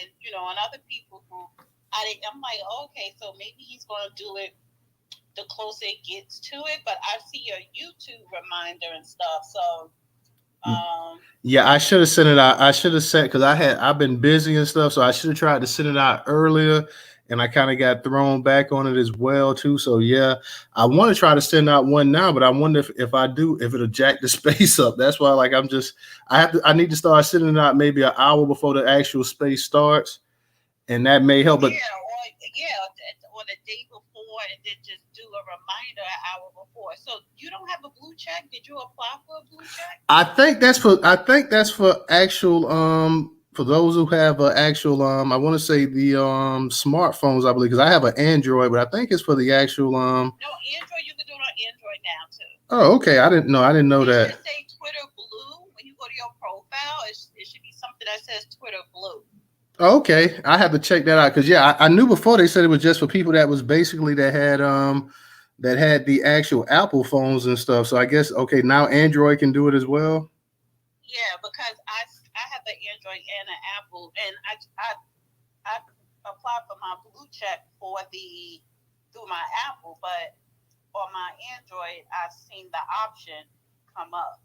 and and other people who I'm like, okay, so maybe he's going to do it the closer it gets to it. But I see your YouTube reminder and stuff, so Yeah, I should have sent it out. I should have sent because I've been busy and stuff, so I should have tried to send it out earlier, and I kind of got thrown back on it as well too. So yeah, I want to try to send out one now, but I wonder if I do if it'll jack the space up. That's why like I need to start sending it out maybe an hour before the actual space starts, and that may help. But or the day before, and then just do a reminder an hour before. So you don't have a blue check? Did you apply for a blue check? I think that's for actual for those who have actual I want to say the smartphones I believe because I have an Android but I think it's for the actual No, Android, you can do it on Android now too. Oh, okay. I didn't know It that. should say Twitter Blue when you go to your profile. It should be something that says Twitter Blue. Oh, okay, I have to check that out because yeah, I knew before they said it was just for people that was basically that had the actual Apple phones and stuff. So I guess okay now Android can do it as well. Yeah, because I have an Android and an Apple, and I applied for my blue check for the through my Apple, but on my Android I've seen the option come up.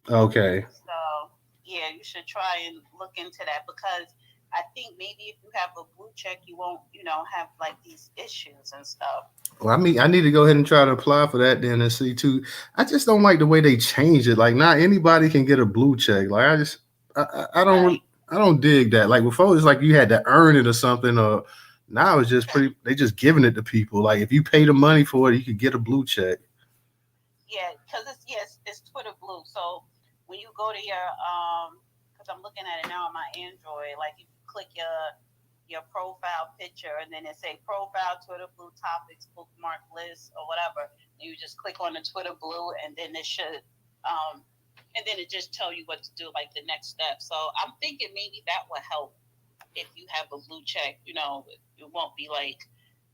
Okay. So yeah, you should try and look into that because I think maybe if you have a blue check, you won't have like these issues and stuff. Well, I mean, I need to go ahead and try to apply for that then and see too. I just don't like the way they changed it. Like, not anybody can get a blue check. Like, I don't, Right. I don't dig that. Like before, it's like you had to earn it or something. Or now it's just pretty. They just giving it to people. Like, if you pay the money for it, you could get a blue check. Yeah, because it's Twitter Blue. So when you go to your because I'm looking at it now on my Android, like if you click your profile picture and then it say profile Twitter Blue topics bookmark list or whatever, and you just click on the Twitter Blue and then it should and then it just tell you what to do like the next step. So I'm thinking maybe that will help if you have a blue check. It won't be like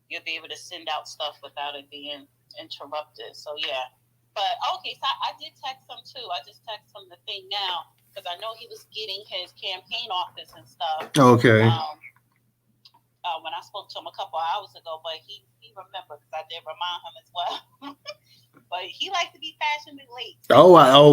you'll be able to send out stuff without it being interrupted. So yeah. But okay, so I did text him too. I just texted him the thing now because I know he was getting his campaign office and stuff. Okay. When I spoke to him a couple of hours ago, but he remembered because I did remind him as well. But he likes to be fashionably late.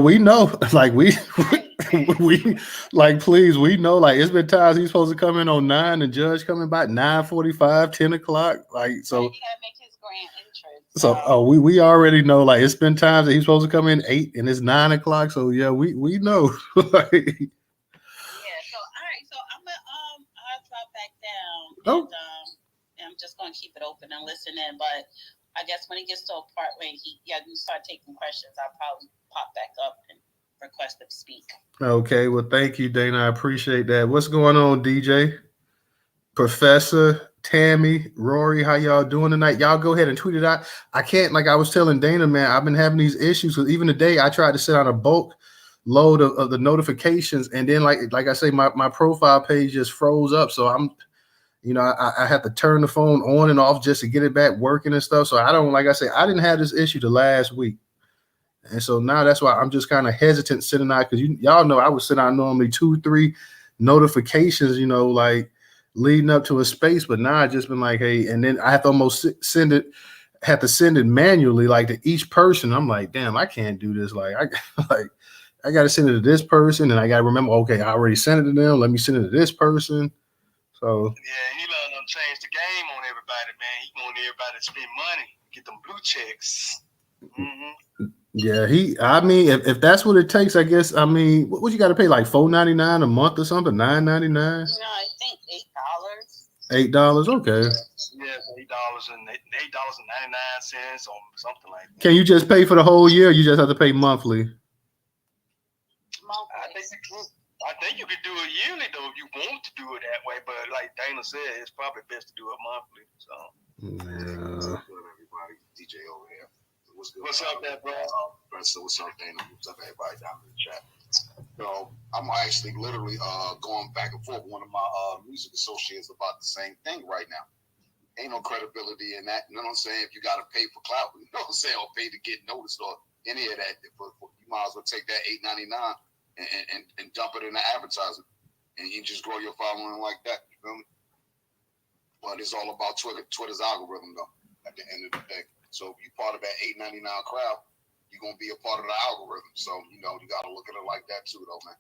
We know. Like Right. we like please we know. Like it's been times he's supposed to come in on 9, and judge coming by 9:45, 10 o'clock. Like Right. so. He got to make his grand entrance. So we already know like it's been times that he's supposed to come in 8 and it's 9 o'clock. So yeah, we know. Like, Yeah. So all right. So I'm gonna I'll drop back down oh, and I'm just gonna keep it open and listen in. But I guess when it gets to a part where you start taking questions, I'll probably pop back up and request to speak. okay. Well, thank you, Dana. I appreciate that. What's going on, DJ? Professor, Tammy, Rory, how y'all doing tonight? Y'all go ahead and tweet it out. I can't, like I was telling Dana, man, I've been having these issues because even today I tried to send out a bulk load of the notifications, and then like I say, my profile page just froze up. So I have to turn the phone on and off just to get it back working and stuff. So I don't, like I say, I didn't have this issue the last week. And so now that's why I'm just kind of hesitant sending out because y'all know I would send out normally 2, 3 notifications, like leading up to a space. But now I just been like, hey, and then I have to almost have to send it manually, like to each person. I'm like, damn, I can't do this. Like like I got to send it to this person, and I got to remember, okay, I already sent it to them. Let me send it to this person. So Yeah, he letting them change the game on everybody, man. He want everybody to spend money, get them blue checks. Mm-hmm. yeah, I mean, if that's what it takes, I guess. I mean, what you got to pay like $4.99 a month or something? $9.99, No, I think $8. $8. Okay. Yeah, $8.99 or something like Can that. you just pay for the whole year? Or you just have to pay monthly. Monthly. I think you could do it yearly though if you want to do it that way. But like Dana said, it's probably best to do it monthly. So Yeah. What's good, everybody? DJ over here. What's good? what's up, there, bro? Professor, what's up, Dana? What's up, everybody down in the chat? So I'm actually literally going back and forth with one of my music associates about the same thing right now. Ain't no credibility in that. You know what I'm saying? If you got to pay for clout, you know what I'm saying, or pay to get noticed or any of that, you might as well take that $8.99 and dump it in the advertising and you just grow your following like that. You feel me? But it's all about Twitter's algorithm, though. At the end of the day, so if you're part of that 8.99 crowd, you're gonna be a part of the algorithm. So you got to look at it like that too, though, man.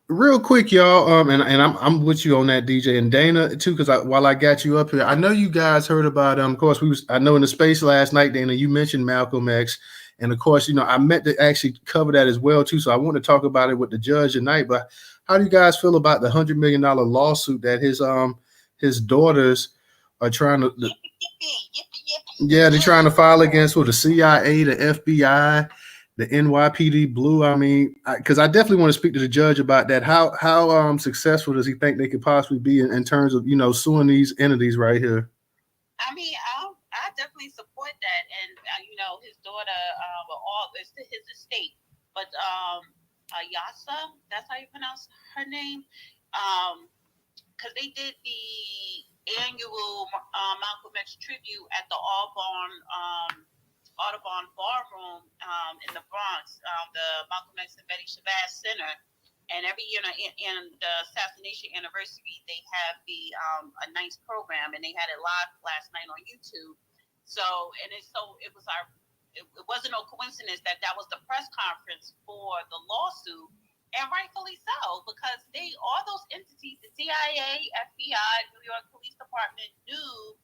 Real quick, y'all, and I'm with you on that, DJ, and Dana too, because while I got you up here, I know you guys heard about of course I know in the space last night, Dana, you mentioned Malcolm X, and of course, I meant to actually cover that as well too, so I want to talk about it with the judge tonight. But how do you guys feel about the $100 million lawsuit that his daughters are trying to? Yeah, they're trying to file against the CIA, the FBI, the NYPD Blue. I mean, because I definitely want to speak to the judge about that. How successful does he think they could possibly be in terms of suing these entities right here? I mean, I definitely support that, and his daughter, it's his estate, but Yasa, that's how you pronounce her name, because they did the annual Malcolm X tribute at the Audubon Ballroom in the Bronx, the Malcolm X and Betty Shabazz Center. And every year in the assassination anniversary, they have a nice program, and they had it live last night on YouTube. So it wasn't no coincidence that was the press conference for the lawsuit, and rightfully so, because all those entities, the CIA, FBI, New York Police Department, knew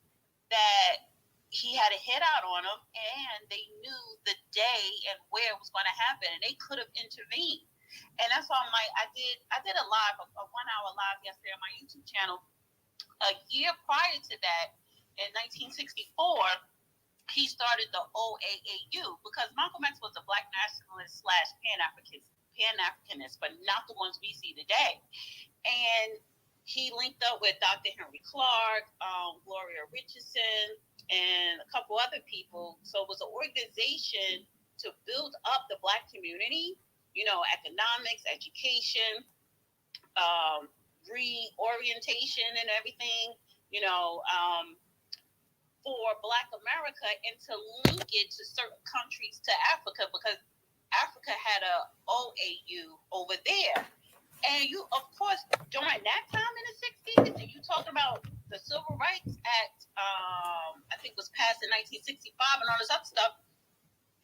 that he had a hit out on them, and they knew the day and where it was going to happen, and they could have intervened. And that's why I did a 1 hour live yesterday on my YouTube channel. A year prior to that, in 1964, he started the OAAU, because Malcolm X was a Black nationalist / Pan-Africanist, but not the ones we see today. And he linked up with Dr. Henry Clark, Gloria Richardson, and a couple other people. So it was an organization to build up the Black community, economics, education, reorientation and everything, for Black America, and to link it to certain countries, to Africa, because Africa had a OAU over there. And of course, during that time in the 60s, and you talk about the Civil Rights Act, I think was passed in 1965 and all this other stuff,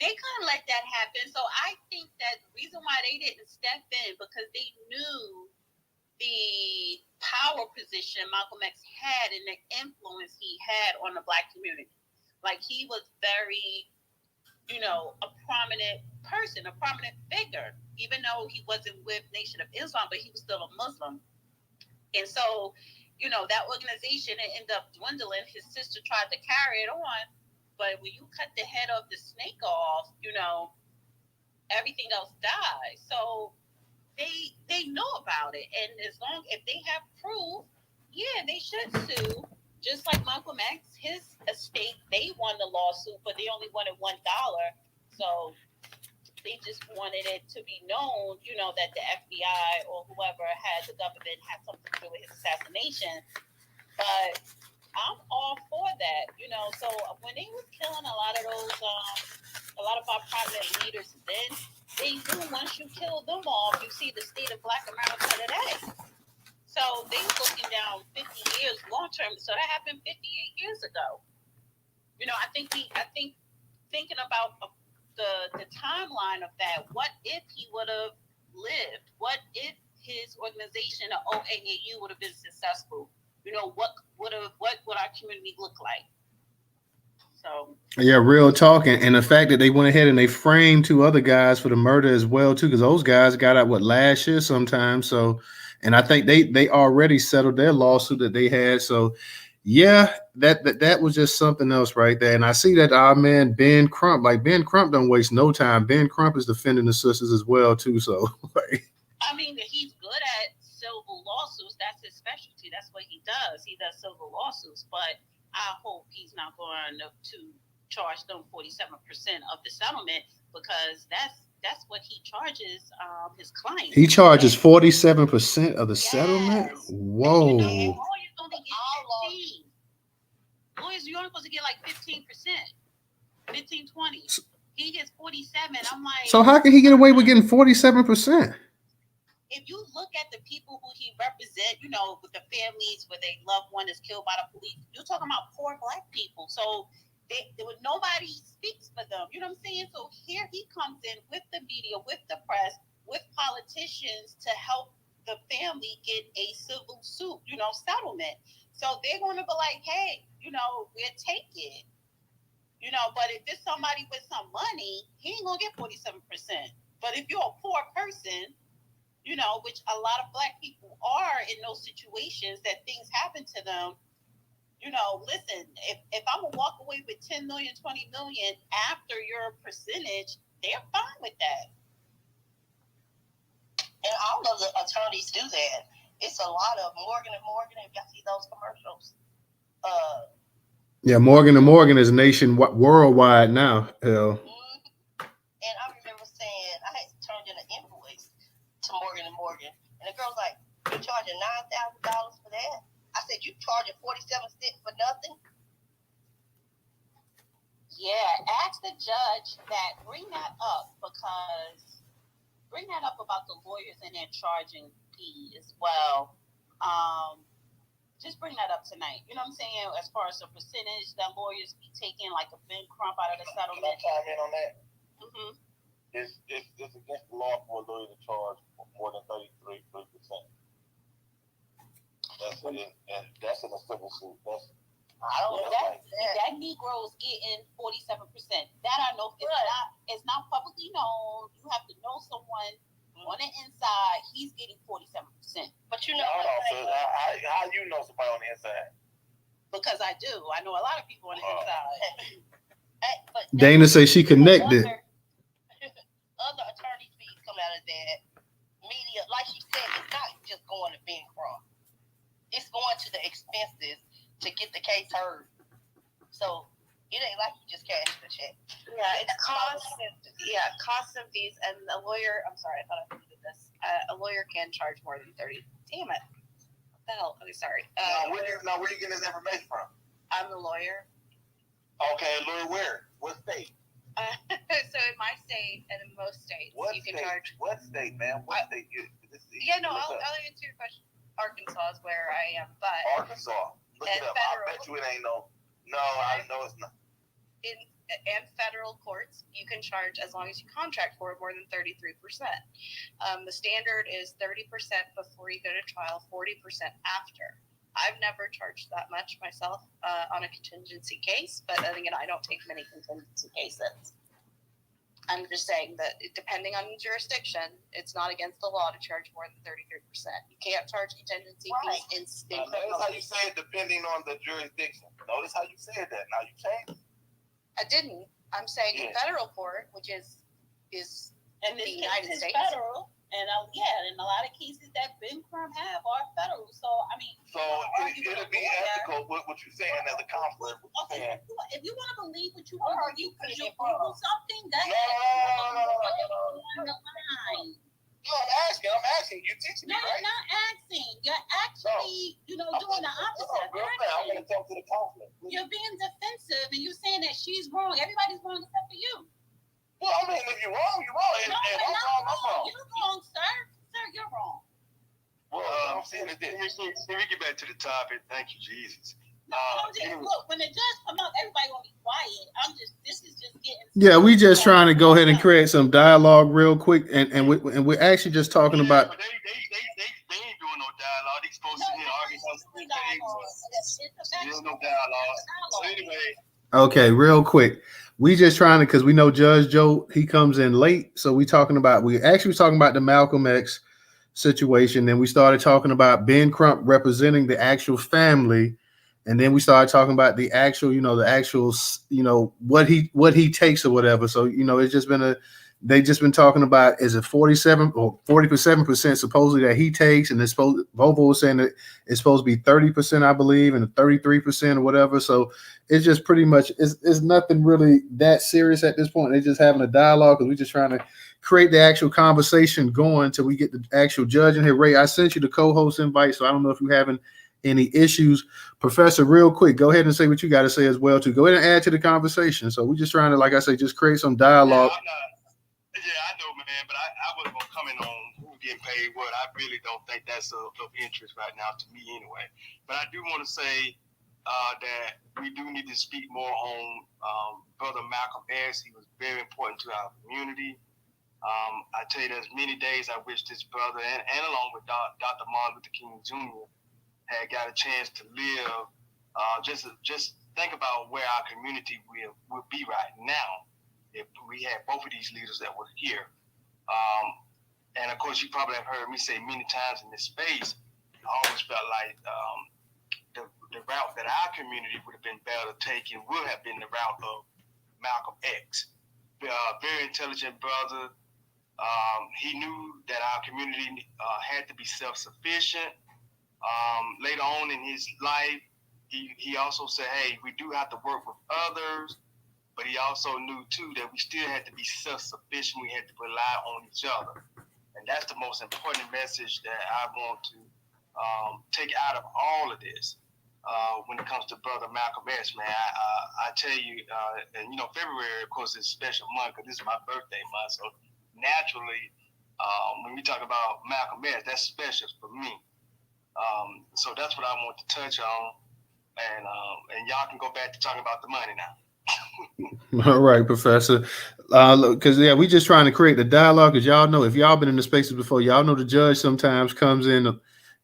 they couldn't let that happen. So I think that the reason why they didn't step in, because they knew the power position Malcolm X had and the influence he had on the Black community. Like, he was very, a prominent person, a prominent figure, even though he wasn't with Nation of Islam, but he was still a Muslim. And so, that organization ended up dwindling. His sister tried to carry it on, but when you cut the head of the snake off, everything else dies. So they know about it, and if they have proof, yeah, they should sue. Just like Malcolm X, his estate, they won the lawsuit, but they only wanted $1. So they just wanted it to be known, that the FBI or whoever the government had something to do with his assassination. But I'm all for that, So when they was killing a lot of our prominent leaders, then they knew once you kill them off, you see the state of Black America today. So they were looking down 50 years long term. So that happened 58 years ago. I think thinking about the timeline of that. What if he would have lived? What if his organization, the OAAU, would have been successful? What would our community look like? So yeah, real talk, and the fact that they went ahead and they framed 2 other guys for the murder as well too, because those guys got out last year sometime. So, and I think they already settled their lawsuit that they had. So, yeah, that was just something else right there. And I see that our man Ben Crump don't waste no time. Ben Crump is defending the sisters as well too. So, I mean, he's good at civil lawsuits. That's his specialty. That's what he does. He does civil lawsuits, but I hope he's not going to charge them 47% of the settlement, because that's what he charges his clients. He charges 47% of the settlement? Whoa. Lawyers only get 15. Lawyers, you're only supposed to get like 15%, 15, 20. He gets 47. I'm like, so how can he get away with getting 47%? if you look at the people who he represent, you know, with the families where their loved one is killed by the police, you're talking about poor Black people. So nobody speaks for them. You know what I'm saying? So here he comes in with the media, with the press, with politicians to help the family get a civil suit, you know, settlement. So they're going to be like, hey, you know, we'll take it. You know, but if it's somebody with some money, he ain't going to get 47%. But if you're a poor person, you know, which a lot of Black people are in those situations that things happen to them, you know, listen, if I'm going to walk away with 10 million, 20 million after your percentage, they're fine with that. And all of the attorneys do that. It's a lot of Morgan & Morgan, if y'all see those commercials. Yeah, Morgan & Morgan is worldwide now. Hell. And I remember saying, I had turned in an invoice to Morgan & Morgan. And the girl's like, you're charging $9,000 for that? I said, you charging 47 cents for nothing? Yeah, ask the judge that, bring that up about the lawyers and their charging fee as well. Just bring that up tonight. You know what I'm saying? As far as the percentage that lawyers be taking, like a Ben Crump out of the settlement. Can I chime in on that? Mm-hmm. It's against the law for a lawyer to charge more than 33%. That's in a civil suit. I don't know. That Negro's getting 47%. That I know. It's not publicly known. You have to know someone on the inside. He's getting 47%. But you know, how you know somebody on the inside? Because I do. I know a lot of people on the inside. But Dana says she connected. Other attorney fees come out of that. Media, like she said, it's not just going to Ben Crump. It's going to the expenses to get the case heard. So it ain't like you just cash the check. Yeah, it's costs and fees. And a lawyer, I'm sorry, I thought I did this. A lawyer can charge more than 30. Damn it. What the hell? Okay, sorry. Where are you getting this information from? I'm the lawyer. Okay, lawyer where? What state? So in my state and in most states, what you can state? charge. What state, man? What state? I'll answer your question. Arkansas is where I am, but Arkansas. Look it up. Federal, I bet you it ain't no. No, I know it's not. In federal courts, you can charge as long as you contract for more than 33%. The standard is 30% before you go to trial, 40% after. I've never charged that much myself on a contingency case, but then again, I don't take many contingency cases. I'm just saying that depending on the jurisdiction, it's not against the law to charge more than 33%. You can't charge contingency fees in notice how you say it depending on the jurisdiction. Notice how you said that. Now you changed it. I didn't. I'm saying in federal court, which is and the United States. Federal, and in a lot of cases that Ben Crump have are federal. So I mean, it'll be ethical with what you're saying as a counselor. Okay, if you want to believe what you want to believe because you Google something, that's No, I'm asking. You're teaching me, right? You're not asking. You're actually, doing the opposite. I'm going to talk to the counselor. You're being defensive, and you're saying that she's wrong. Everybody's wrong except for you. Well, I mean, if you're wrong, you're wrong. No, I'm wrong. You're wrong, sir. Sir, you're wrong. Well, I'm saying is this. Let me get back to the topic. Thank you, Jesus. Look, when the judge come up, everybody gonna be quiet. This is just getting. Yeah, we just trying to go ahead and create some dialogue real quick, and we're actually just talking about. But they ain't doing no dialogue. They supposed to There's no dialogue. So anyway. Okay, real quick. We just trying to, because we know Judge Joe, he comes in late, so we talking about the Malcolm X situation. Then we started talking about Ben Crump representing the actual family. And then we started talking about the actual, what he takes or whatever. So, it's just been they just been talking about, is it 47 or 47% supposedly that he takes, and it's supposed, Volvo was saying that it's supposed to be 30%, I believe, and 33% or whatever. So it's just pretty much, it's nothing really that serious at this point. They're just having a dialogue because we're just trying to create the actual conversation going till we get the actual judge in here. Ray, I sent you the co-host invite, so I don't know if you're having any issues. Professor, real quick, go ahead and say what you got to say as well, too. Go ahead and add to the conversation. So we're just trying to, like I say, just create some dialogue. Yeah, I know, man, but I wasn't going to comment on who getting paid what, I really don't think that's of interest right now to me anyway. But I do want to say that we do need to speak more on Brother Malcolm X. He was very important to our community. I tell you, there's many days I wish this brother, and along with Dr. Martin Luther King Jr., had got a chance to live. Just think about where our community would be right now if we had both of these leaders that were here. And of course, you probably have heard me say many times in this space, I always felt like the route that our community would have been better taken would have been the route of Malcolm X. Very intelligent brother. He knew that our community had to be self-sufficient. Later on in his life, he also said, hey, we do have to work with others, but he also knew too that we still had to be self-sufficient. We had to rely on each other. And that's the most important message that I want to take out of all of this when it comes to Brother Malcolm X, man. I tell you, and you know, February, of course, is a special month because this is my birthday month. So naturally, when we talk about Malcolm X, that's special for me. So that's what I want to touch on. And y'all can go back to talking about the money now. All right, Professor. Because we just trying to create the dialogue. Because y'all know, if y'all been in the spaces before, y'all know the judge sometimes comes in,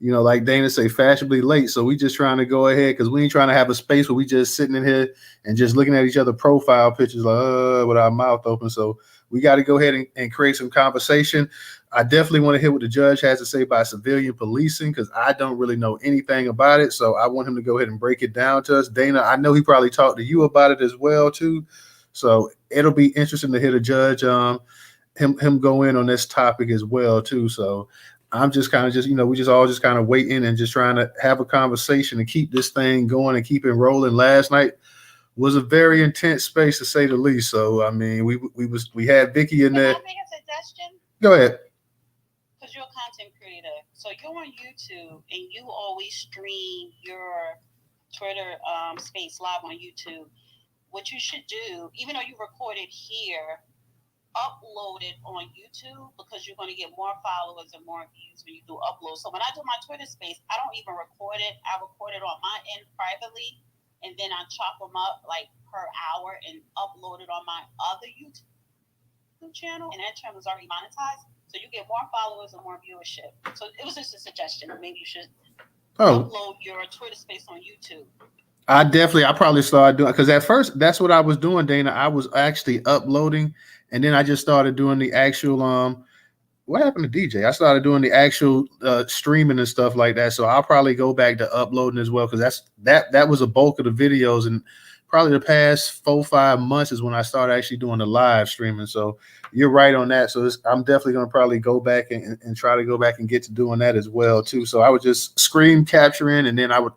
you know, like Dana say, fashionably late. So we just trying to go ahead because we ain't trying to have a space where we just sitting in here and just looking at each other profile pictures like with our mouth open. So we got to go ahead and create some conversation. I definitely want to hear what the judge has to say about civilian policing because I don't really know anything about it. So I want him to go ahead and break it down to us. Dana, I know he probably talked to you about it as well too. So it'll be interesting to hear the judge him go in on this topic as well too. So I'm just kind of we just all just kind of waiting and just trying to have a conversation and keep this thing going and keep it rolling. Last night was a very intense space to say the least. So I mean, we had Vicky in there. Can I make a suggestion? Go ahead. Because you're a content creator, so you're on YouTube and you always stream your Twitter space live on YouTube. What you should do, even though you record it here, upload it on YouTube because you're going to get more followers and more views when you do upload. So when I do my Twitter space, I don't even record it. I record it on my end privately, and then I chop them up like per hour and upload it on my other YouTube channel, and that channel is already monetized. So you get more followers and more viewership. So it was just a suggestion. Maybe you should upload your Twitter space on YouTube. I probably started doing, because at first that's what I was doing, Dana. I was actually uploading, and then I just started doing the actual what happened to DJ? I started doing the actual streaming and stuff like that. So I'll probably go back to uploading as well, because that was a bulk of the videos, and probably the past 4-5 months is when I started actually doing the live streaming. So you're right on that. So I'm definitely going to probably go back and try to go back and get to doing that as well too. So I would just screen capturing, and then I would,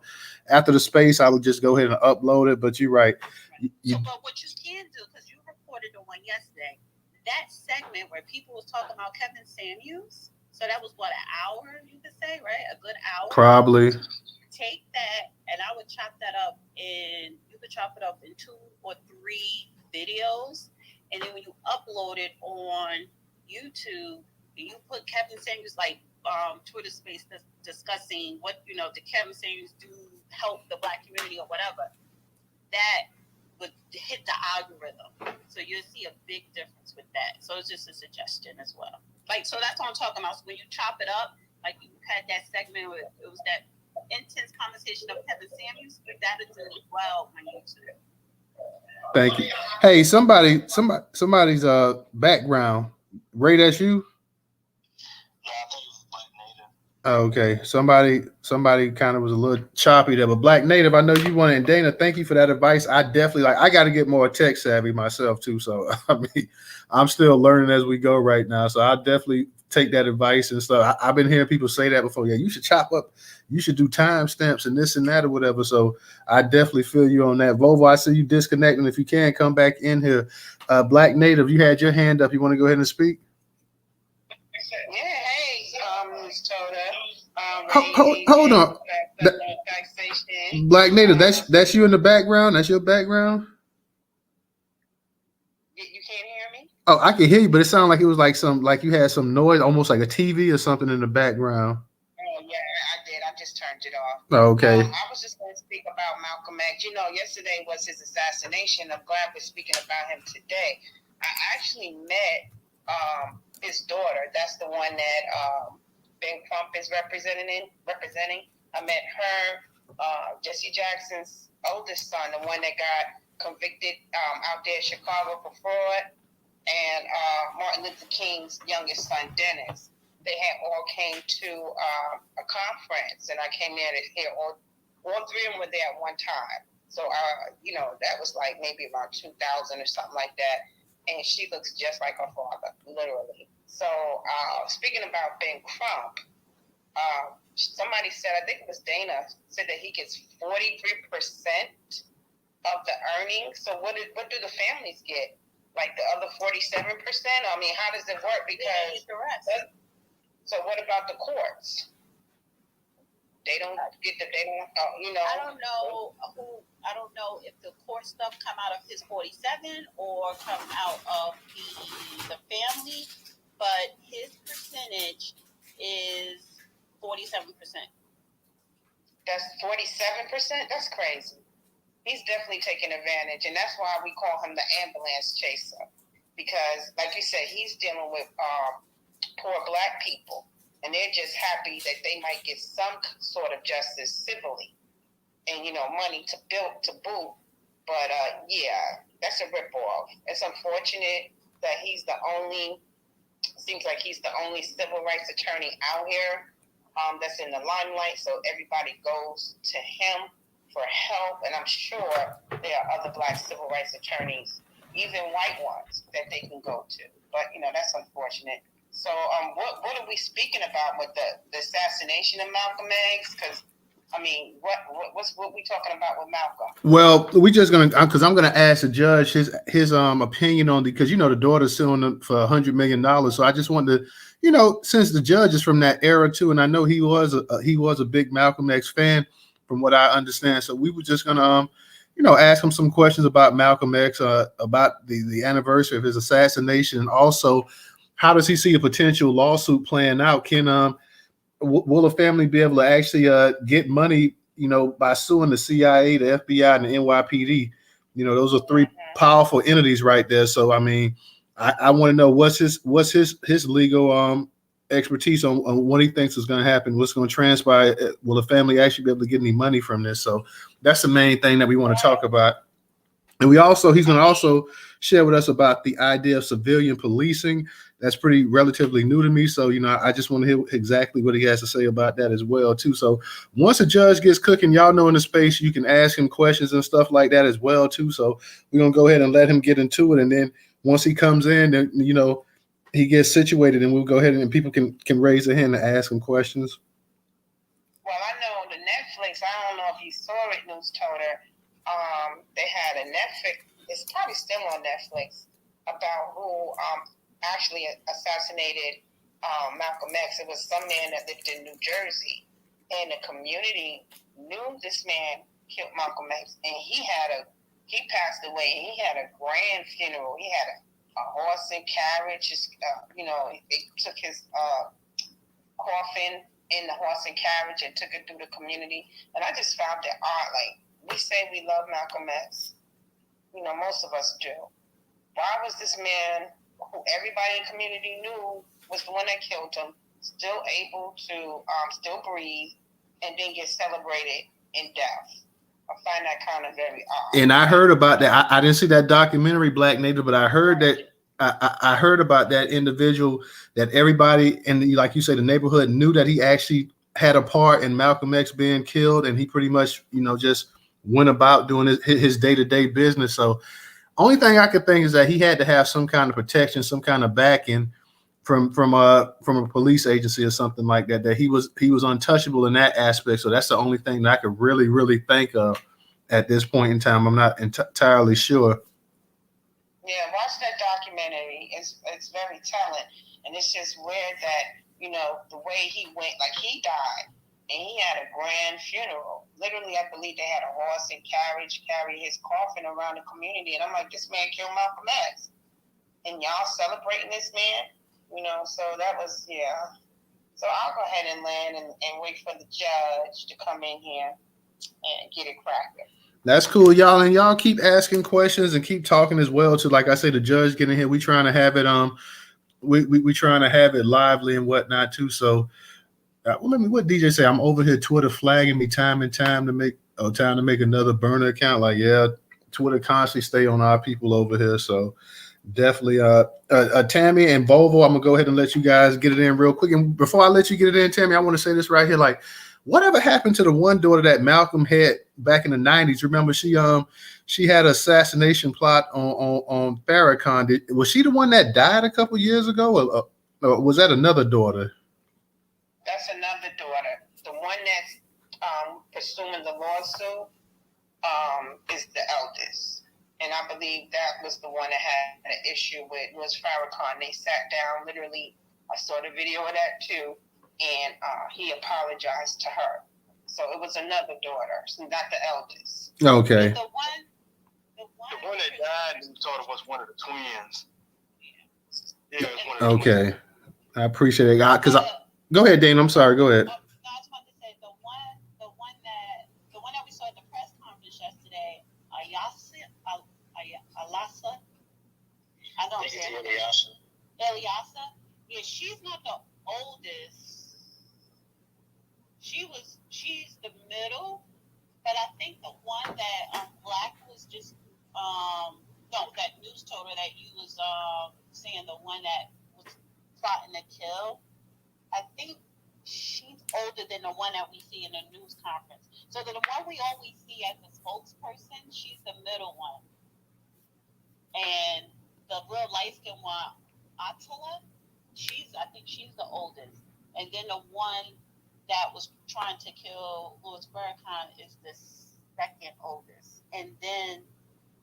after the space, I would just go ahead and upload it. But you're right. But what you can do, because you recorded the one yesterday, that segment where people was talking about Kevin Samuels, so that was what, an hour, you could say, right? A good hour. Probably. Take that, and I would chop that up in, you could chop it up in 2 or 3 videos, and then when you upload it on YouTube, you put Kevin Samuels, like Twitter space discussing what, the Kevin Samuels do help the Black community or whatever, that would hit the algorithm. So you'll see a big difference with that. So it's just a suggestion as well. Like, so that's what I'm talking about. So when you chop it up, like you had that segment where it was that intense conversation of Kevin Samuels, that'll do it well on YouTube. Thank you. Hey, somebody's background. Ray, that's you? Okay, somebody kind of was a little choppy there, but Black Native, I know you wanted, and Dana, thank you for that advice. I definitely I got to get more tech savvy myself too. So I mean, I'm still learning as we go right now. So I definitely take that advice and stuff. I've been hearing people say that before. Yeah, you should chop up, you should do timestamps and this and that or whatever. So I definitely feel you on that. Volvo, I see you disconnecting. If you can, come back in here. Black Native, you had your hand up. You want to go ahead and speak? Yeah, hey, Newstoter. Hold on. Black Native, that's you in the background? That's your background? You can't hear me? Oh, I can hear you, but it sounded like it was like like you had some noise, almost like a TV or something in the background. Oh yeah, I did. I just turned it off. Oh, okay. I was just going to speak about Malcolm X. You know, yesterday was his assassination. I'm glad we're speaking about him today. I actually met his daughter. That's the one that Ben Crump is representing. I met her, Jesse Jackson's oldest son, the one that got convicted out there in Chicago for fraud, and Martin Luther King's youngest son, Dennis. They had all came to a conference, and I came there to hear all three of them were there at one time. So, you know, that was like maybe around 2000 or something like that. And she looks just like her father, literally. So, speaking about Ben Crump, somebody said, I think it was Dana, said that he gets 43% of the earnings. So what do the families get? Like the other 47%? I mean, how does it work? Because so what about the courts? They don't get you know. I don't know if the court stuff come out of his 47 or come out of the family, but his percentage is 47%. That's 47%? That's crazy. He's definitely taking advantage, and that's why we call him the ambulance chaser. Because, like you said, he's dealing with poor Black people, and they're just happy that they might get some sort of justice civilly, and you know, money to boot. But yeah, that's a ripoff. It's unfortunate that seems like he's the only civil rights attorney out here that's in the limelight. So everybody goes to him for help, and I'm sure there are other Black civil rights attorneys, even white ones, that they can go to. But you know, that's unfortunate. So, what are we speaking about with the assassination of Malcolm X? Because I mean, what we talking about with Malcolm? Well, we just gonna because I'm gonna ask the judge his opinion on because you know the daughter's suing him for $100 million. So I just wanted to, you know, since the judge is from that era too, and I know he was a big Malcolm X fan, from what I understand. So we were just gonna you know, ask him some questions about Malcolm X, about the anniversary of his assassination, and also how does he see a potential lawsuit playing out? Can will a family be able to actually get money, you know, by suing the CIA, the FBI, and the NYPD? You know, those are three powerful entities right there. So I mean, I want to know what's his legal expertise on what he thinks is going to happen, what's going to transpire. Will the family actually be able to get any money from this? So that's the main thing that we want to talk about. And he's going to also share with us about the idea of civilian policing. That's pretty relatively new to me. So, you know, I just want to hear exactly what he has to say about that as well, too. So once a judge gets cooking, y'all know in the space, you can ask him questions and stuff like that as well, too. So we're going to go ahead and let him get into it. And then once he comes in, then, you know, he gets situated and we'll go ahead and people can raise their hand and ask him questions. Well, I know the Netflix, I don't know if you saw it, Newstoter. They had a Netflix, it's probably still on Netflix, about who actually assassinated Malcolm X. It was some man that lived in New Jersey, and the community knew this man killed Malcolm X, and he passed away, and he had a grand funeral. He had a horse and carriage. You know, they took his coffin in the horse and carriage and took it through the community. And I just found that odd. Like, we say we love Malcolm X. You know, most of us do. Why was this man, who everybody in the community knew was the one that killed him, still able to still breathe and then get celebrated in death? I find that kind of very odd. And I heard about that. I didn't see that documentary, Black Native, but I heard that I heard about that individual that everybody in like you say, the neighborhood knew that he actually had a part in Malcolm X being killed, and he pretty much, you know, just went about doing his day-to-day business. So only thing I could think is that he had to have some kind of protection, some kind of backing from a police agency or something like that, that he was untouchable in that aspect. So that's the only thing that I could really think of at this point in time. I'm not entirely sure. Yeah, watch that documentary. It's very telling, and it's just weird that, you know, the way he went, like he died, and he had a grand funeral. Literally, I believe they had a horse and carriage carry his coffin around the community, and I'm like, this man killed Malcolm X. and y'all celebrating this man, so that was, yeah. So I'll go ahead and land and wait for the judge to come in here and get it cracking. That's cool, y'all, and y'all keep asking questions and keep talking as well. To like I say, the judge getting here. We trying to have it we trying to have it lively and whatnot too. So what DJ say? I'm over here Twitter flagging me time and time to make another burner account. Like, yeah, Twitter constantly stay on our people over here. So definitely Tammy and Volvo, I'm gonna go ahead and let you guys get it in real quick. And before I let you get it in, Tammy, I want to say this right here. Like, whatever happened to the one daughter that Malcolm had back in the 90s? Remember, she had an assassination plot on Farrakhan. Was she the one that died a couple years ago, or was that another daughter? That's another daughter. The one that's pursuing the lawsuit is the eldest. And I believe that was the one that had an issue with was Farrakhan. They sat down, literally, I saw the video of that too, and he apologized to her. So it was another daughter, so not the eldest. Okay. The one that died in Newstoter was one of the twins. Yeah, it was one of the Okay. twins. I appreciate it. Because go ahead, Dana. I'm sorry. Go ahead. No, I was about to say the one that we saw at the press conference yesterday, Alasa. I don't know. Eliasa. Yeah, she's not the oldest. She's the middle, but I think the one that Black was just that Newstoter that you was saying, the one that was plotting to kill, I think she's older than the one that we see in the news conference. So the one we always see as the spokesperson, she's the middle one. And the real light-skinned one, Attila, I think she's the oldest. And then the one that was trying to kill Louis Farrakhan is the second oldest. And then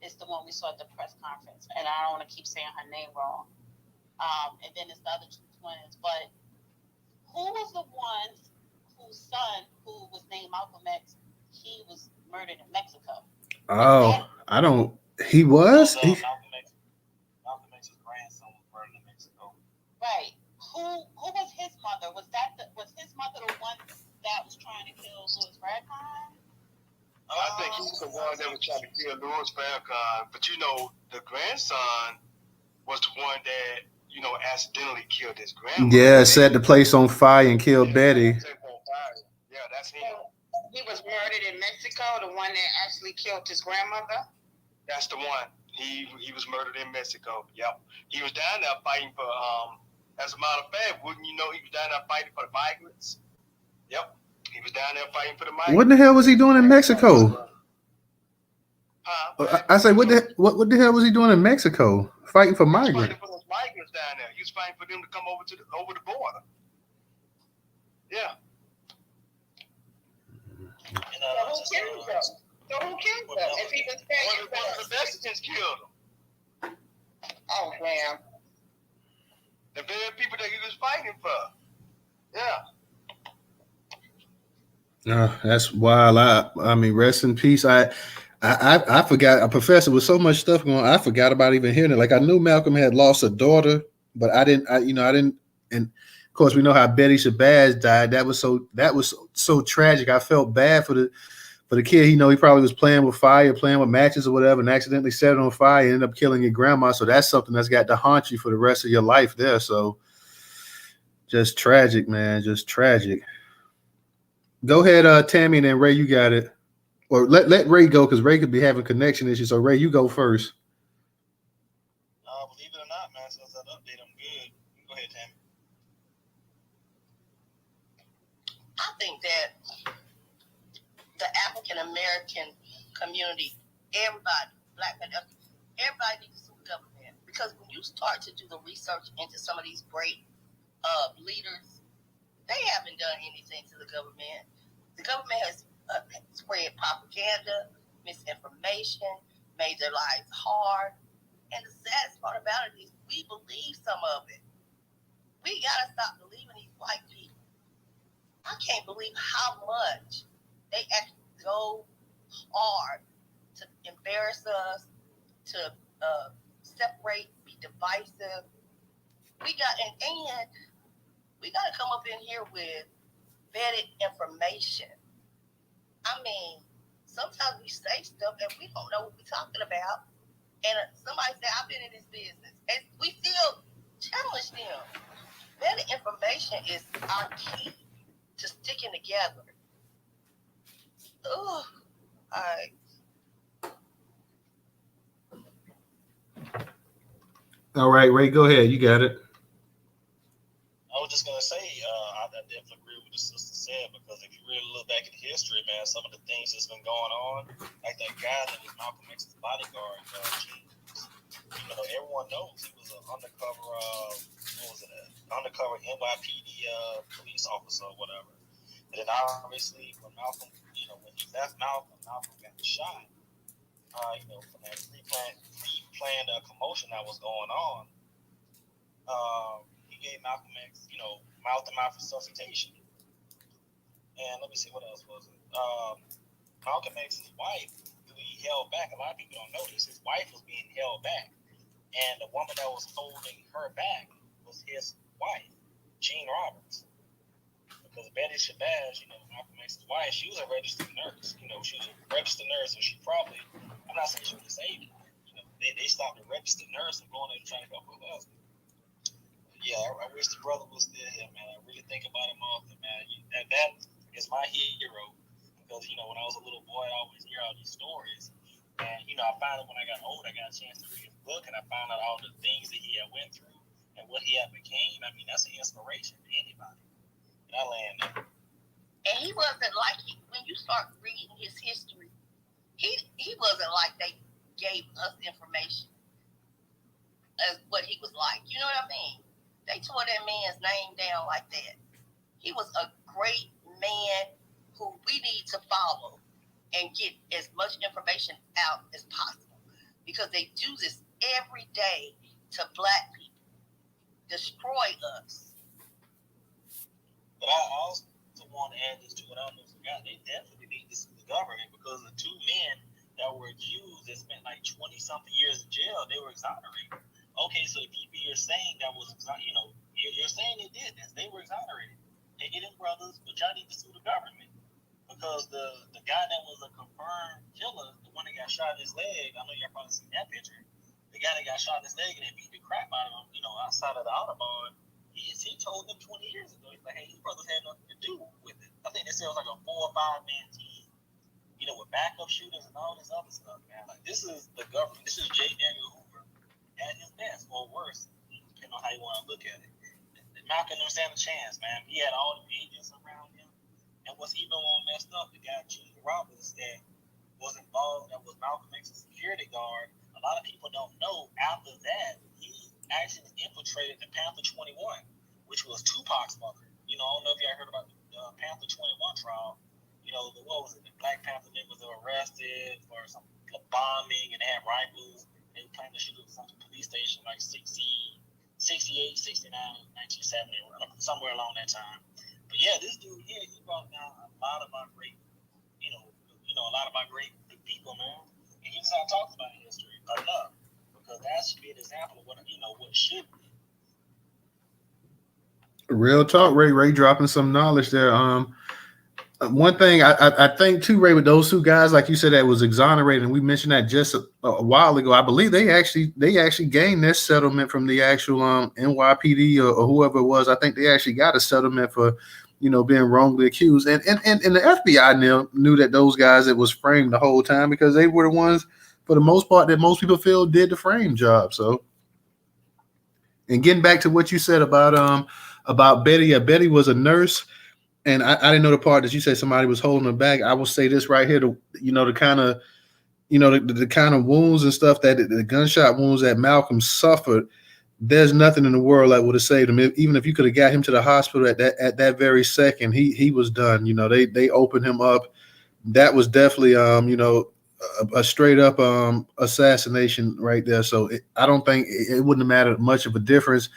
it's the one we saw at the press conference. And I don't want to keep saying her name wrong. And then it's the other two twins. But who was the one whose son, who was named Malcolm X, he was murdered in Mexico? Oh, I don't. He was? Malcolm X's grandson was murdered in Mexico. Right. Who was his mother? Was his mother the one that was trying to kill Louis Farrakhan? I think he's the one that was trying to kill Louis Farrakhan. But the grandson was the one that accidentally killed his grandmother. Yeah, set the place on fire and killed Betty. Yeah, that's him. He was murdered in Mexico, the one that actually killed his grandmother? That's the one. He was murdered in Mexico. Yep. He was down there fighting for, as a matter of fact, wouldn't you know he was down there fighting for the migrants? Yep. He was down there fighting for the migrants. What the hell was he doing in Mexico? Huh? I say, what the hell was he doing in Mexico? Fighting for migrants. Fighting for those migrants down there. He was fighting for them to come over the border. Yeah. So who killed him? If he was One of the Mexicans killed him. Oh, man. The very people that he was fighting for. Yeah. That's wild. I mean, rest in peace. I forgot. A professor with so much stuff going on, I forgot about even hearing it. Like, I knew Malcolm had lost a daughter, but I didn't. And of course, we know how Betty Shabazz died. That was so tragic. I felt bad for the kid. He probably was playing with fire, playing with matches or whatever, and accidentally set it on fire and ended up killing your grandma. So that's something that's got to haunt you for the rest of your life there. So just tragic, man. Just tragic. Go ahead, Tammy, and then Ray, you got it. Or let Ray go, because Ray could be having connection issues. So Ray, you go first. Believe it or not, man, since that update, I'm good. Go ahead, Tammy. I think that the African American community, everybody, Black men, everybody needs to sue the government, because when you start to do the research into some of these great leaders, they haven't done anything to the government. The government has spread propaganda, misinformation, made their lives hard, and the saddest part about it is we believe some of it. We gotta stop believing these white people. I can't believe how much they actually go hard to embarrass us, to separate, be divided. divisive. We got and we got to come up in here with vetted information. I mean, sometimes we say stuff and we don't know what we're talking about. And somebody said, I've been in this business. And we still challenge them. Vetted information is our key to sticking together. Ugh. All right. All right, Ray, go ahead. You got it. I was just gonna say, I definitely agree with what the sister said, because if you really look back at history, man, some of the things that's been going on, like that guy that was Malcolm X's bodyguard, everyone knows he was an undercover, undercover NYPD police officer or whatever. And then obviously, when Malcolm, when he left Malcolm got shot. From that pre-planned commotion that was going on. He gave Malcolm X, mouth to mouth resuscitation. And let me see, what else was it? Malcolm X's wife, who he held back. A lot of people don't know this. His wife was being held back. And the woman that was holding her back was his wife, Jean Roberts. Because Betty Shabazz, Malcolm X's wife, she was a registered nurse. She was a registered nurse, and she probably, I'm not saying she was disabled. They stopped the registered nurse and going in and trying to help her husband. Yeah, I wish the brother was still here, man. I really think about him often, man. That is my hero. Because, when I was a little boy, I always hear all these stories. And, I found out when I got old, I got a chance to read his book, and I found out all the things that he had went through and what he had became. I mean, that's an inspiration to anybody. And I land there. And he wasn't like, when you start reading his history, he wasn't like they gave us information as what he was like. You know what I mean? They tore that man's name down like that. He was a great man who we need to follow and get as much information out as possible, because they do this every day to Black people, destroy us. But I also want to add this to what I almost forgot. They definitely need to sue the government, because the two men that were accused that spent like 20-something years in jail, they were exonerated. Okay, so the people you're saying that was, you're saying they did this. They were exonerated. Take it in, brothers, but y'all need to sue the government. Because the guy that was a confirmed killer, the one that got shot in his leg, I know y'all probably seen that picture. The guy that got shot in his leg and they beat the crap out of him, outside of the Audubon, he told them 20 years ago, he's like, hey, these brothers had nothing to do with it. I think they said it was like a 4 or 5 man team, with backup shooters and all this other stuff, man. Like, this is the government. This is J. Daniel Hoover at his best, or worse, depending on how you want to look at it. Malcolm didn't stand a chance, man. He had all the agents around him. And what's even more messed up, the guy, Gene Roberts, that was involved, that was Malcolm X's security guard, a lot of people don't know, after that, he actually infiltrated the Panther 21, which was Tupac's mother. I don't know if y'all heard about the Panther 21 trial. What was it? The Black Panther members were arrested for some bombing, and they had rifles. They were planning to shoot at some police station like 68, 69, 1970, somewhere along that time. But yeah, this dude here, he brought down a lot of our great, a lot of our great people, man. And he just not talked about history enough, because that should be an example of what should be. Real talk, Ray. Ray dropping some knowledge there. One thing I think too, Ray, with those two guys, like you said, that was exonerated, and we mentioned that just a while ago. I believe they actually gained this settlement from the actual NYPD or whoever it was. I think they actually got a settlement for being wrongly accused, and the FBI knew that those guys, it was framed the whole time, because they were the ones, for the most part, that most people feel did the frame job. So, and getting back to what you said about Betty, yeah, Betty was a nurse. And I didn't know the part that you said somebody was holding her back. I will say this right here, the kind of wounds and stuff, that the gunshot wounds that Malcolm suffered, there's nothing in the world that would have saved him. Even if you could have got him to the hospital at that very second, he was done. They opened him up. That was definitely a straight up assassination right there. So I don't think it wouldn't have mattered much of a difference.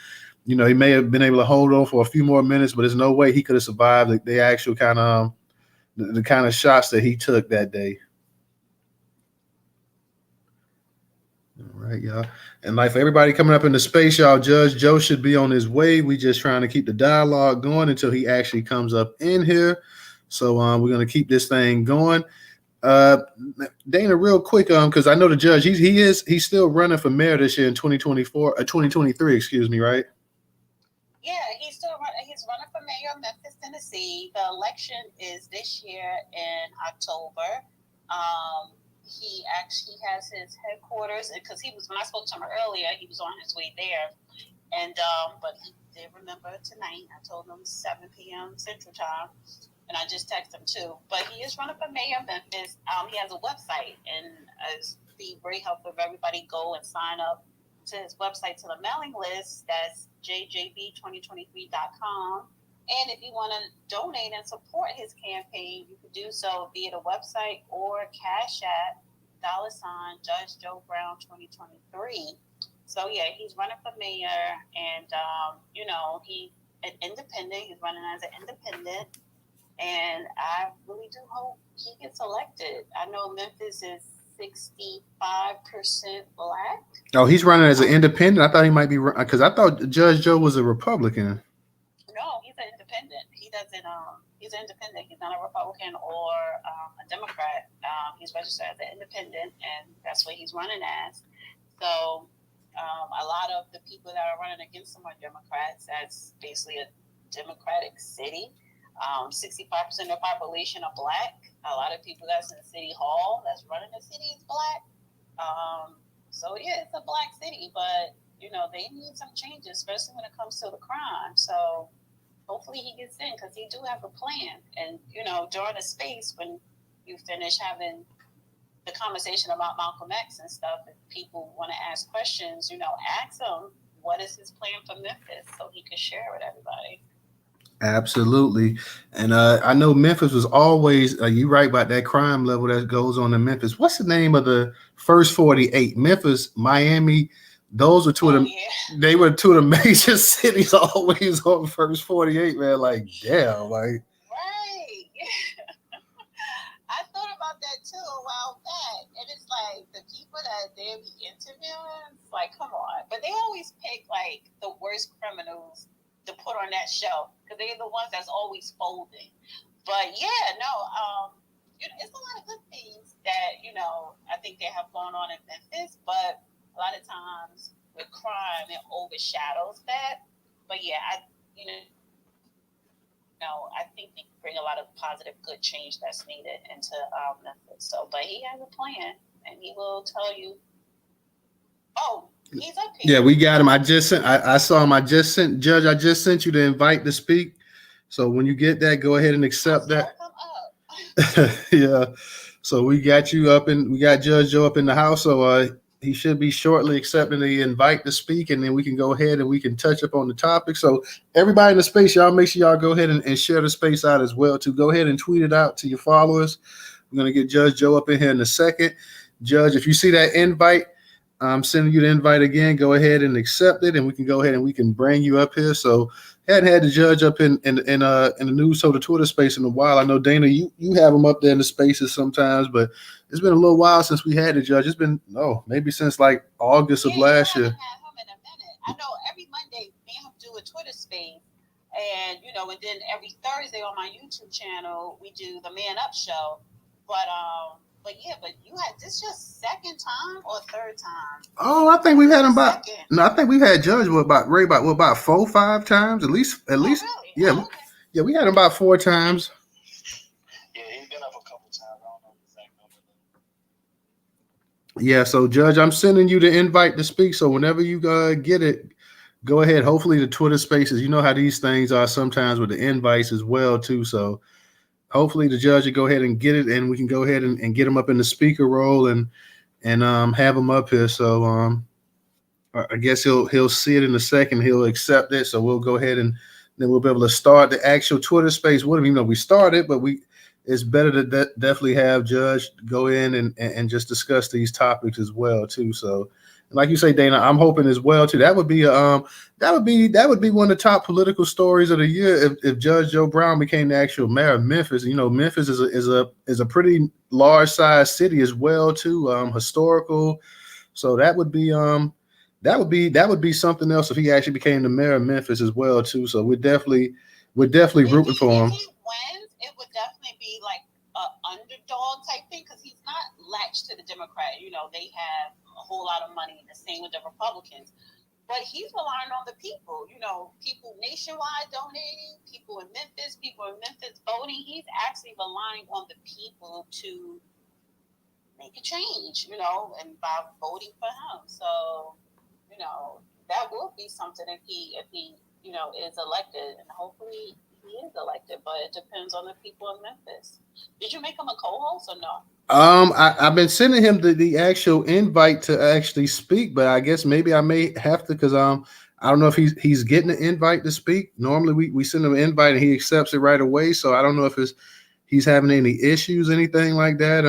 He may have been able to hold on for a few more minutes, but there's no way he could have survived the actual kind of the kind of shots that he took that day. All right, y'all. And like for everybody coming up into space, y'all, Judge Joe should be on his way. We just trying to keep the dialogue going until he actually comes up in here. So we're gonna keep this thing going. Dana, real quick, because I know the judge, he's still running for mayor this year in 2024, 2023, excuse me, right? Yeah, he's running for mayor of Memphis, Tennessee. The election is this year in October. He actually has his headquarters because when I spoke to him earlier, he was on his way there, and but he did remember tonight. I told him 7 p.m. Central Time. And I just texted him too. But he is running for mayor of Memphis. He has a website, and it's be very helpful if everybody go and sign up to his website, to the mailing list. That's jjb2023.com. And if you want to donate and support his campaign, you can do so via the website or Cash App, $ Judge Joe Brown 2023. So yeah, he's running for mayor, and he's an independent. He's running as an independent. And I really do hope he gets elected. I know Memphis is 65% black. Oh, he's running as an independent? I thought he might be, because I thought Judge Joe was a Republican. No, he's an independent. He's an independent. He's not a Republican or a Democrat. He's registered as an independent, and that's what he's running as. So a lot of the people that are running against him are Democrats. That's basically a Democratic city. 65% of the population are black. A lot of people that's in City Hall that's running the city is black. So yeah, it's a black city, but they need some changes, especially when it comes to the crime. So hopefully he gets in, because he do have a plan. And during the space, when you finish having the conversation about Malcolm X and stuff, if people want to ask questions, ask him what is his plan for Memphis, so he can share with everybody. Absolutely. And I know Memphis was always, you right about that crime level that goes on in Memphis. What's the name of the first 48? Memphis, Miami, those were they were two of the major cities always on first 48, man. Like, damn, like. Right. I thought about that too a while back. And it's like the people that they be interviewing, it's like, come on. But they always pick like the worst criminals to put on that show, because they're the ones that's always folding. But yeah, no, it's a lot of good things that I think they have going on in Memphis, but a lot of times with crime, it overshadows that. But yeah, I think they bring a lot of positive, good change that's needed into Memphis. So, but he has a plan, and he will tell you. Oh, he's up here. Yeah, we got him. I saw him. I just sent you the invite to speak. So when you get that, go ahead and accept that. Yeah. So we got you up, and we got Judge Joe up in the house. So he should be shortly accepting the invite to speak, and then we can go ahead and we can touch up on the topic. So everybody in the space, y'all make sure y'all go ahead and share the space out as well. To go ahead and tweet it out to your followers. We're gonna get Judge Joe up in here in a second. Judge, if you see that invite, I'm sending you the invite again. Go ahead and accept it, and we can go ahead and we can bring you up here. So hadn't had the judge up in the Newstoter Twitter space in a while. I know, Dana, you have him up there in the spaces sometimes, but it's been a little while since we had the judge. It's been maybe since like August of last year. I know every Monday we have to do a Twitter space, and and then every Thursday on my YouTube channel we do the Man Up Show. But you had this your second time or third time? Oh, I think we've had him about. No, I think we've had Judge about 4 or 5 times at least. Really? Yeah, okay. Yeah, we had him about 4 times. Yeah, he's been up a couple times. I don't know the exact number. Yeah, so Judge, I'm sending you the invite to speak. So whenever you get it, go ahead. Hopefully the Twitter spaces. You know how these things are sometimes with the invites as well too. So. Hopefully the judge will go ahead and get it, and we can go ahead and get him up in the speaker role and have him up here. So I guess he'll see it in a second. He'll accept it. So we'll go ahead and then we'll be able to start the actual Twitter space. We don't even know we started, but it's better to definitely have Judge go in and just discuss these topics as well too. So like you say, Dana, I'm hoping as well too. That would be one of the top political stories of the year if Judge Joe Brown became the actual mayor of Memphis. Memphis is a pretty large size city as well too. Historical. So that would be something else if he actually became the mayor of Memphis as well too. So we're definitely rooting for him. If he wins, it would definitely be like an underdog type thing because he's not latched to the Democrat. You know, they have a whole lot of money. The same with the Republicans. But he's relying on the people, you know, people nationwide donating, people in Memphis voting. He's actually relying on the people to make a change, you know, and by voting for him. So, you know, that will be something if he, you know, is elected, and hopefully he is elected. But it depends on the people in Memphis. Did you make him a co-host or no? I've been sending him the actual invite to actually speak, but I guess maybe I may have to because I don't know if he's getting an invite to speak. Normally we send him an invite and he accepts it right away. So I don't know if he's having any issues, anything like that.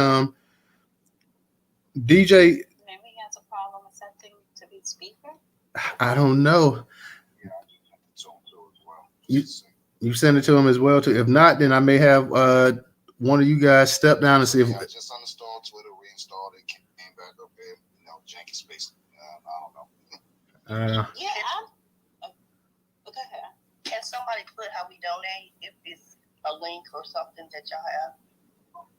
DJ, maybe he has a problem accepting to be speaker. I don't know. You send it to him as well too. If not, then I may have one of you guys step down and see if. I just uninstalled Twitter, reinstalled it, came back up there. You know, janky space. I don't know. Yeah. Go ahead. Can somebody put how we donate if it's a link or something that y'all have?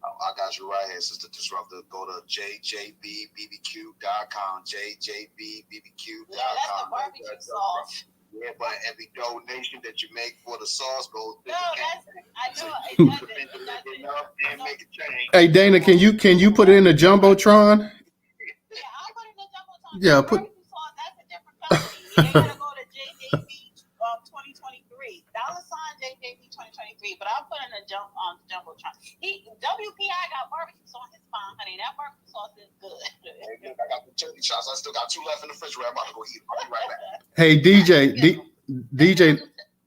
I got you right here, Sister Disruptor. Go to jjbbbq.com. jjbbbq.com. Yeah, that's the barbecue sauce. Yeah, but every donation that you make for the sauce goes. No, I know it doesn't. Make a change. Hey Dana, can you put it in the jumbotron? Yeah, I'll put it in the jumbotron. Yeah, barbecue sauce. That's a different company. You gotta go to JJB 2023. $JJB 2023. But I'll put in the jumbotron. WPI got barbecue sauce. It's fine, honey. That barbecue sauce is good. I got the turkey chops. I still got 2 left in the refrigerator. I'm about to go eat them. I'll be right back. Hey DJ,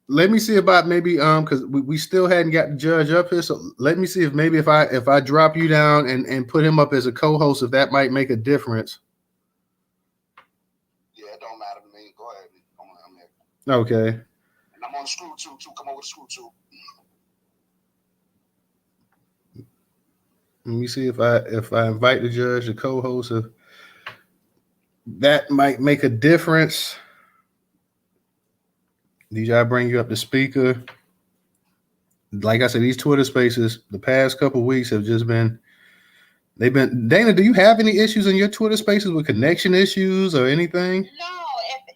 let me see about maybe because we still hadn't got the judge up here, so let me see if maybe if I drop you down and put him up as a co-host, if that might make a difference. Yeah, it don't matter to me. Go ahead. I'm here. Okay. And I'm on the screw too. Come over to screw too. Let me see if I invite the judge to co-host, if that might make a difference. DJ, I bring you up to speaker. Like I said, these Twitter spaces the past couple of weeks have just been. Dana, do you have any issues in your Twitter spaces with connection issues or anything? No,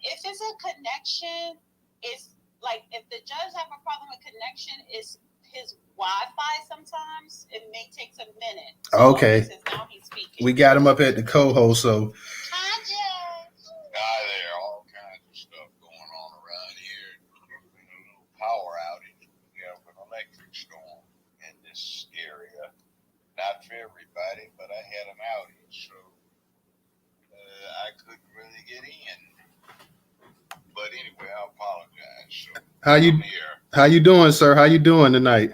if it's a connection, it's like if the judge have a problem with connection, it's his Wi-Fi sometimes. It may take a minute. So okay. Now he's speaking. We got him up at the co-host, so. Hi, Judge. Hi there. All kinds of stuff going on around here. There's been a little power outage. We have an electric storm in this area. Not for everybody, but I had an outage, so I couldn't really get in. But anyway, I apologize. So How you doing, sir? How you doing tonight?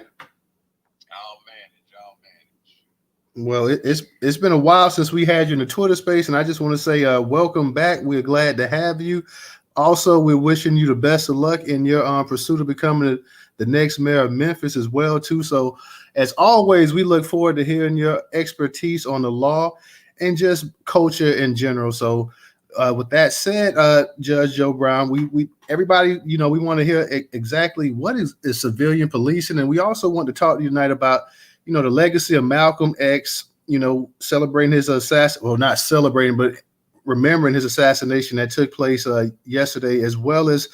I'll manage. Well, it's been a while since we had you in the Twitter space, and I just want to say welcome back. We're glad to have you. Also, we're wishing you the best of luck in your pursuit of becoming the next mayor of Memphis as well, too. So, as always, we look forward to hearing your expertise on the law and just culture in general. So, with that said, Judge Joe Brown, we everybody, we want to hear exactly what is civilian policing, and we also want to talk to you tonight about, the legacy of Malcolm X. Celebrating his not celebrating, but remembering his assassination that took place yesterday, as well as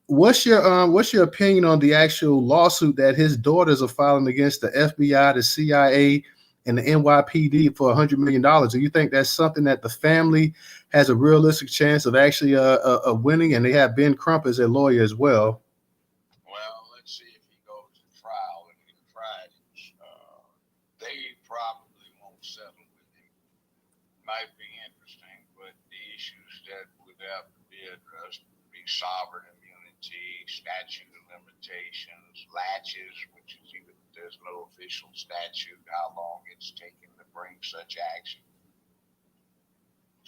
what's your opinion on the actual lawsuit that his daughters are filing against the FBI, the CIA, and the NYPD for $100 million. Do you think that's something that the family has a realistic chance of actually winning? And they have Ben Crump as their lawyer as well. Well, let's see if he goes to trial and he tries. They probably won't settle with him. Might be interesting, but the issues that would have to be addressed would be sovereign immunity, statute of limitations, latches, which is even there's no official statute how long it's taken to bring such action.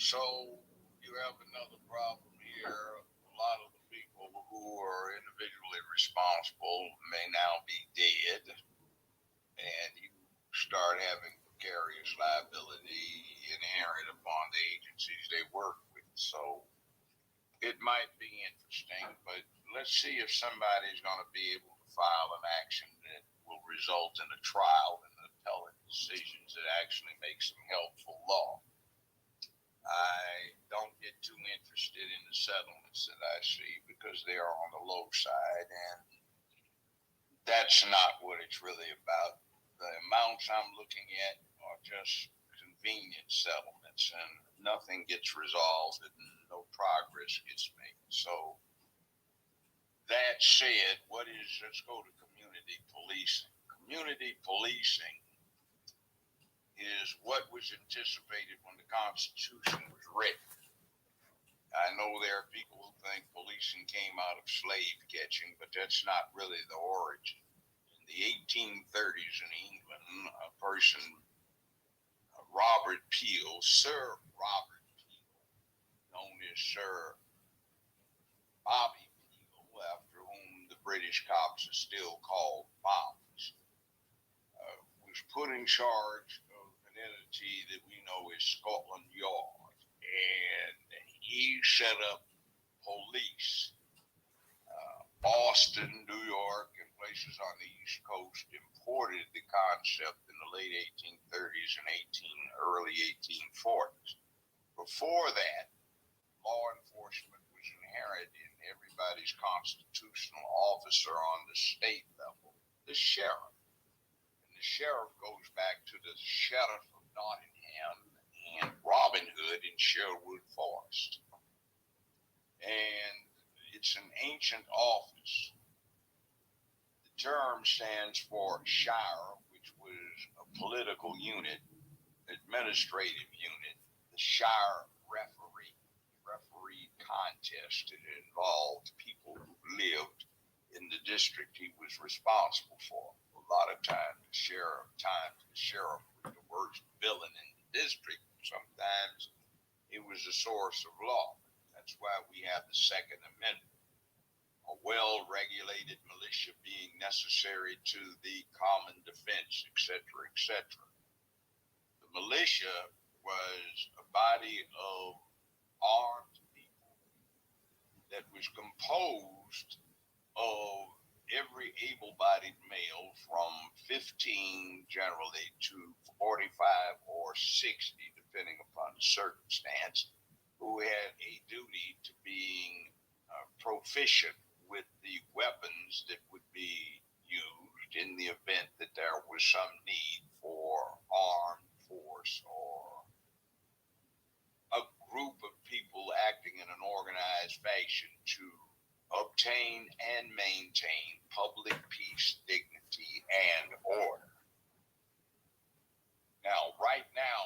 So you have another problem here. A lot of the people who are individually responsible may now be dead, and you start having vicarious liability inherent upon the agencies they work with. So it might be interesting, but let's see if somebody's going to be able to file an action that will result in a trial and appellate decisions that actually make some helpful law. I don't get too interested in the settlements that I see because they are on the low side, and that's not what it's really about. The amounts I'm looking at are just convenient settlements, and nothing gets resolved and no progress gets made. So that said, let's go to community policing. Community policing is what was anticipated when the Constitution was written. I know there are people who think policing came out of slave catching, but that's not really the origin. In the 1830s in England, a person, Robert Peel, Sir Robert Peel, known as Sir Bobby Peel, after whom the British cops are still called Bobbies, was put in charge of an entity that we know as Scotland Yard, and he set up police. Boston, New York, and places on the East Coast imported the concept in the late 1830s and early 1840s. Before that, law enforcement was inherent in everybody's constitutional officer on the state level, the sheriff. And the sheriff goes back to the sheriff of Nottingham and Robin Hood in Sherwood Forest. And it's an ancient office. The term stands for shire, which was a political unit, administrative unit. The shire referee contest that involved people who lived in the district he was responsible for. A lot of times the sheriff was the worst villain in the district. Sometimes it was a source of law. That's why we have the Second Amendment, a well-regulated militia being necessary to the common defense, etc., etc. The militia was a body of armed people that was composed of every able-bodied male from 15 generally to 45 or 60, depending upon the circumstance, who had a duty to being proficient with the weapons that would be used in the event that there was some need for armed force or a group of people acting in an organized fashion to obtain and maintain public peace, dignity, and order. Now, right now,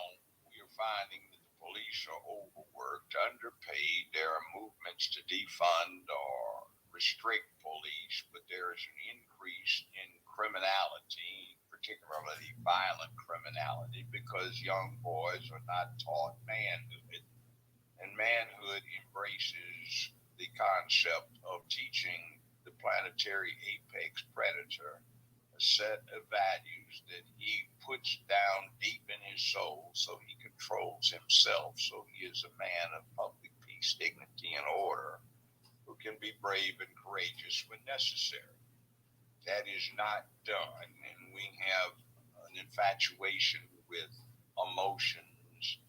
we are finding that the police are overworked, underpaid. There are movements to defund or restrict police, but there is an increase in criminality, particularly violent criminality, because young boys are not taught manhood. And manhood embraces the concept of teaching the planetary apex predator a set of values that he puts down deep in his soul so he controls himself, so he is a man of public peace, dignity, and order who can be brave and courageous when necessary. That is not done, and we have an infatuation with emotions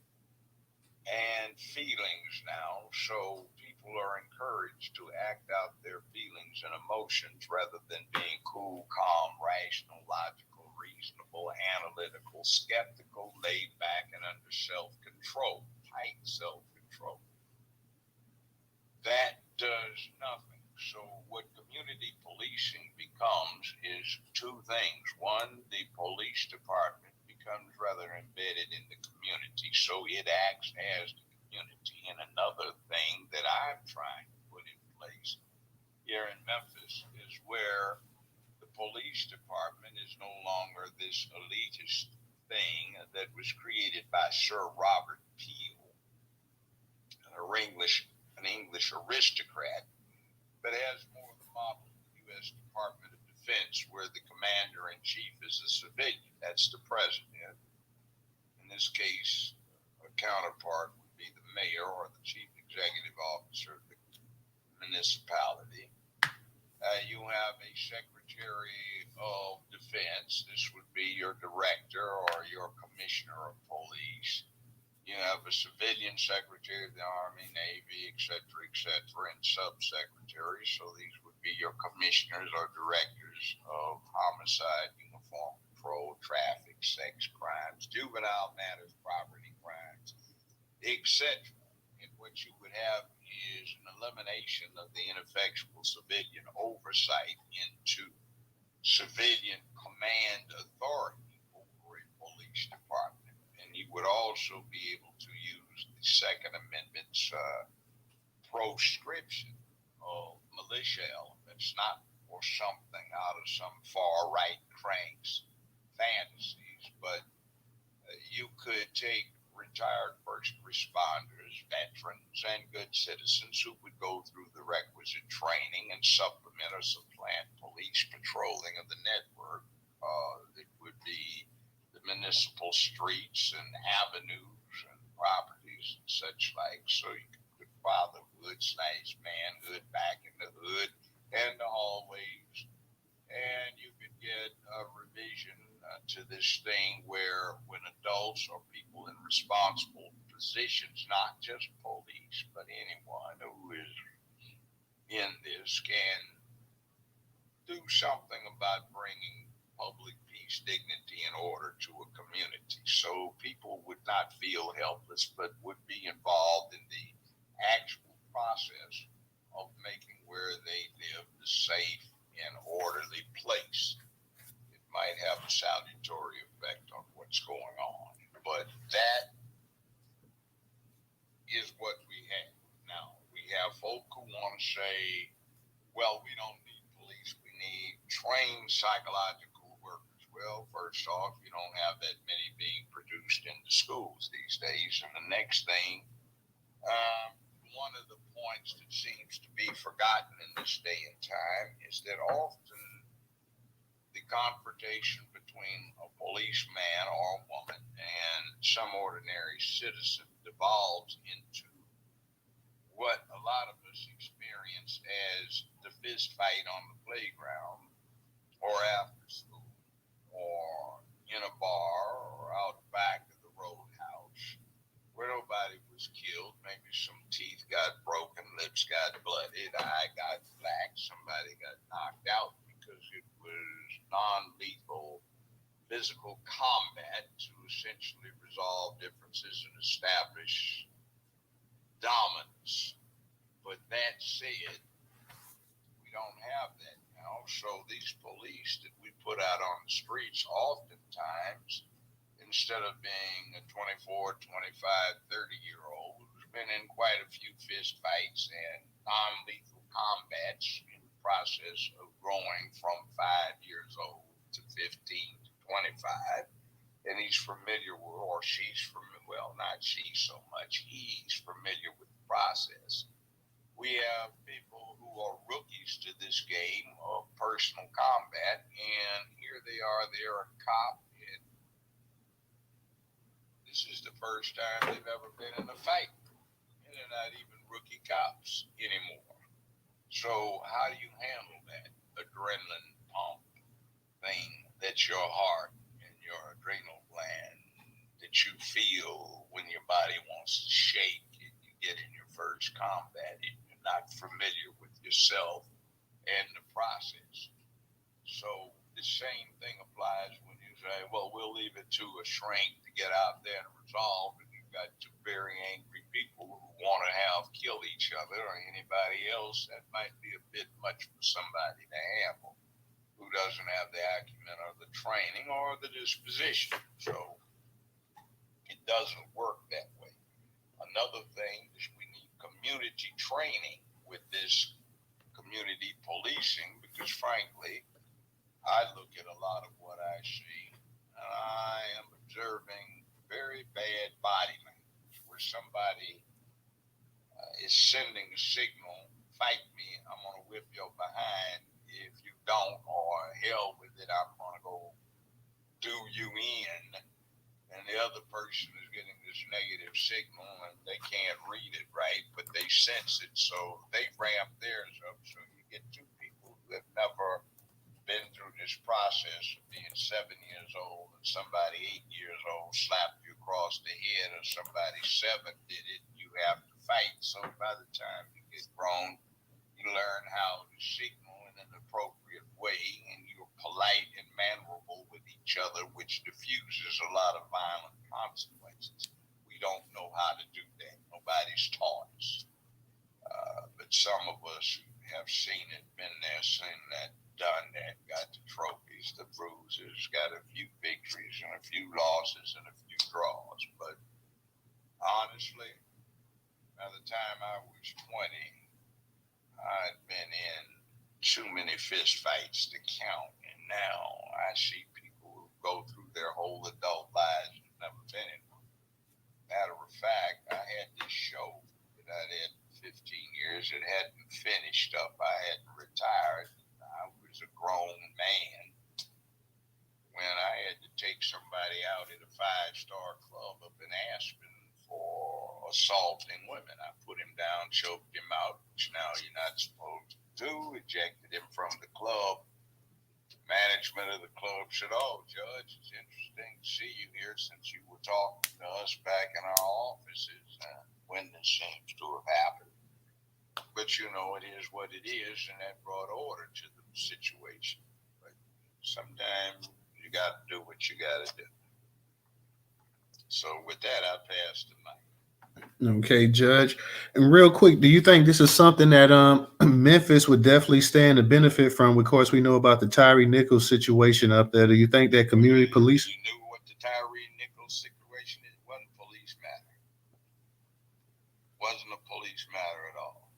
and feelings now, so people are encouraged to act out their feelings and emotions rather than being cool, calm, rational, logical, reasonable, analytical, skeptical, laid back, and under self-control, tight self-control. That does nothing. So what community policing becomes is two things. One, the police department becomes rather embedded in the community, so it acts as the community. And another thing that I'm trying to put in place here in Memphis is where the police department is no longer this elitist thing that was created by Sir Robert Peel, an English aristocrat, but has more the model of the U.S. Department of Defense, where the commander-in-chief is a civilian. That's the president. In this case, a counterpart would be the mayor or the chief executive officer of the municipality. You have a secretary of defense. This would be your director or your commissioner of police. You have a civilian secretary of the Army, Navy, et cetera, and subsecretaries. So these would be your commissioners or directors of homicide, uniform patrol, traffic, sex crimes, juvenile matters, property crimes, etc. And what you would have is an elimination of the ineffectual civilian oversight into civilian command authority over a police department. And you would also be able to use the Second Amendment's proscription of militia elements, not for something out of some far right cranks fantasies, but you could take retired first responders, veterans, and good citizens who would go through the requisite training and supplement or supplant police patrolling of the network. It would be the municipal streets and avenues and properties and such like, so you could put fatherhood / manhood back in the hood and the hallways, and you could get a revision to this thing where when adults or people in responsible positions, not just police, but anyone who is in this, can do something about bringing public peace, dignity, and order to a community. So people would not feel helpless, but would be involved in the actual process of making where they live a safe and orderly place. It might have a salutary effect on what's going on, but that is what we have. Now, we have folk who want to say, well, we don't need police, we need trained psychological workers. Well, first off, you don't have that many being produced in the schools these days. And the next thing, one of the points that seems to be forgotten in this day and time is that often the confrontation between a policeman or a woman and some ordinary citizen devolves into what a lot of us experience as the fist fight on the playground or after school or in a bar or out back of the roadhouse where nobody was killed. Maybe some teeth got broken, lips got blooded, eye got black, somebody got knocked out because it was non-lethal physical combat to essentially resolve differences and establish dominance. But that said, we don't have that now. So these police that we put out on the streets oftentimes, instead of being a 24, 25, 30-year-old who's been in quite a few fist fights and non-lethal combats in the process of growing from 5 years old to 15 to 25, and he's familiar with, or she's familiar, well, not she so much, he's familiar with the process. We have people who are rookies to this game of personal combat, and here they are, they're a cop, and this is the first time they've ever been in a fight, and they're not even rookie cops anymore. So how do you handle that adrenaline pump thing that's your heart and your adrenal gland that you feel when your body wants to shake and you get in your first combat and you're not familiar with yourself and the process? So the same thing applies when you say, well, we'll leave it to a shrink to get out there and resolve, and you've got two very angry people who want to kill each other or anybody else. That might be a bit much for somebody to handle who doesn't have the acumen or the training or the disposition. So it doesn't work that way. Another thing is we need community training with this community policing, because frankly, I look at a lot of what I see, and I am observing very bad body language where somebody is sending a signal, fight me, I'm going to whip your behind. If you don't, or hell with it, I'm going to go do you in. and the other person is getting this negative signal and they can't read it right, but they sense it, so they ramp theirs up. So you get two people who have never been through this process of being 7 years old and somebody 8 years old slapped you across the head, or somebody 7 did it, you have to fight. So by the time you get grown, you learn how to signal in an appropriate way, and you're polite and mannerable with each other, which diffuses a lot of violent consequences. We don't know how to do that. Nobody's taught us. But some of us have seen it, been there, seen that, done that, got the trophies, the bruises, got a few victories and a few losses and a few draws. But honestly, by the time I was 20, I'd been in too many fist fights to count. And now I see people who go through their whole adult lives and never been in one. Matter of fact, I had this show that I did 15 years. It hadn't finished up. I hadn't retired. I was a grown man when I had to take somebody out at a 5-star club up in Aspen for assaulting women. I put him down, choked him out, which now you're not supposed to do, ejected him from the club. Management of the club said, "Oh, Judge, it's interesting to see you here since you were talking to us back in our offices when this seems to have happened. But you know, it is what it is," and that brought order to the situation. But sometimes you got to do what you got to do. So with that, I pass the mic. Okay, Judge. And real quick, do you think this is something that Memphis would definitely stand to benefit from? Of course, we know about the Tyree Nichols situation up there. Do you think that community police? You knew what the Tyree Nichols situation is. It wasn't a police matter. Wasn't a police matter at all.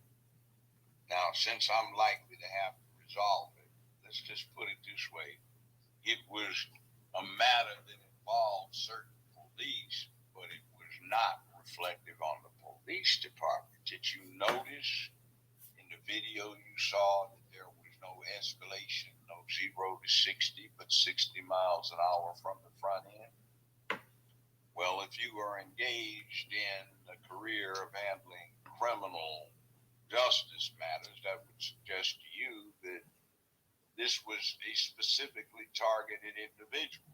Now, since I'm likely to have to resolve it, let's just put it this way. It was a matter that involved certain police, but it was not reflective on the police department. Did you notice in the video you saw that there was no escalation, no 0 to 60, but 60 miles an hour from the front end? Well, if you are engaged in a career of handling criminal justice matters, that would suggest to you that this was a specifically targeted individual.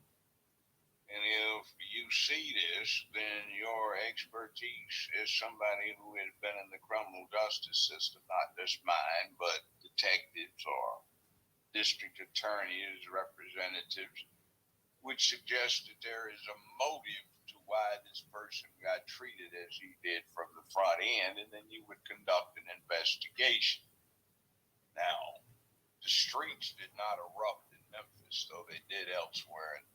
And if you see this, then your expertise as somebody who has been in the criminal justice system, not just mine, but detectives or district attorneys, representatives, would suggest that there is a motive to why this person got treated as he did from the front end, and then you would conduct an investigation. Now, the streets did not erupt in Memphis, though they did elsewhere in the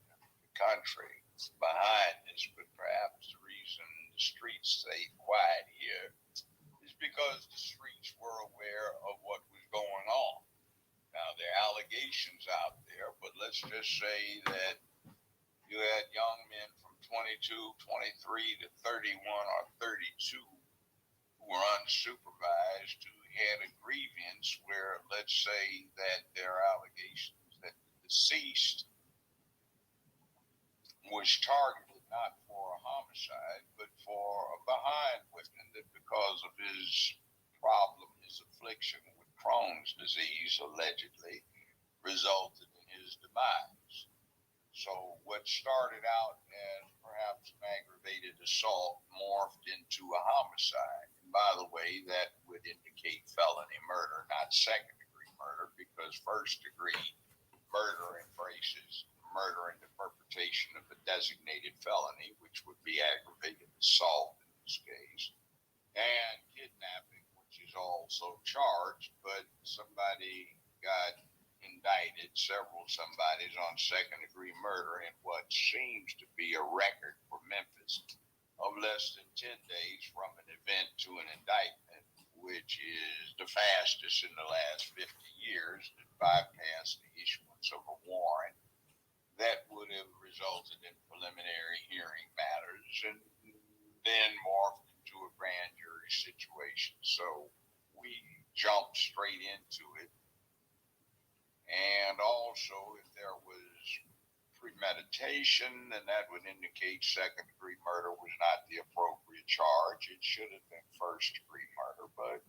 country behind this, but perhaps the reason the streets stayed quiet here is because the streets were aware of what was going on. Now, there are allegations out there, but let's just say that you had young men from 22, 23 to 31 or 32 who were unsupervised, who had a grievance where, let's say that there are allegations that the deceased was targeted not for a homicide, but for a behind whipping, that because of his problem, his affliction with Crohn's disease, allegedly resulted in his demise. So what started out as perhaps an aggravated assault morphed into a homicide. And by the way, that would indicate felony murder, not second-degree murder, because first-degree murder embraces murder in the perpetration of a designated felony, which would be aggravated assault in this case, and kidnapping, which is also charged, but somebody got indicted, several somebodies, on second-degree murder in what seems to be a record for Memphis of less than 10 days from an event to an indictment, which is the fastest in the last 50 years that bypassed the issuance of a warrant that would have resulted in preliminary hearing matters and then morphed into a grand jury situation. So we jumped straight into it. And also, if there was premeditation, then that would indicate second-degree murder was not the appropriate charge. It should have been first-degree murder, but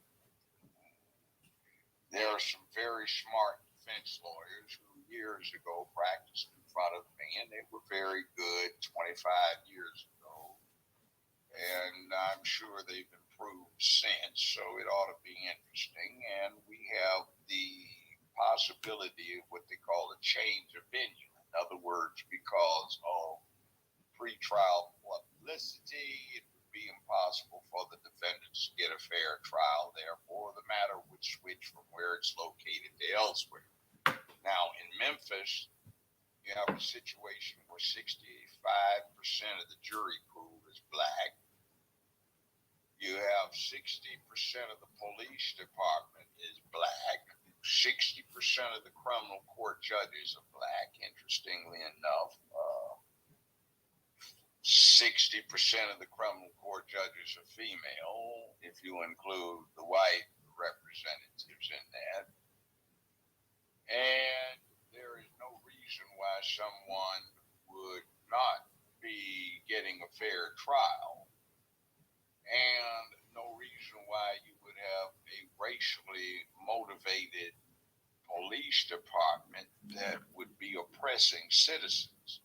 there are some very smart defense lawyers who years ago practiced in front of me, and they were very good 25 years ago. And I'm sure they've improved since, so it ought to be interesting. And we have the possibility of what they call a change of venue. In other words, because of pretrial publicity, it would be impossible for the defendants to get a fair trial. Therefore, the matter would switch from where it's located to elsewhere. Now, in Memphis, you have a situation where 65% of the jury pool is black. You have 60% of the police department is black. 60% of the criminal court judges are black, interestingly enough. 60% of the criminal court judges are female, if you include the white representatives in that. And there is no reason why someone would not be getting a fair trial, and no reason why you would have a racially motivated police department that would be oppressing citizens.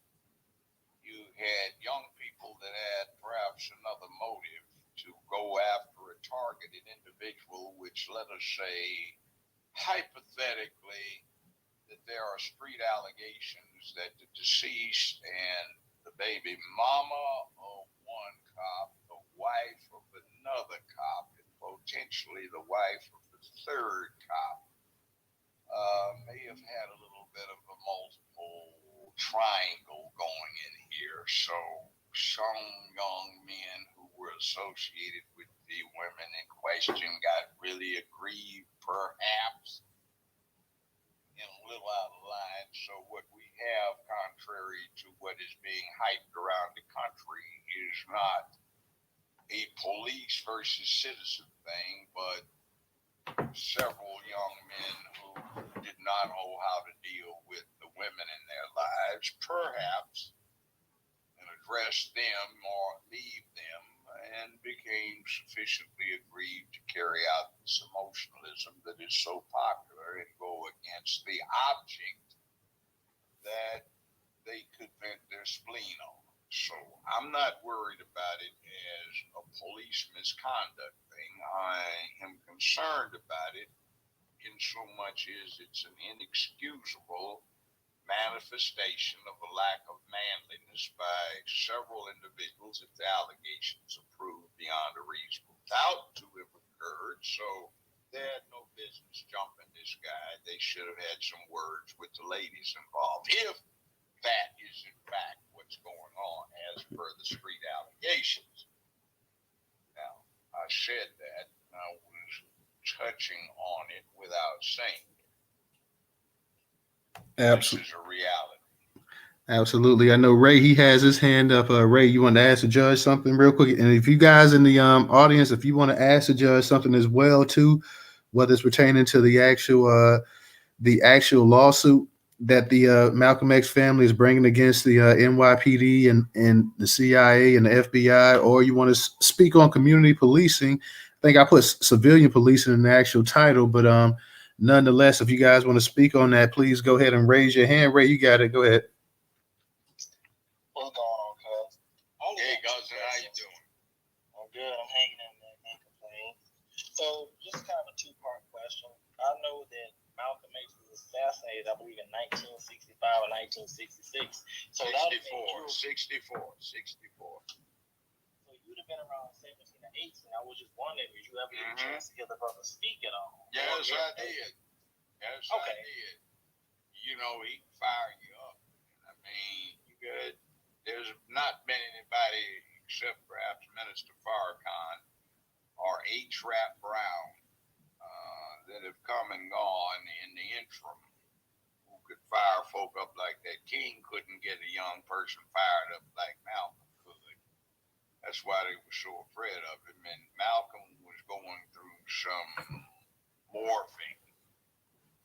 You had young people that had perhaps another motive to go after a targeted individual, which, let us say, hypothetically, that there are street allegations that the deceased and the baby mama of one cop, the wife of another cop, and potentially the wife of the third cop may have had a little bit of a multiple triangle going in here. So some young men who were associated with the women in question got really aggrieved, perhaps, and a little out of line. So what we have, contrary to what is being hyped around the country, is not a police versus citizen thing, but several young men who did not know how to deal with the women in their lives, perhaps, and address them or leave them, and became sufficiently aggrieved to carry out this emotionalism that is so popular and go against the object that they could vent their spleen on. So I'm not worried about it as a police misconduct thing. I am concerned about it in so much as it's an inexcusable manifestation of a lack of manliness by several individuals if the allegations are proved beyond a reasonable doubt to have occurred. So they had no business jumping this guy. They should have had some words with the ladies involved, if that is in fact what's going on as per the street allegations. Now, I said that, and I was touching on it without saying it. Absolutely. This is a reality. Absolutely. I know Ray, he has his hand up. Ray, you want to ask the judge something real quick? And if you guys in the audience, if you want to ask the judge something as well too, whether it's pertaining to the actual lawsuit that the Malcolm X family is bringing against the NYPD and the CIA and the FBI, or you want to speak on community policing, I think I put civilian policing in the actual title, but nonetheless, if you guys want to speak on that, please go ahead and raise your hand. Ray, you got it. Go ahead. What's going on, cuz? Hey, Cousin, how you doing? I'm good. I'm hanging in there. Can't complain. So, just kind of a two-part question. I know that Malcolm X was assassinated, I believe, in 1965 or 1966. So 64. So you'd have been around 17 or 18. I was just wondering, did you ever get a chance to hear the brother speak at all? Yes, I did. Yes, Okay. I did. You know, he can fire you up. I mean, there's not been anybody except perhaps Minister Farrakhan or H. Rap Brown that have come and gone in the interim who could fire folk up like that. King couldn't get a young person fired up like Malcolm could. That's why they were so afraid of him. And Malcolm was going through some morphing,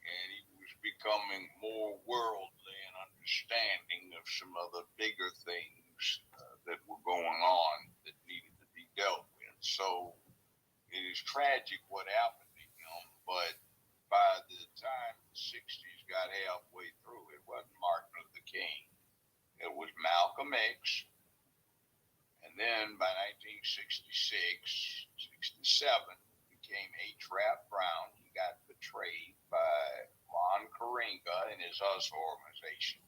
and he was becoming more worldly and understanding of some other bigger things that were going on that needed to be dealt with. So it is tragic what happened to him, but by the time the 60s got halfway through, it wasn't Martin Luther King. It was Malcolm X. And then by 1966, 67, became H. Rap Brown. He got betrayed by Ron Karenga and his US organization.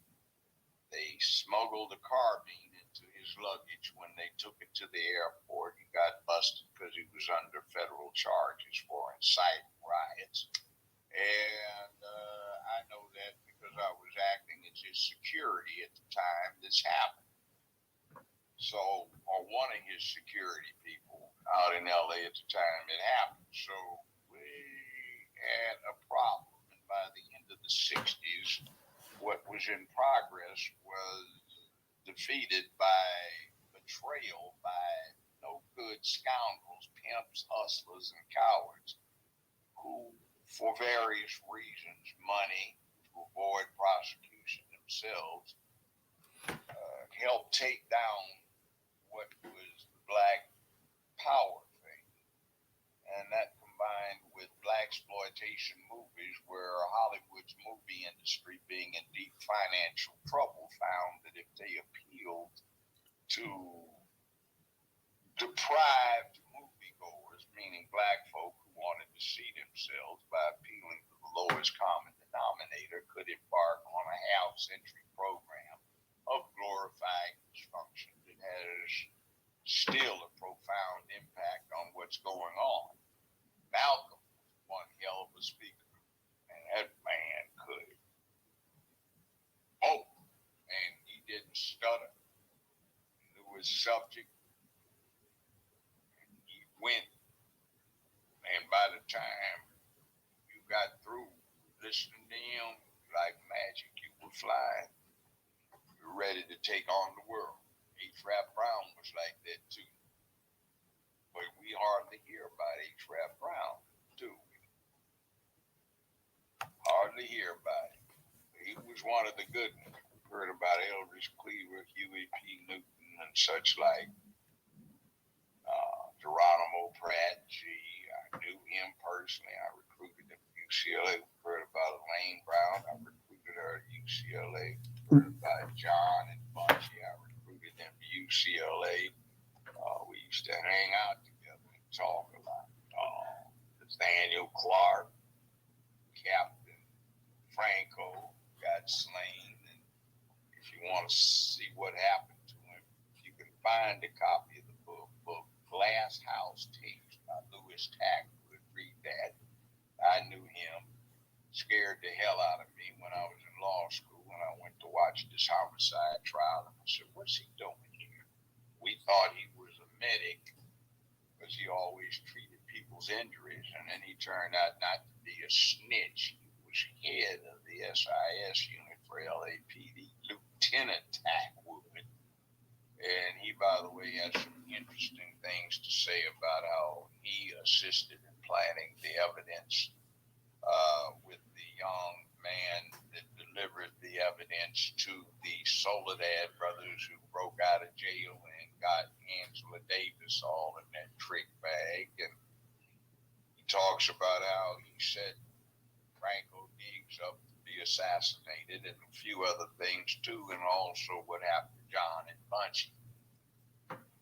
They smuggled a carbine into his luggage when they took it to the airport. He got busted because he was under federal charges for inciting riots. And I know that because I was acting as his security at the time this happened. So, or one of his security people out in LA at the time it happened. So we had a problem. And by the end of the 60s, what was in progress was defeated by betrayal by no good scoundrels, pimps, hustlers, and cowards who, for various reasons, money, to avoid prosecution themselves, helped take down what was the Black Power thing. And that combined with blaxploitation movies, where Hollywood's movie industry, being in deep financial trouble, found that if they appealed to deprived moviegoers, meaning black folk who wanted to see themselves by appealing to the lowest common denominator, could embark on a half-century program of glorifying dysfunction that has still a profound impact on what's going on. Malcolm was one hell of a speaker, and that man could. Oh, and he didn't stutter. He knew his subject, and he went. And by the time you got through listening to him, like magic, you were flying. You were ready to take on the world. H. Rap Brown was like that too. But we hardly hear about H. Rap Brown, do we? Hardly hear about him. He was one of the good ones. We heard about Eldridge Cleaver, Huey P. Newton, and such like. Geronimo Pratt, I knew him personally. I recruited him at UCLA. We heard about Elaine Brown. I recruited her at UCLA. We heard about John and Bunchy. I recruited them to UCLA. We used to hang out together and talk a lot. Nathaniel Clark, Captain Franco got slain. And if you want to see what happened to him, you can find a copy of the book Glass House Tapes by Louis Tackwood. Read that. I knew him. Scared the hell out of me when I was in law school when I went to watch this homicide trial. And I said, what's he doing here? We thought he was a medic because he always treated people's injuries. And then he turned out not to be a snitch. He was head of the SIS unit for LAPD, Lieutenant Tackwood. And he, by the way, has some interesting things to say about how he assisted in planning the evidence with the young man that delivered the evidence to the Soledad brothers who broke out of jail and got Angela Davis all in that trick bag. And he talks about how he set Franco Diggs up to be assassinated and a few other things too, and also what happened to John and Bunchy.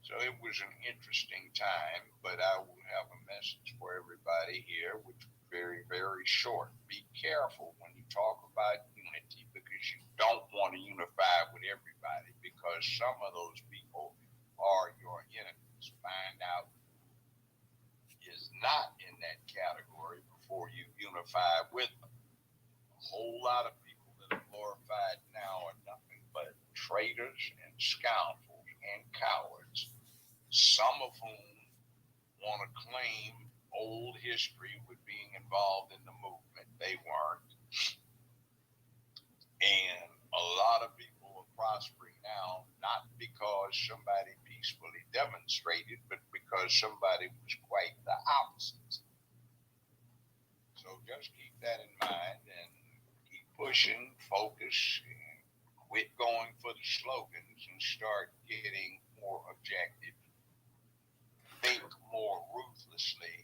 So it was an interesting time, but I will have a message for everybody here, which is very, very short. Be careful when you talk about unity, because you don't want to unify with everybody, because some of those people are your enemies. Find out who is not in that category before you unify with them. A whole lot of people that are glorified now are nothing but traitors and scoundrels and cowards, some of whom want to claim old history with being involved in the movement. They weren't. And a lot of people are prospering now, not because somebody peacefully demonstrated, but because somebody was quite the opposite. So just keep that in mind and keep pushing, focus, and quit going for the slogans and start getting more objective. Think more ruthlessly.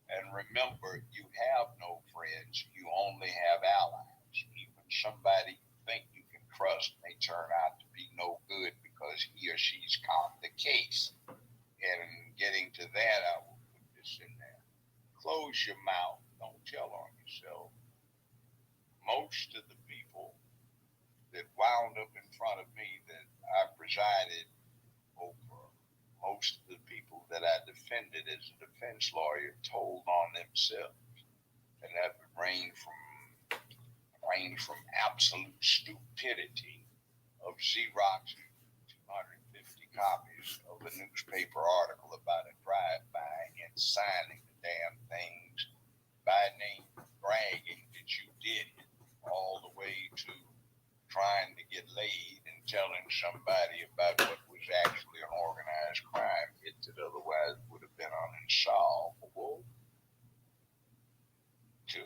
And remember, you have no friends. You only have allies. Even somebody you think you can trust may turn out to be no good because he or she's caught the case. And getting to that, I will put this in there. Close your mouth. Don't tell on yourself. Most of the people that wound up in front of me that I presided over, most of the people that I defended as a defense lawyer told on themselves. And that would range from absolute stupidity of Xeroxing 250 copies of a newspaper article about a drive-by and signing the damn things by name, bragging that you did it, all the way to trying to get laid and telling somebody about what was actually an organized crime hit that otherwise would have been unsolvable, to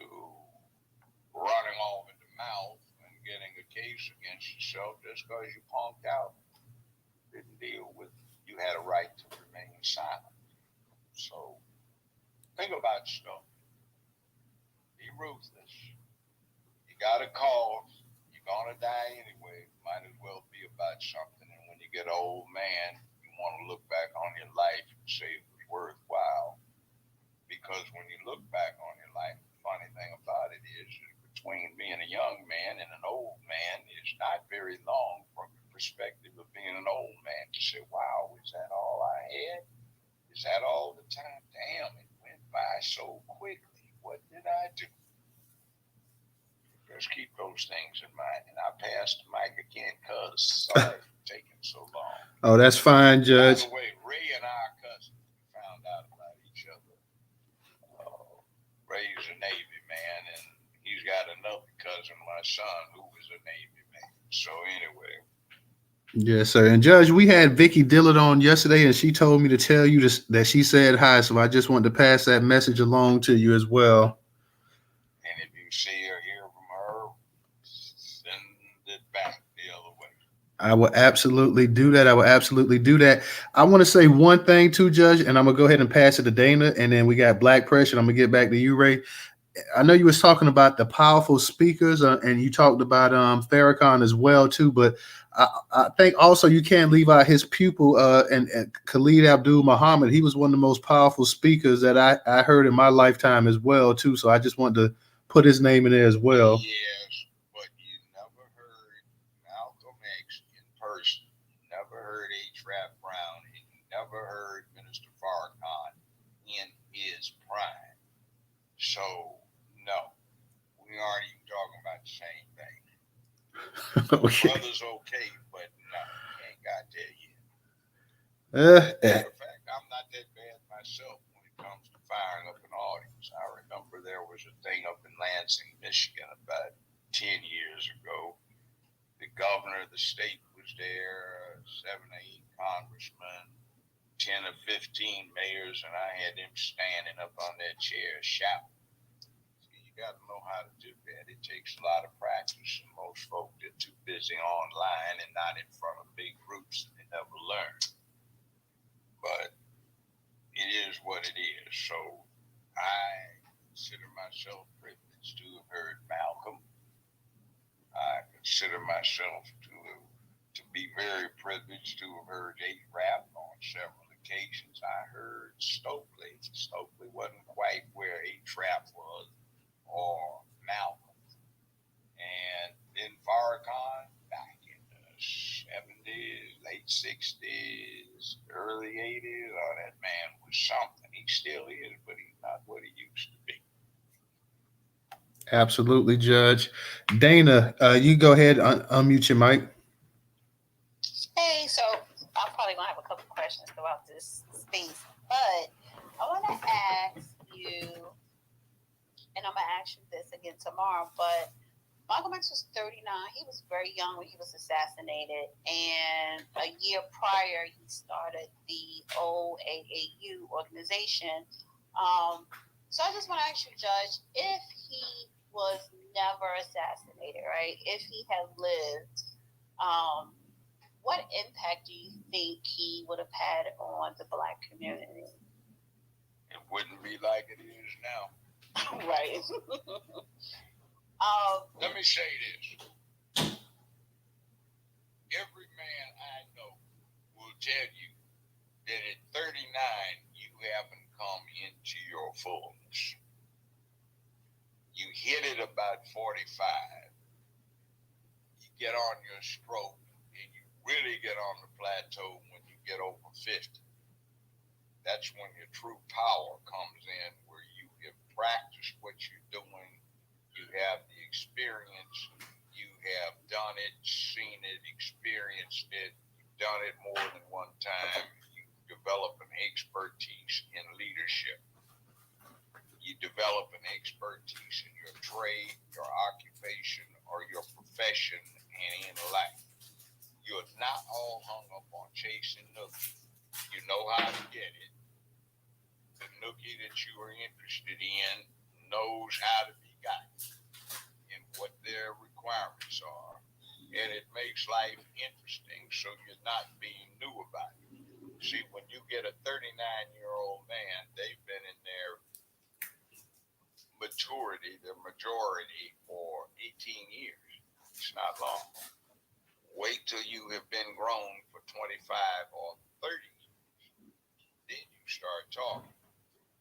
running off at the mouth and getting a case against yourself just because you punked out. Didn't deal with, you had a right to remain silent. So think about stuff. Be ruthless. You got a cause. You're going to die anyway. Might as well be about something. And when you get an old man, you want to look back on your life and say it was worthwhile. Because when you look back on your life, the funny thing about it is between being a young man and an old man is not very long from the perspective of being an old man to say, wow, is that all I had? Is that all the time? Damn, it went by so quickly. What did I do? Just keep those things in mind. And I passed the mic again because sorry for taking so long. Oh, that's fine, Judge. By the way, Ray and I are cousins. We found out about each other. Ray's a Navy man, and he's got another cousin, my son, who was a Navy man. So anyway. Yes, sir. And Judge, we had Vicky Dillard on yesterday, and she told me to tell you that she said hi. So I just wanted to pass that message along to you as well. And if you see or hear from her, send it back the other way. I will absolutely do that. I want to say one thing too, Judge, and I'm going to go ahead and pass it to Dana, and then we got Black Pressure. I'm going to get back to you, Ray. I know you was talking about the powerful speakers, and you talked about Farrakhan as well too. But I think also you can't leave out his pupil and Khalid Abdul Muhammad. He was one of the most powerful speakers that I heard in my lifetime as well too. So I just wanted to put his name in there as well. Yes, but you never heard Malcolm X in person. You never heard H. Rap Brown, and you never heard Minister Farrakhan in his prime. So no, we aren't even talking about the same thing. Okay. Brother's okay, but no, he ain't got there yet. Matter of fact, I'm not that bad myself when it comes to firing up an audience. I remember there was a thing up in Lansing, Michigan about 10 years ago. The governor of the state was there, 7 or 8 congressmen, 10 or 15 mayors, and I had them standing up on their chairs shouting. You got to know how to do that. It takes a lot of practice, and most folks are too busy online and not in front of big groups, and they never learn. But it is what it is. So I consider myself privileged to have heard Malcolm. I consider myself to be very privileged to have heard A-Rap on several occasions. I heard Stokely. Stokely wasn't quite where A-Rap was, or Malcolm. And then Farrakhan back in the 70s, late 60s, early 80s. Oh, that man was something. He still is, but he's not what he used to be. Absolutely, Judge. Dana, you go ahead, unmute your mic. Hey, so I'm probably gonna have a couple questions throughout this space, but I want to ask you, and I'm gonna ask you this again tomorrow. But Malcolm X was 39. He was very young when he was assassinated, and a year prior, he started the OAAU organization. So I just want to ask you, Judge, if he was never assassinated, right? If he had lived What impact do you think he would have had on the Black community? It wouldn't be like it is now. Right. Let me say this. Every man I know will tell you that at 39, you haven't come into your fullness. You hit it about 45. You get on your stroke, and you really get on the plateau when you get over 50. That's when your true power comes in, where you have practiced what you're doing. You have the experience. You have done it, seen it, experienced it. You've done it more than one time. You develop an expertise in leadership. You develop an expertise in your trade, your occupation, or your profession, and in life. You're not all hung up on chasing nookie. You know how to get it. The nookie that you are interested in knows how to be got and what their requirements are. And it makes life interesting, so you're not being new about it. See, when you get a 39-year-old man, they've been in their maturity, their majority, for 18 years. It's not long. Wait till you have been grown for 25 or 30 years. Then you start talking.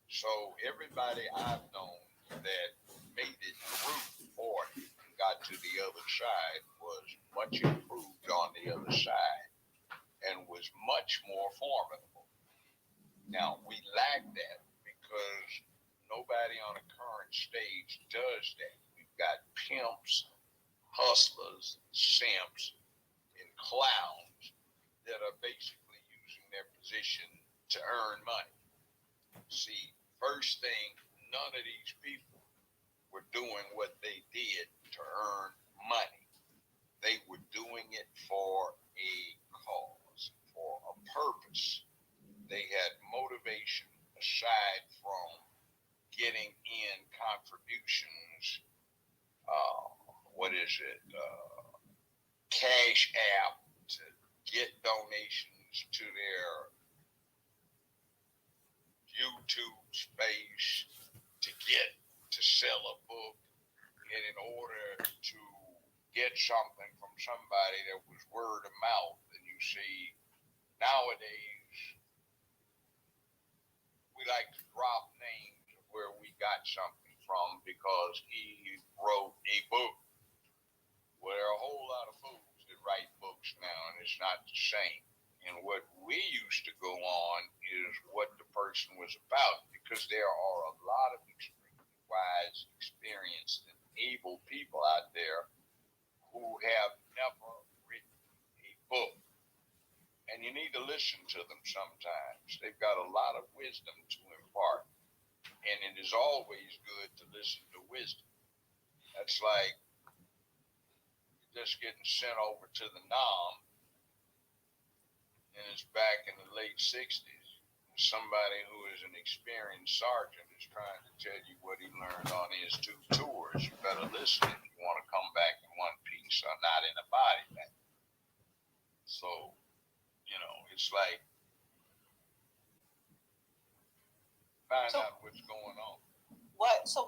So everybody I've known that made it through 40 and got to the other side was much improved on the other side and was much more formidable. Now, we lack that because nobody on a current stage does that. We've got pimps, hustlers, simps, and clowns that are basically using their position to earn money. See, first thing, none of these people were doing what they did to earn money. They were doing it for a cause, for a purpose. They had motivation aside from getting in contributions, Cash App to get donations to their YouTube space to sell a book, and in order to get something from somebody that was word of mouth. And you see, nowadays, we like to drop names of where we got something from because he wrote a book. Well, there are a whole lot of fools that write books now, and it's not the same. And what we used to go on is what the person was about, because there are a lot of extremely wise, experienced, and able people out there who have never written a book. And you need to listen to them sometimes. They've got a lot of wisdom to impart. And it is always good to listen to wisdom. That's like just getting sent over to the Nam, and it's back in the late 60s. Somebody who is an experienced sergeant is trying to tell you what he learned on his 2 tours. You better listen if you want to come back in one piece or not in a body bag. So, it's like find out what's going on. So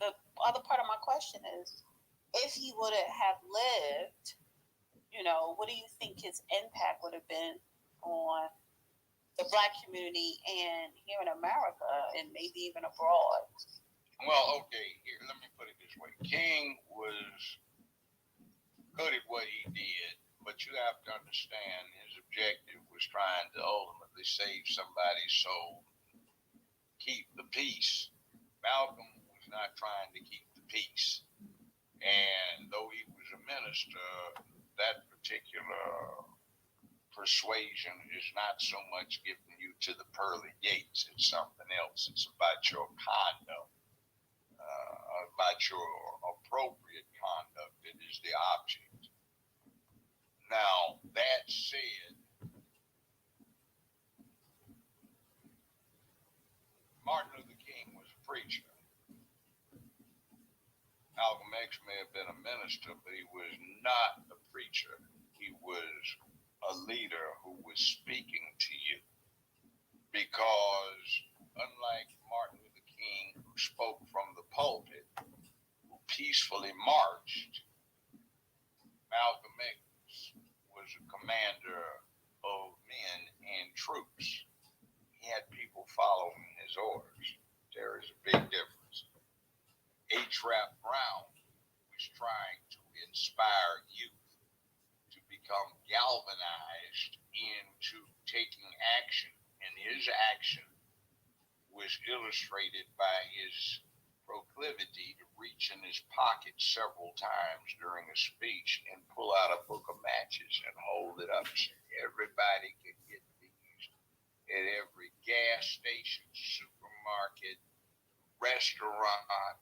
the other part of my question is, if he would have lived, what do you think his impact would have been on the Black community and here in America and maybe even abroad? Well, okay, here, let me put it this way. King was good at what he did, but you have to understand his objective was trying to ultimately save somebody's soul, keep the peace. Malcolm was not trying to keep the peace. And though he was a minister, that particular persuasion is not so much getting you to the pearly gates. It's something else. It's about your conduct, about your appropriate conduct that is the object. Now, that said, Martin Luther King was a preacher. Malcolm X may have been a minister, but he was not a preacher. He was a leader who was speaking to you. Because unlike Martin Luther King, who spoke from the pulpit, who peacefully marched, Malcolm X was a commander of men and troops. He had people following his orders. There is a big difference. H. Rap Brown was trying to inspire youth to become galvanized into taking action, and his action was illustrated by his proclivity to reach in his pocket several times during a speech and pull out a book of matches and hold it up and say, everybody can get these at every gas station, supermarket, restaurant,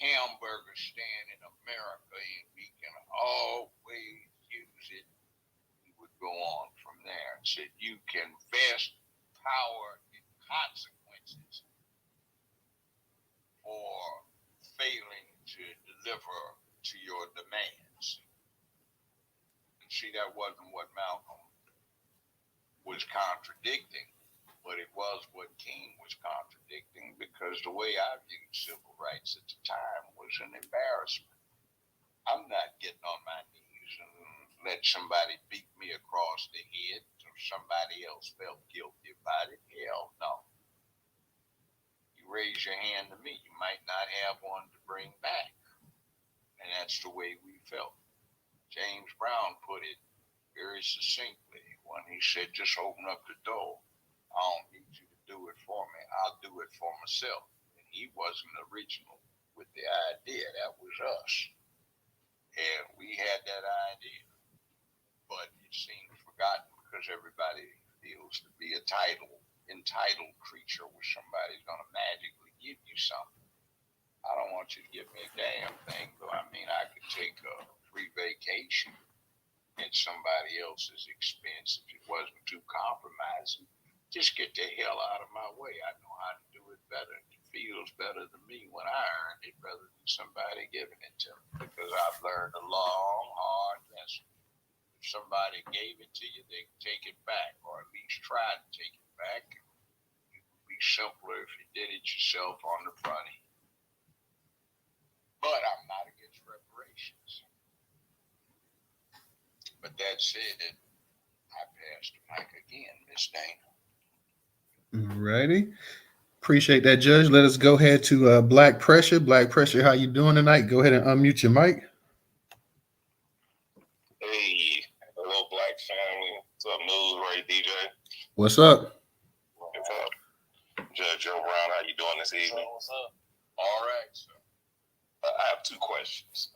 hamburger stand in America, and we can always use it. He would go on from there and said, you can vest power in consequences for failing to deliver to your demands. And see, that wasn't what Malcolm was contradicting, but it was what King was contradicting, because the way I viewed civil rights at the time was an embarrassment. I'm not getting on my knees and let somebody beat me across the head so somebody else felt guilty about it. Hell no. You raise your hand to me, you might not have one to bring back. And that's the way we felt. James Brown put it very succinctly when he said, just open up the door. I don't need you to do it for me. I'll do it for myself. And he wasn't original with the idea. That was us. And we had that idea. But it seems forgotten because everybody feels to be a entitled creature where somebody's going to magically give you something. I don't want you to give me a damn thing, though. I mean, I could take a free vacation at somebody else's expense if it wasn't too compromising. Just get the hell out of my way. I know how to do it better. It feels better to me when I earned it rather than somebody giving it to me, because I've learned a long, hard lesson. If somebody gave it to you, they can take it back, or at least try to take it back. It would be simpler if you did it yourself on the front end. But I'm not against reparations. But that said, I passed the mic again, Miss Dana. Alrighty. Appreciate that, Judge. Let us go ahead to Black Pressure. Black Pressure, how you doing tonight? Go ahead and unmute your mic. Hey, hello, Black family. What's up, News Ray DJ? What's up? What's up? Judge Joe Brown, how you doing this evening? What's up? All right, sir. I have two questions.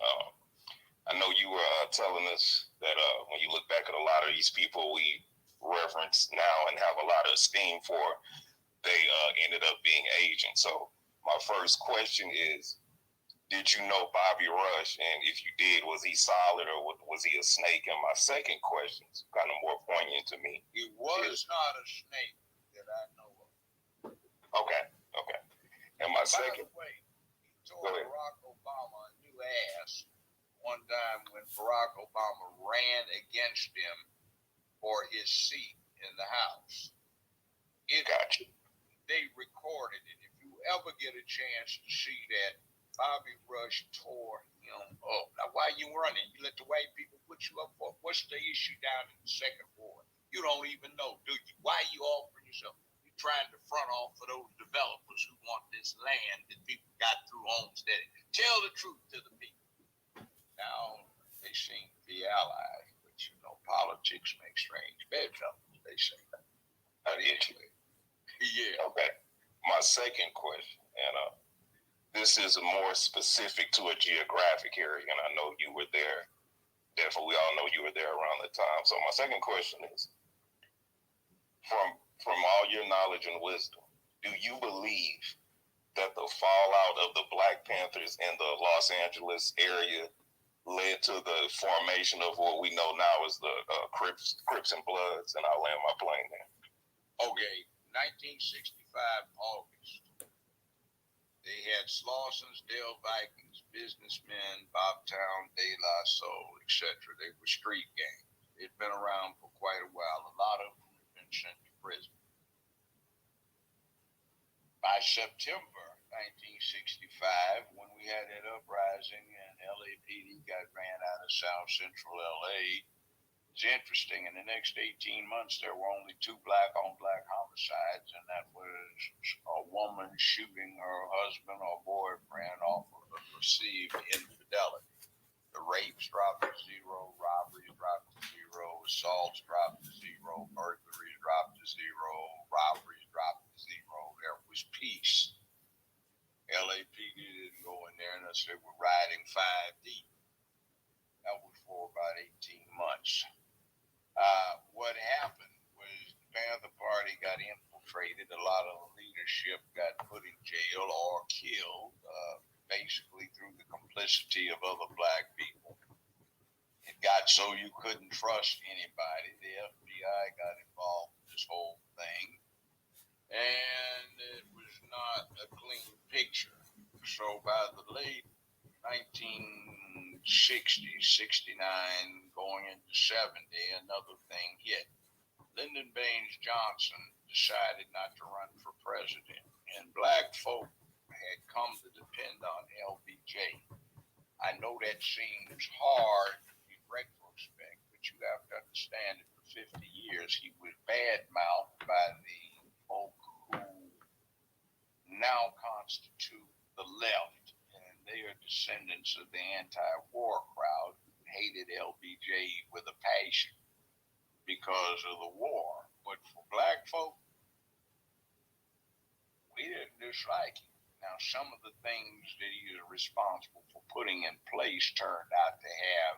I know you were telling us that when you look back at a lot of these people we reference now and have a lot of esteem for, they ended up being agents. So my first question is, did you know Bobby Rush? And if you did, was he solid or was he a snake? And my second question is kind of more poignant to me. He was not a snake that I know of. Okay. And my second... By the way, he told Barack Obama a new ass one time when Barack Obama ran against him for his seat in the House. Gotcha. They recorded it. If you ever get a chance to see that, Bobby Rush tore him up. Now, why you running? You let the white people put you up for? What's the issue down in the second ward? You don't even know, do you? Why are you offering yourself? You're trying to front off for those developers who want this land that people got through homesteading. Tell the truth to the people. Now, they seem to be allies, but you know, politics make strange bedfellows, they say. Yeah. Okay. My second question, and this is more specific to a geographic area, and I know you were there. Definitely, we all know you were there around the time. So my second question is, from all your knowledge and wisdom, do you believe that the fallout of the Black Panthers in the Los Angeles area led to the formation of what we know now as the Crips and Bloods? And I'll land my plane there. Okay, 1965 August. They had Slauson's Dale Vikings businessmen, Bobtown, De La Soul, etc. They were street gangs. They'd been around for quite a while. A lot of them had been sent to prison. By September 1965, when we had that uprising and LAPD got ran out of South Central LA, it's interesting. In the next 18 months, there were only 2 black-on-black homicides, and that was a woman shooting her husband or boyfriend off of a perceived infidelity. The rapes dropped to 0, robberies dropped to 0, assaults dropped to 0, burglaries dropped to 0, robberies dropped to 0. There was peace. LAPD didn't go in there unless they were riding 5 deep. That was for about 18 months. What happened was the Panther Party got infiltrated. A lot of the leadership got put in jail or killed, basically through the complicity of other black people. It got so you couldn't trust anybody. The FBI got involved in this whole thing, and it was not a clean picture. So by the late 1960, 69, going into 70, another thing hit. Lyndon Baines Johnson decided not to run for president, and black folk had come to depend on LBJ. I know that seems hard in retrospect, but you have to understand that for 50 years he was badmouthed by the folk who now constitute the left, and they are descendants of the anti-war crowd who hated LBJ with a passion because of the war. But for black folk, we didn't dislike him. Now, some of the things that he is responsible for putting in place turned out to have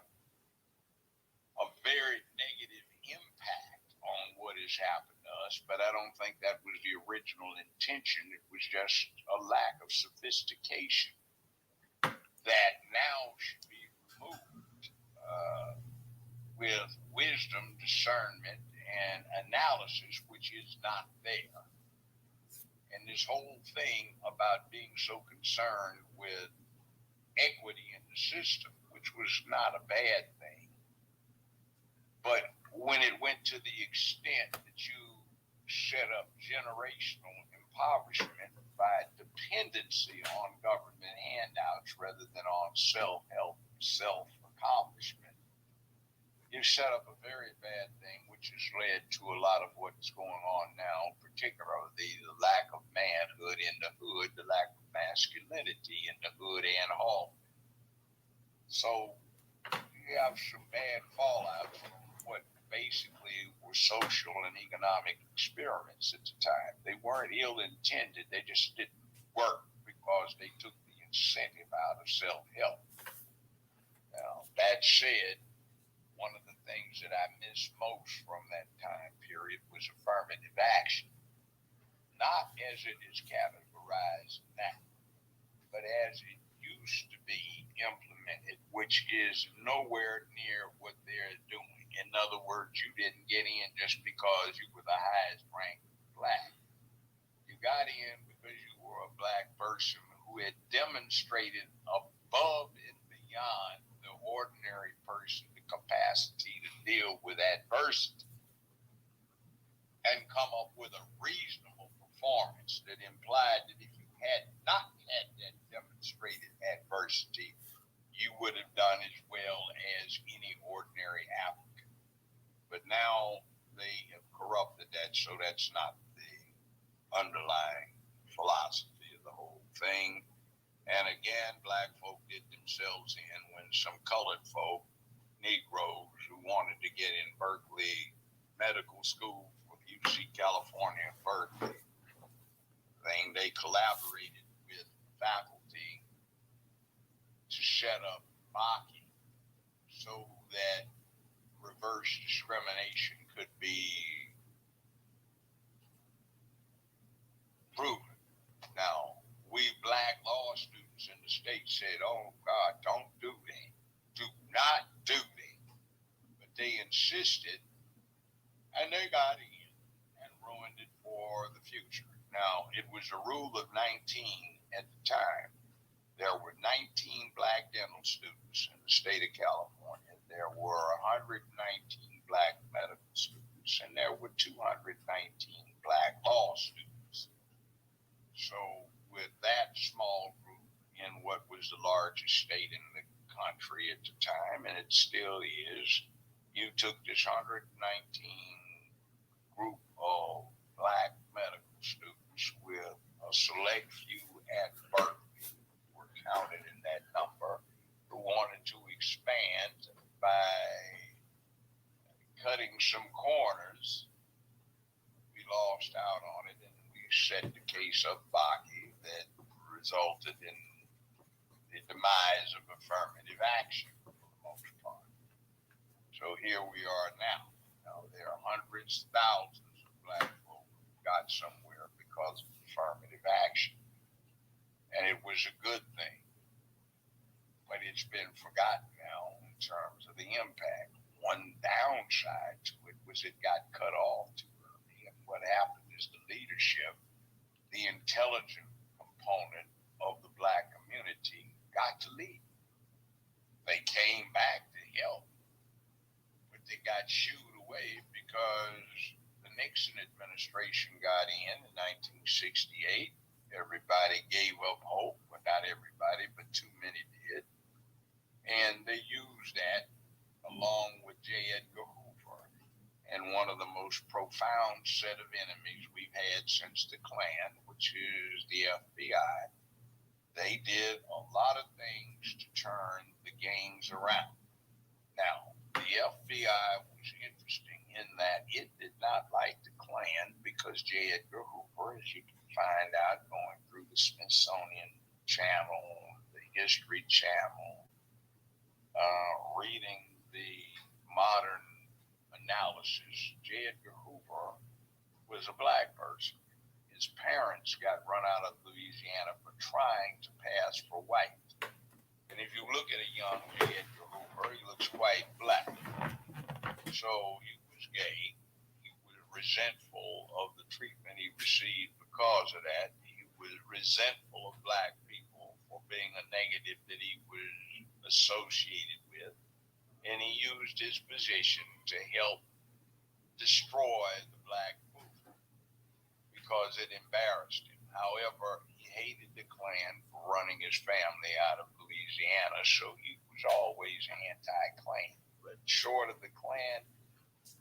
a very negative impact on what has happened to us, but I don't think that was the original intention. It was just a lack of sophistication that now should be removed with wisdom, discernment, and analysis, which is not there. And this whole thing about being so concerned with equity in the system, which was not a bad thing, but when it went to the extent that you set up generational impoverishment by dependency on government handouts rather than on self-help, self-accomplishment, you set up a very bad thing, which has led to a lot of what's going on now, particularly the lack of manhood in the hood, the lack of masculinity in the hood and home. So you have some bad fallout from what basically were social and economic experiments at the time. They weren't ill-intended, they just didn't work because they took the incentive out of self-help. Now, that said, one of the things that I miss most from that time period was affirmative action. Not as it is categorized now, but as it used to be implemented, which is nowhere near what they're doing. In other words, you didn't get in just because you were the highest ranked black. You got in because you were a black person who had demonstrated above and beyond the ordinary person the capacity to deal with adversity and come up with a reasonable performance that implied that if you had not had that demonstrated adversity, you would have done as well as any ordinary applicant. But now they have corrupted that, so that's not the underlying philosophy of the whole thing. And again, black folk did themselves in when some colored folk, Negroes who wanted to get in Berkeley Medical School from UC California, Berkeley, they collaborated with faculty to set up mocking so that reverse discrimination could be proven. Now, we black law students in the state said, oh God, don't do that. Do not do that. But they insisted, and they got in and ruined it for the future. Now, it was a rule of 19 at the time, there were 19 black dental students in the state of California. There were 119 black medical students, and there were 219 black law students. So with that small group in what was the largest state in the country at the time, and it still is, you took this 119 group of black medical students with a select few at Berkeley were counted in that number who wanted to expand by cutting some corners. We lost out on it, and we set the case up Bakke that resulted in the demise of affirmative action for the most part. So here we are now. Now there are hundreds, thousands of black folk who got somewhere because of affirmative action. And it was a good thing. But it's been forgotten now in terms of the impact. One downside to it was it got cut off too early. And what happened is the leadership, the intelligent component of the black community, got to leave. They came back to help, but they got shooed away because the Nixon administration got in 1968. Everybody gave up hope, but not everybody, but too many did. And they used that along with J. Edgar Hoover. And one of the most profound set of enemies we've had since the Klan, which is the FBI. They did a lot of things to turn the games around. Now, the FBI was interesting in that it did not like the Klan because J. Edgar Hoover, as you can find out going through the Smithsonian Channel, the History Channel, reading the modern analysis, J. Edgar Hoover was a black person. His parents got run out of Louisiana for trying to pass for white. And if you look at a young J. Edgar Hoover, he looks quite black. So he was gay. He was resentful of the treatment he received because of that. He was resentful of black people for being a negative that he was associated with. And he used his position to help destroy the black movement because it embarrassed him. However, he hated the Klan for running his family out of Louisiana, so he was always anti-Klan. But short of the Klan,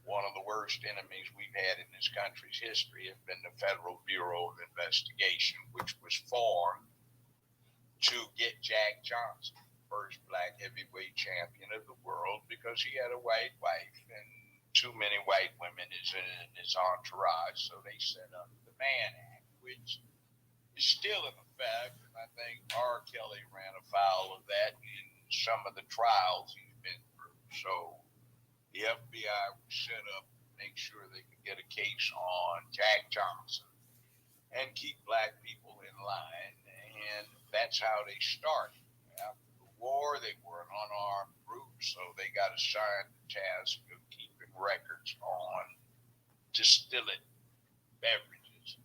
one of the worst enemies we've had in this country's history has been the Federal Bureau of Investigation, which was formed to get Jack Johnson, first black heavyweight champion of the world, because he had a white wife and too many white women in his entourage, so they set up the Mann Act, which is still in effect, and I think R. Kelly ran afoul of that in some of the trials he's been through. So the FBI was set up to make sure they could get a case on Jack Johnson and keep black people in line, and that's how they started. After the war, they were an unarmed group, so they got assigned the task of keeping records on distillate beverages,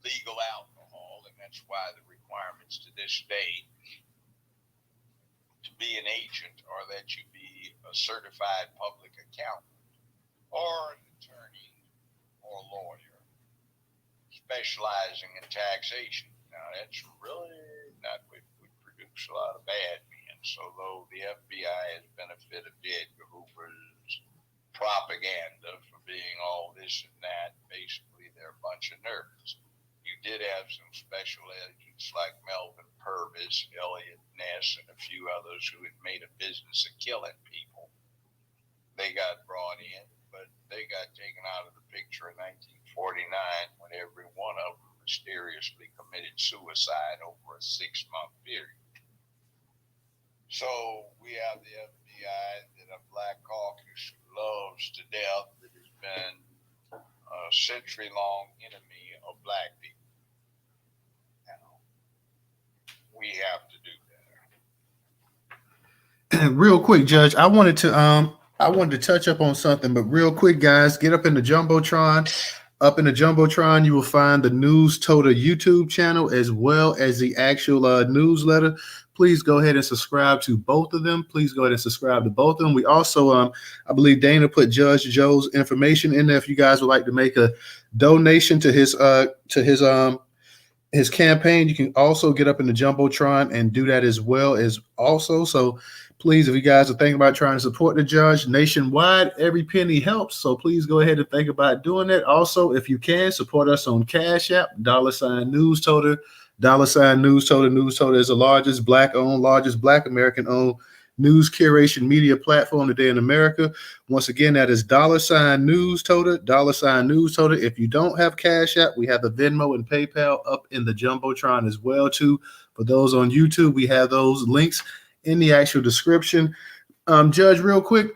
legal alcohol, and that's why the requirements to this day to be an agent are that you be a certified public accountant or an attorney or lawyer specializing in taxation. Now, that's really not what would produce a lot of bad men. So, though the FBI has benefited J. Edgar Hoover's propaganda for being all this and that, basically they're a bunch of nerds. You did have some special agents like Melvin Purvis, Elliot Ness, and a few others who had made a business of killing people. They got brought in, but they got taken out of the picture in 1949 when every one of them mysteriously committed suicide over a 6-month period. So we have the FBI that a black caucus loves to death that has been a century-long enemy of black people. Now, we have to do better. Real quick, Judge, I wanted to touch up on something, but real quick, guys, get up in the Jumbotron. Up in the Jumbotron, you will find the Newstoter YouTube channel as well as the actual newsletter. Please go ahead and subscribe to both of them. Please go ahead and subscribe to both of them. We also, I believe Dana put Judge Joe's information in there if you guys would like to make a donation to his campaign. You can also get up in the Jumbotron and do that as well as also. So please, if you guys are thinking about trying to support the judge nationwide, every penny helps. So please go ahead and think about doing that. Also, if you can, support us on Cash App, $Newstoter, $Newstoter. Newstoter is the largest Black-owned, largest Black American-owned news curation media platform today in America. Once again, that is $Newstoter, $Newstoter. If you don't have Cash App, we have the Venmo and PayPal up in the Jumbotron as well too. For those on YouTube, we have those links in the actual description. Judge, real quick,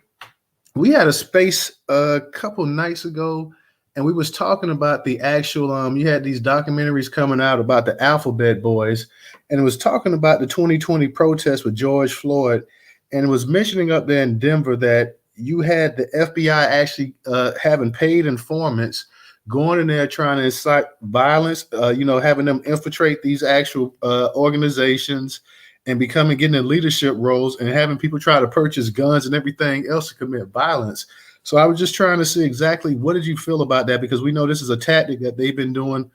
we had a space a couple nights ago, and we was talking about the actual, you had these documentaries coming out about the Alphabet Boys, and it was talking about the 2020 protest with George Floyd, and it was mentioning up there in Denver that you had the FBI actually having paid informants going in there trying to incite violence, having them infiltrate these actual organizations and getting in leadership roles and having people try to purchase guns and everything else to commit violence. So I was just trying to see exactly what did you feel about that, because we know this is a tactic that they've been doing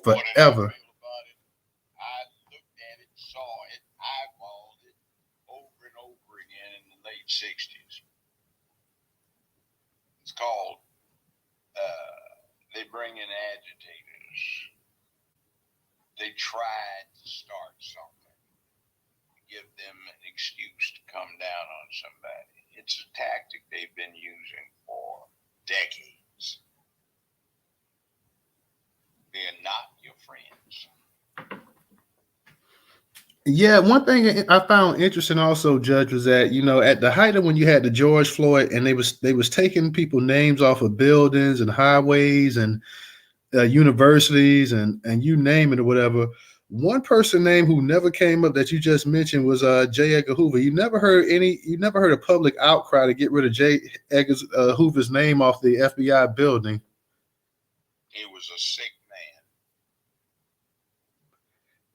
forever. I looked at it, saw it, eyeballed it over and over again in the late 60s. It's called they bring in agitators. They tried to start something, give them an excuse to come down on somebody. It's a tactic they've been using for decades. They're not your friends. Yeah, one thing I found interesting also, Judge, was that at the height of when you had the George Floyd, and they was taking people names off of buildings and highways and universities and you name it or whatever. One person name who never came up that you just mentioned was J. Edgar Hoover. You never heard a public outcry to get rid of J. Edgar Hoover's name off the FBI building. He was a sick man.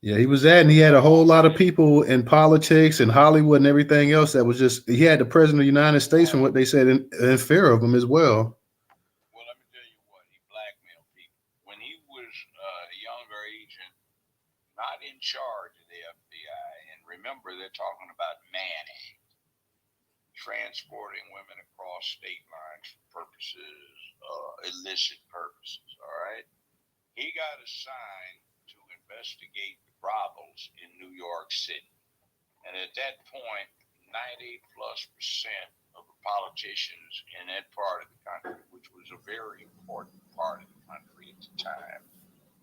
Yeah, he was that, and he had a whole lot of people in politics and Hollywood and everything else that was just, he had the president of the United States, from what they said, in fear of him as well. Well, let me tell you what, he blackmailed people. When he was a younger agent, not in charge of the FBI, and remember, they're talking about Manning, transporting women across state lines for purposes, illicit purposes, all right? He got assigned to investigate the brothels in New York City. And at that point, 90+% of the politicians in that part of the country, which was a very important part of the country at the time,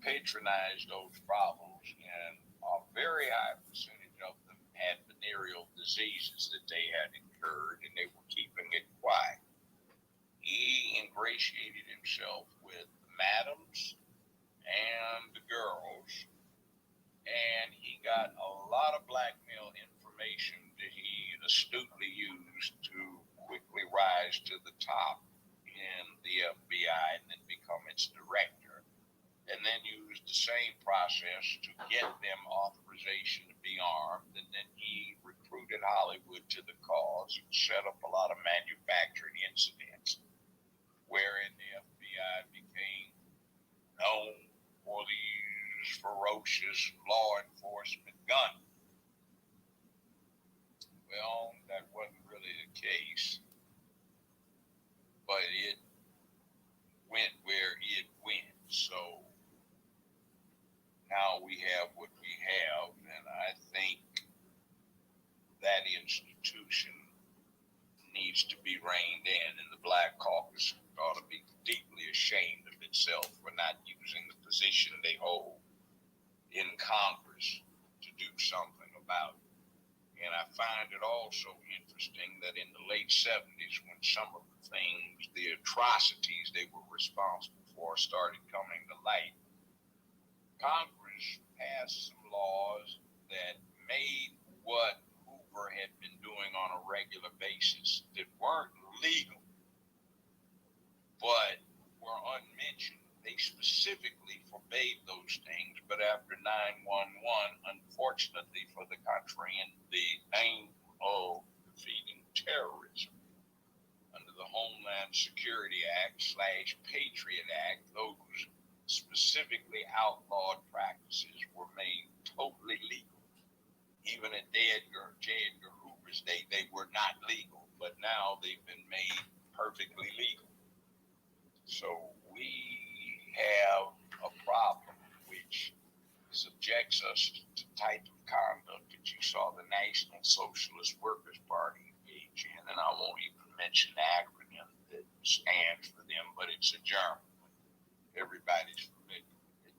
patronized those brothels, and a very high percentage of them had venereal diseases that they had incurred, and they were keeping it quiet. He ingratiated himself with the madams and the girls, and he got a lot of blackmail information that he astutely used to quickly rise to the top in the FBI and then become its director, and then used the same process to get them authorization to be armed, and then he recruited Hollywood to the cause and set up a lot of manufacturing incidents wherein the FBI became known for these ferocious law enforcement gunmen. Well, that wasn't really the case, but it went where it went. So now we have what we have, and I think that institution needs to be reined in, and the Black Caucus ought to be deeply ashamed of itself for not using the position they hold in Congress to do something about it. And I find it also interesting that in the late 70s, when some of the things, the atrocities they were responsible for started coming to light, Congress passed some laws that made what Hoover had been doing on a regular basis that weren't legal, but were unmentioned. They specifically forbade those things, but after 9/11, unfortunately for the country, in the name of defeating terrorism, under the Homeland Security Act / Patriot Act, those specifically outlawed practices were made totally legal. Even in J. Edgar Hoover's day, they were not legal, but now they've been made perfectly legal. So we have a problem which subjects us to the type of conduct that you saw the National Socialist Workers Party engage in, and I won't even mention the acronym that stands for them, but it's a German one. Everybody's familiar with it.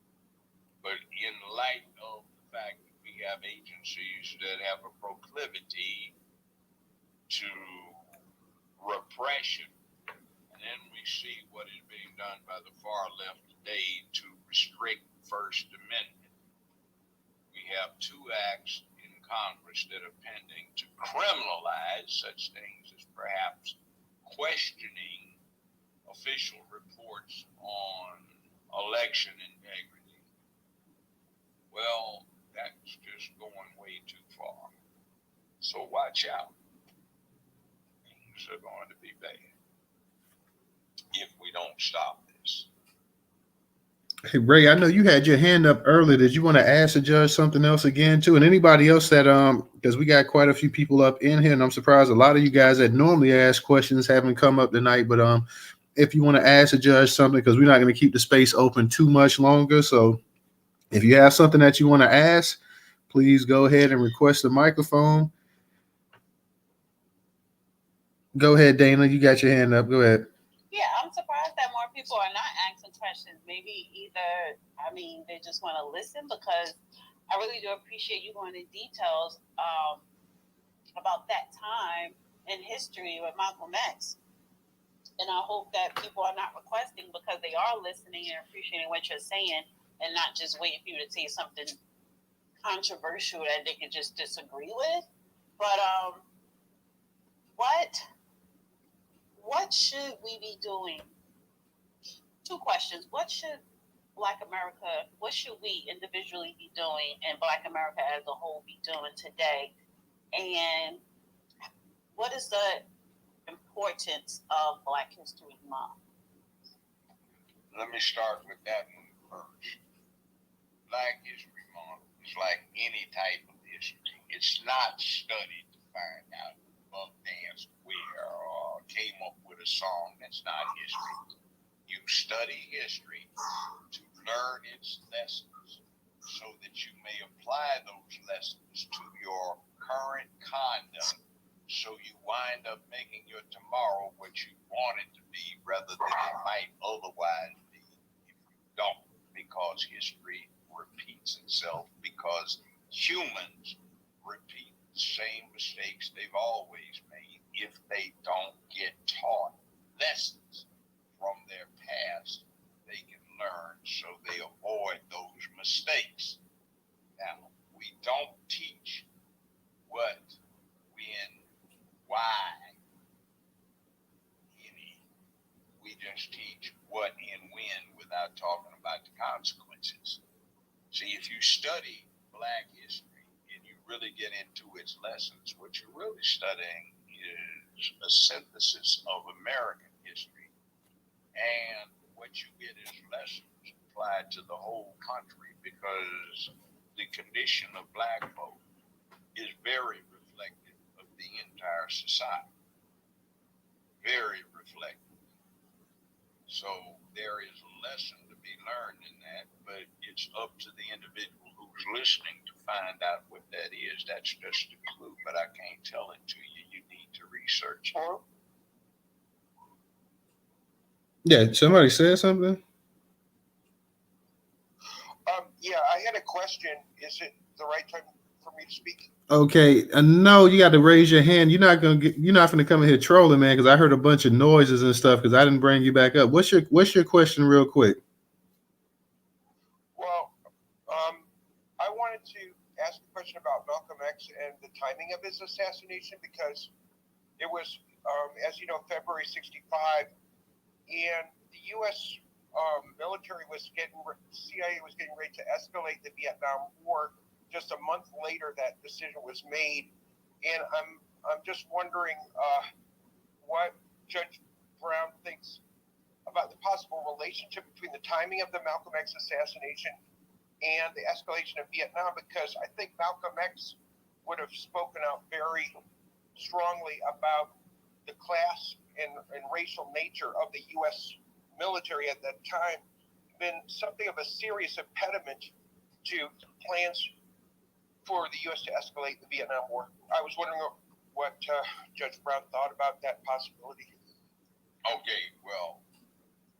But in light of the fact that we have agencies that have a proclivity to repression, and then we see what is being done by the far left today to restrict First Amendment. We have 2 acts in Congress that are pending to criminalize such things as perhaps questioning official reports on election integrity. Well, that's just going way too far. So watch out. Things are going to be bad if we don't stop this. Hey Ray, I know you had your hand up earlier. Did you want to ask the judge something else again too? And anybody else that because we got quite a few people up in here, and I'm surprised a lot of you guys that normally ask questions haven't come up tonight. But if you want to ask the judge something, because we're not going to keep the space open too much longer. So if you have something that you want to ask, please go ahead and request the microphone. Go ahead, Dana. You got your hand up. Go ahead. Yeah, I'm surprised that more people are not asking questions. Maybe they just want to listen, because I really do appreciate you going into details about that time in history with Malcolm X. And I hope that people are not requesting because they are listening and appreciating what you're saying, and not just waiting for you to say something controversial that they can just disagree with. But what should we be doing? 2 questions. What should we individually be doing, and Black America as a whole be doing today? And what is the importance of Black History Month? Let me start with that one first. Black History Month is like any type of history. It's not studied to find out who danced where or came up with a song that's not history. You study history to learn its lessons so that you may apply those lessons to your current conduct, so you wind up making your tomorrow what you want it to be rather than it might otherwise be if you don't, because history repeats itself, because humans repeat the same mistakes they've always made if they don't get taught lessons from their past. They can learn so they avoid those mistakes. Now, we don't teach what, when, why, any. We just teach what and when without talking about the consequences. See, if you study Black history and you really get into its lessons, what you're really studying is a synthesis of American history. And what you get is lessons applied to the whole country, because the condition of Black folk is very reflective of the entire society. Very reflective. So there is a lesson to be learned in that, but it's up to the individual who's listening to find out what that is. That's just a clue, but I can't tell it to you. You need to research it. Yeah, somebody said something. Yeah, I had a question. Is it the right time for me to speak? Okay, no, you got to raise your hand. You're not going to come in here trolling, man, because I heard a bunch of noises and stuff because I didn't bring you back up. What's your question, real quick? Well, I wanted to ask a question about Malcolm X and the timing of his assassination, because it was, as you know, February '65, and the U.S. CIA was getting ready to escalate the Vietnam War. Just a month later, that decision was made, and I'm just wondering what Judge Brown thinks about the possible relationship between the timing of the Malcolm X assassination and the escalation of Vietnam, because I think Malcolm X would have spoken out very strongly about the class and racial nature of the U.S. military at that time, been something of a serious impediment to plans for the U.S. to escalate the Vietnam War. I was wondering what Judge Brown thought about that possibility. Okay, well,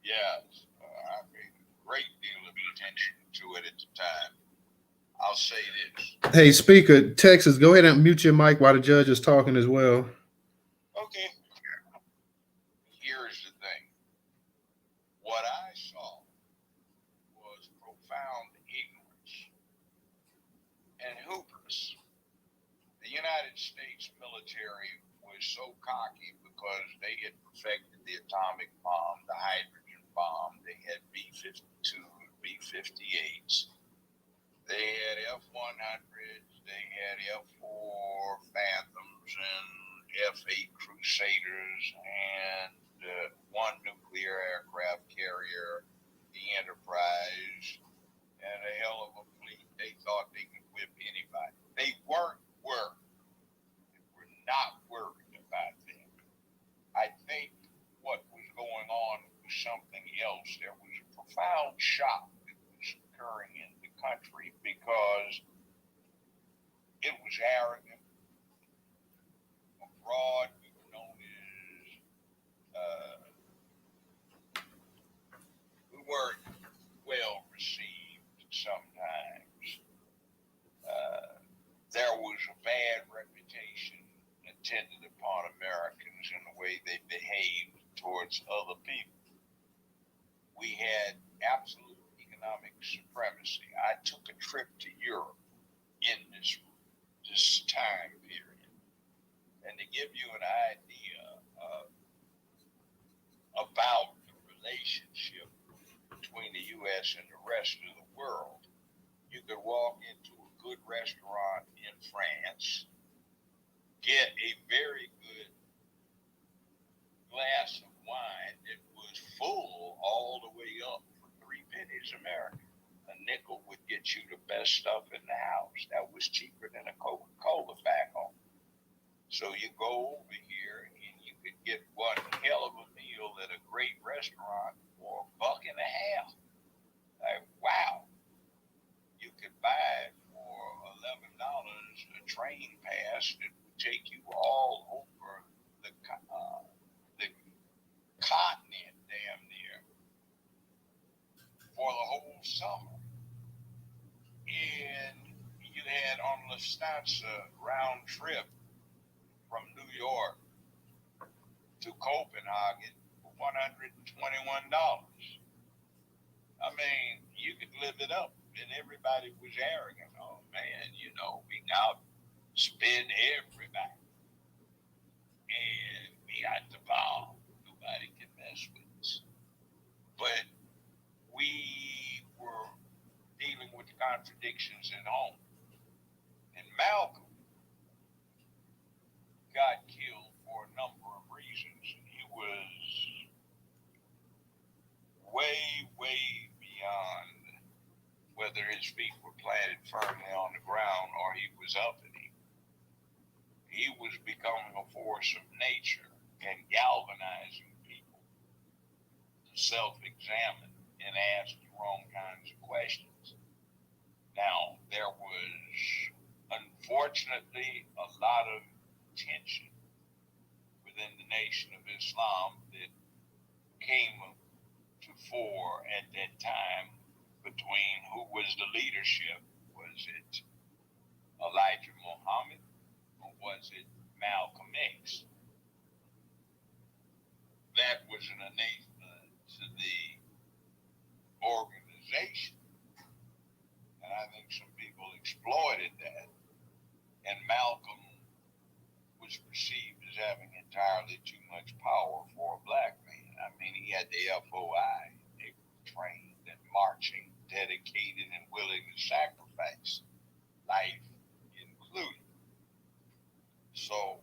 yes, I paid a great deal of attention to it at the time. I'll say this. Hey, Speaker, Texas, go ahead and mute your mic while the judge is talking as well. Okay. Here's the thing. What I saw was profound ignorance and hubris. The United States military was so cocky because they had perfected the atomic bomb, the hydrogen bomb. They had B-52, B-58s. They had F-100s. They had F-4 Phantoms and F-8 Crusaders and one nuclear aircraft carrier, the Enterprise, and a hell of a fleet. They thought they could whip anybody. They weren't worried. They were not worried about them. I think what was going on was something else. There was a profound shock that was occurring in the country because it was arrogant. Abroad, we were known as, we weren't well received sometimes. There was a bad reputation attended upon Americans in the way they behaved towards other people. We had absolute economic supremacy. I took a trip to Europe in this time period. And to give you an idea about the relationship between the U.S. and the rest of the world, you could walk into a good restaurant in France, get a very good glass of wine that was full all the way up for 3 pennies American. A nickel would get you the best stuff in the house. That was cheaper than a Coca-Cola back home. So you go over here and you could get one hell of a meal at a great restaurant for $1.50. Like, wow. You could buy for $11 a train pass that would take you all over the continent damn near for the whole summer. And you had on Lufthansa round trip from New York to Copenhagen for $121. I mean, you could live it up, and everybody was arrogant. Oh man, we outspend everybody, and we got the bomb. Nobody can mess with us. But we were dealing with contradictions at home. And Malcolm got killed for a number of reasons. He was way, way beyond whether his feet were planted firmly on the ground or he was uppity. He was becoming a force of nature and galvanizing people to self-examine and ask the wrong kinds of questions. Now, there was, unfortunately, a lot of tension within the Nation of Islam that came to fore at that time between who was the leadership. Was it Elijah Muhammad or was it Malcolm X? That was an anathema to the organization. And I think some people exploited that. And Malcolm was perceived as having entirely too much power for a black man. I mean, he had the FOI. They were willing to sacrifice, life included. So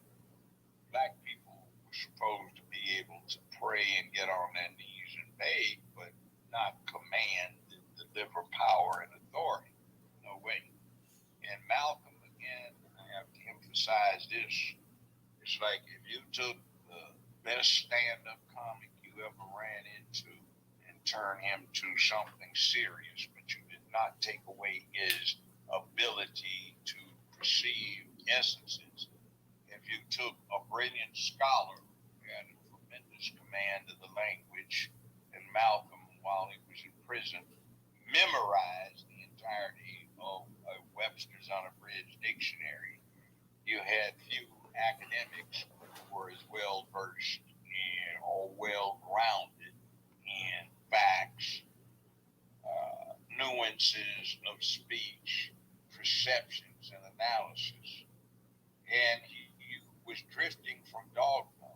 black people were supposed to be able to pray and get on their knees and beg, but not command and deliver power and authority. No way. And Malcolm, again, I have to emphasize this. It's like if you took the best stand-up comic you ever ran into and turned him to something serious, but you did not take away his ability to perceive essences. If you took a brilliant scholar who had a tremendous command of the language, and Malcolm, while he was in prison, memorized the entirety of a Webster's Unabridged Dictionary, you had few academics who were as well versed or well grounded in facts, nuances of speech, perceptions, and analysis. And he was drifting from dogma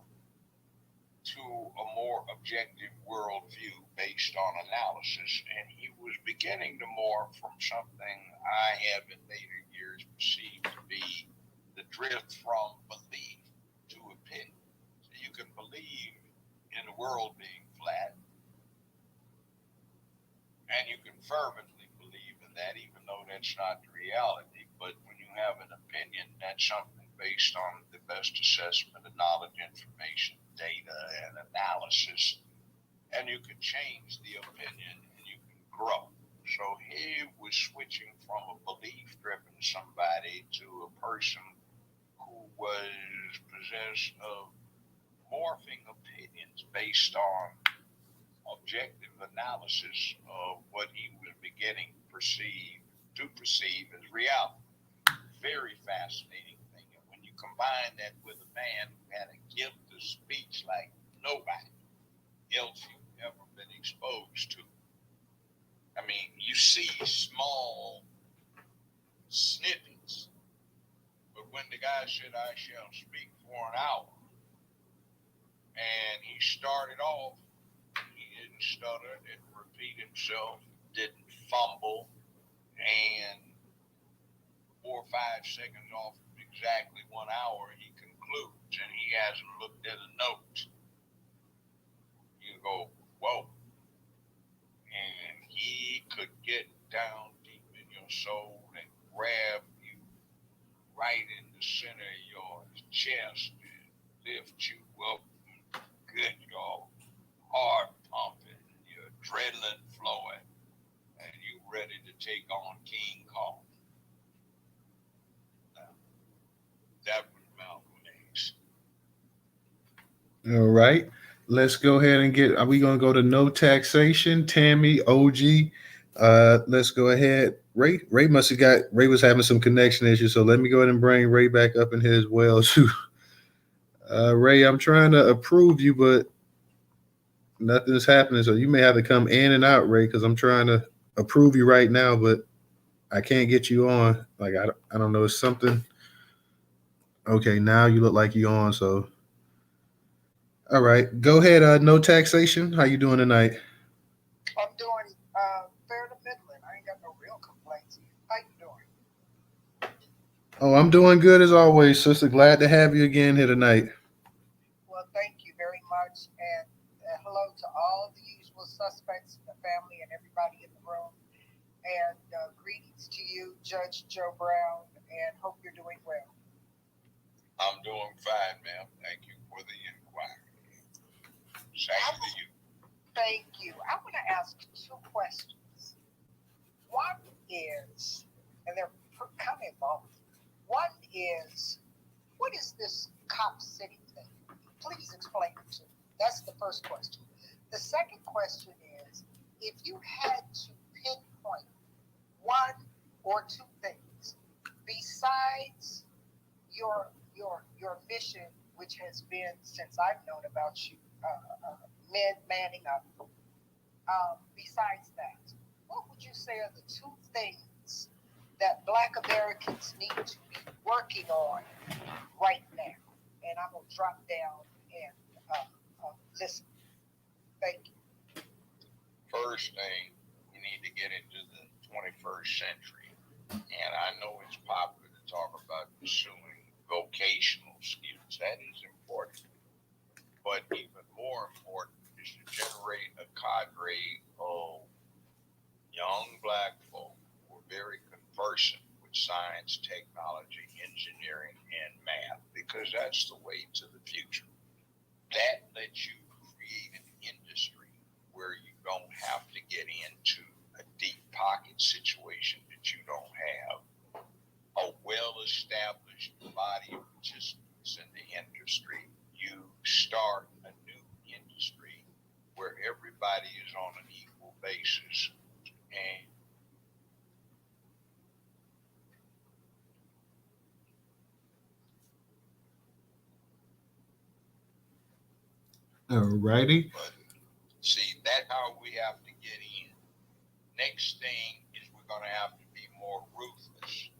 to a more objective worldview based on analysis. And he was beginning to morph from something I have in later years perceived to be the drift from belief to opinion. So you can believe in the world being flat, and you can fervently believe in that, even though that's not the reality. But when you have an opinion, that's something based on the best assessment of knowledge, information, data, and analysis. And you can change the opinion and you can grow. So he was switching from a belief-driven somebody to a person who was possessed of morphing opinions based on objective analysis of what he was beginning to perceive as reality. Very fascinating thing. And when you combine that with a man who had a gift of speech like nobody else you've ever been exposed to. I mean, you see small snippets, but when the guy said, "I shall speak for an hour," and he started off, he didn't stutter, didn't repeat himself, didn't fumble, and 4 or 5 seconds off of exactly 1 hour, he concludes, and he hasn't looked at a note. You go, whoa. And he could get down deep in your soul and grab you right in the center of your chest and lift you up. Good, your heart pumping, your adrenaline flowing, and you ready to take on King Kong. Now, that was Malcolm X. All right. Let's go ahead and get. Are we going to go to no taxation? Tammy, OG. Let's go ahead. Ray must have got. Ray was having some connection issues, so let me go ahead and bring Ray back up in here as well too. Ray, I'm trying to approve you, but nothing's happening. So you may have to come in and out, Ray, because I'm trying to approve you right now, but I can't get you on. Like I don't know. It's something. Okay, now you look like you're on. So. All right, go ahead. No taxation. How you doing tonight? I'm doing fair to middling. I ain't got no real complaints. How you doing? Oh, I'm doing good as always, sister. Glad to have you again here tonight. Well, thank you very much, and hello to all the usual suspects, the family, and everybody in the room. And greetings to you, Judge Joe Brown, and hope you're doing well. I'm doing fine, ma'am. Thank you for the inquiry. Same to you. Thank you. I want to ask 2 questions. One is, and they're kind of involved. One is, what is this cop city thing? Please explain it to me. That's the first question. The second question is, if you had to pinpoint 1 or 2 things besides your mission, which has been since I've known about you, men manning up. Besides that, what would you say are the 2 things that Black Americans need to be working on right now? And I'm gonna drop down and listen. Thank you. First thing, we need to get into the 21st century. And I know it's popular to talk about pursuing vocational skills. That is important. But even more important is to generate a cadre of young black folk who are very conversant with science, technology, engineering, and math, because that's the way to the future. That lets you create an industry where you don't have to get into a deep pocket situation that you don't have a well-established body of participants in the industry. You start a new industry where everybody is on an equal basis. And Alrighty. but see, that's how we have to get in. Next thing is we're going to have to be more ruthless.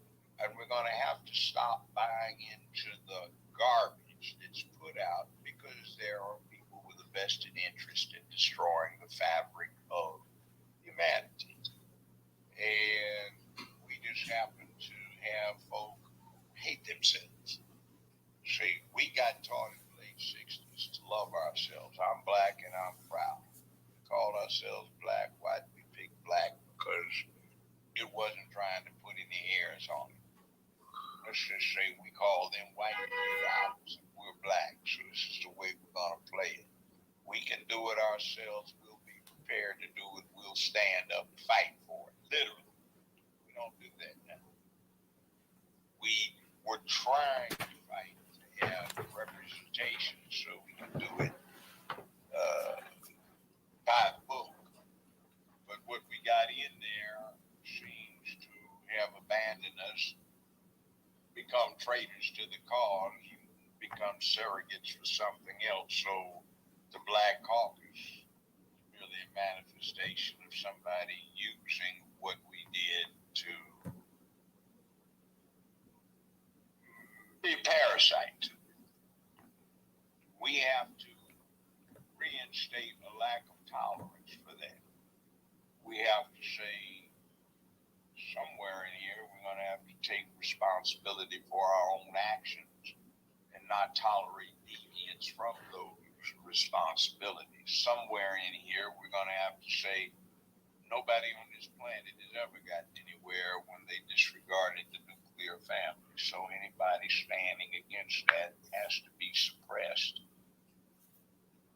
And we're going to have to stop buying into the garbage that's put out, because there are people with a vested interest in destroying the fabric of humanity. And we just happen to have folk hate themselves. See, we got taught in the late 60s to love ourselves. I'm black and I'm proud. We called ourselves black. Why did we pick black? Because it wasn't trying to put any hairs on it. Let's just say we call them white ours. We're black, so this is the way we're going to play it. We can do it ourselves. We'll be prepared to do it. We'll stand up and fight for it, literally. We don't do that now. We were trying to fight to have representation so we can do it by book. But what we got in there seems to have abandoned us, become traitors to the cause, become surrogates for something else. So the Black Caucus is really a manifestation of somebody using what we did to be parasite. We have to reinstate a lack of tolerance for that. We have to say, somewhere in here, we're going to have to take responsibility for our own actions and not tolerate deviance from those responsibilities. Somewhere in here, we're going to have to say, nobody on this planet has ever gotten anywhere when they disregarded the nuclear family. So anybody standing against that has to be suppressed.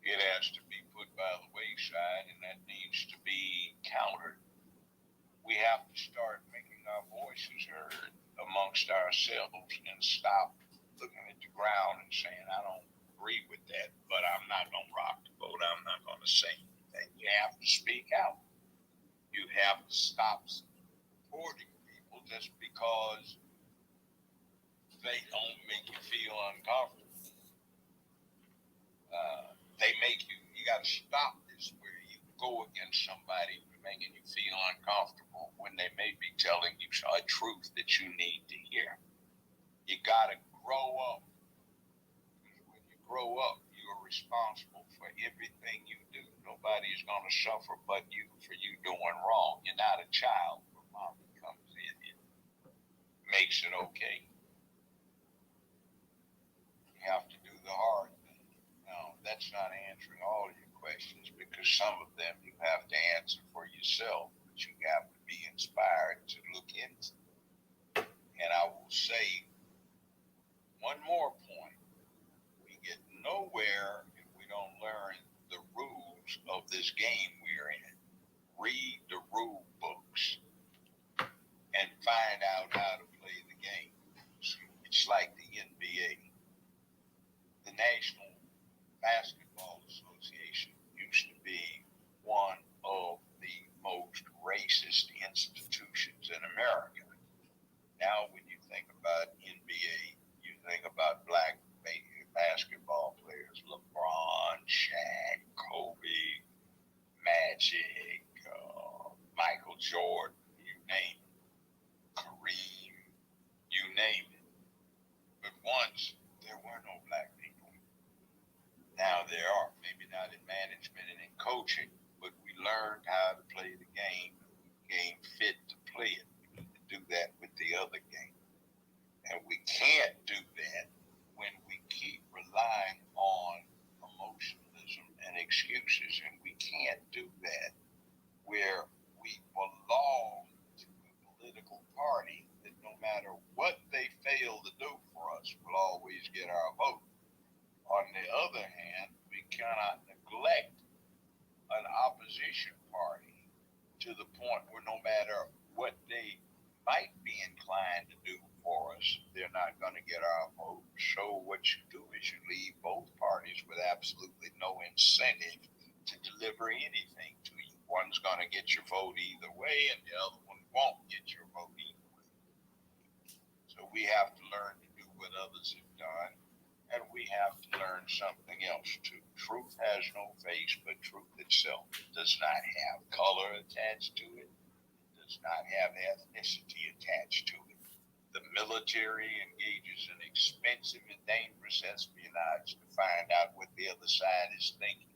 It has to be put by the wayside, and that needs to be countered. We have to start making our voices heard amongst ourselves and stop looking at the ground and saying, I don't agree with that, but I'm not going to rock the boat. I'm not going to say anything. You have to speak out. You have to stop supporting people just because they don't make you feel uncomfortable. They make you got to stop this where you go against somebody who's making you feel uncomfortable when they may be telling you a truth that you need to hear. You got to grow up. Because when you grow up, you are responsible for everything you do. Nobody is going to suffer but you for you doing wrong. You're not a child where mommy comes in and makes it okay. You have to do the hard thing. Now, that's not answering all of your questions, because some of them you have to answer for yourself, but you have to be inspired to look into. And I will say one more point. We get nowhere if we don't learn the rules of this game we're in. Read the rule books and find out how to play the game. It's like the NBA. The National Basketball Association used to be one of the most racist institutions in America. Now, when you think about NBA, you think about black basketball players: LeBron, Shaq, Kobe, Magic, Michael Jordan, you name it, Kareem, you name it. But once, there were no black people. Now there political party that no matter what they fail to do for us, will always get our vote. On the other hand, we cannot neglect an opposition party to the point where no matter what they might be inclined to do for us, they're not going to get our vote. So what you do is you leave both parties with absolutely no incentive to deliver anything to you. One's going to get your vote either way, and the other one won't get your vote either way. So we have to learn to do what others have done, and we have to learn something else too. Truth has no face, but truth itself does not have color attached to it, does not have ethnicity attached to it. The military engages in expensive and dangerous espionage to find out what the other side is thinking.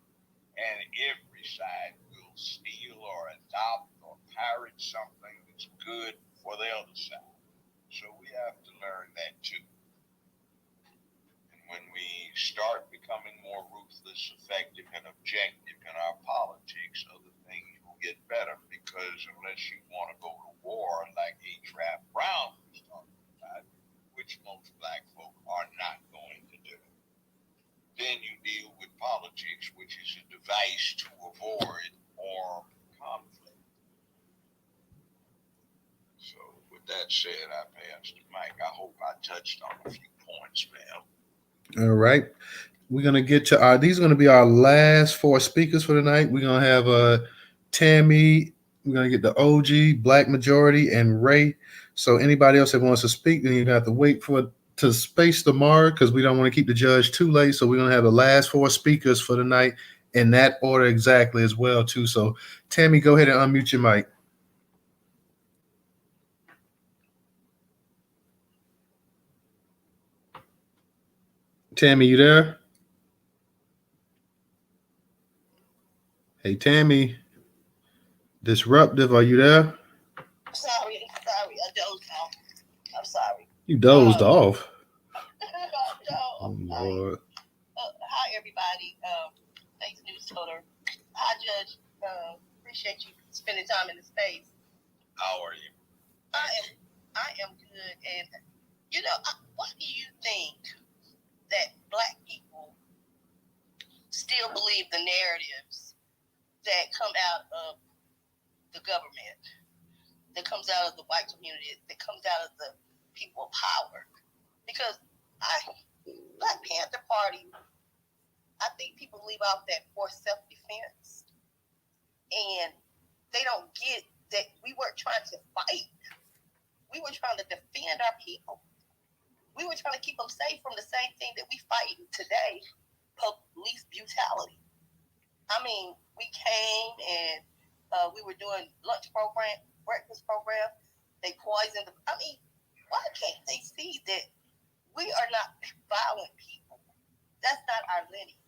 And every side will steal or adopt or pirate something that's good for the other side. So we have to learn that too. And when we start becoming more ruthless, effective, and objective in our politics, other things will get better, because unless you want to go to war like H. Rap Brown was talking about, which most black folk are not going to do, then you deal with politics, which is a device to avoid armed conflict. So with that said, I pass the mic. I hope I touched on a few points, man. All right. We're gonna get to our. These are gonna be our last four speakers for tonight. We're gonna have Tammy. We're gonna get the OG, Black Majority, and Ray. So anybody else that wants to speak, then you're gonna have to wait to space tomorrow, because we don't want to keep the judge too late. So we're gonna have the last four speakers for the night in that order exactly as well too. So Tammy, go ahead and unmute your mic. Tammy, you there? Hey, Tammy. Disruptive, are you there? Sorry, I dozed off. I'm sorry. You dozed off. No, Oh, Lord. Hi, everybody. Thanks, Newstoter. Hi, Judge. Appreciate you spending time in the space. How are you? I am good. And, why do you think that Black people still believe the narratives that come out of the government, that comes out of the white community, that comes out of the people of power? Because Black Panther Party, I think people leave off that forced self-defense, and they don't get that we weren't trying to fight. We were trying to defend our people. We were trying to keep them safe from the same thing that we fight today, police brutality. I mean, we came and we were doing lunch program, breakfast program. They poisoned them. I mean, why can't they see that we are not violent people? That's not our lineage.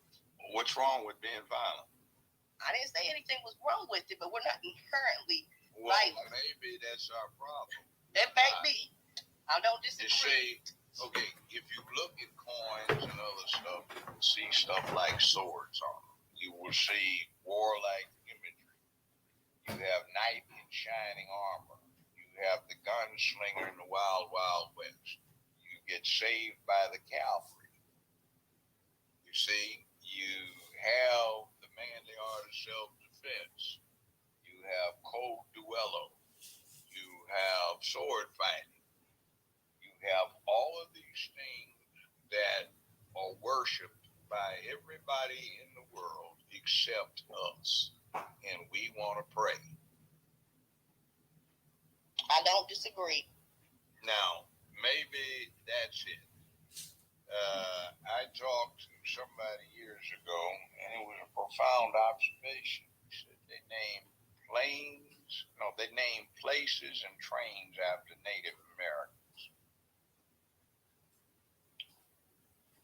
What's wrong with being violent? I didn't say anything was wrong with it, but we're not inherently violent. Maybe that's our problem. That may be. I don't disagree. You see, okay, if you look at coins and other stuff, you will see stuff like swords on them. You will see warlike imagery. You have knight in shining armor. You have the gunslinger in the wild, wild west. You get saved by the cavalry. You see, you have the manly art of self-defense. You have cold duello. You have sword fighting. You have all of these things that are worshipped by everybody in the world except us. And we want to pray. I don't disagree. Now, maybe that's it. I talked to somebody years ago, and it was a profound observation. He said they named places and trains after Native Americans.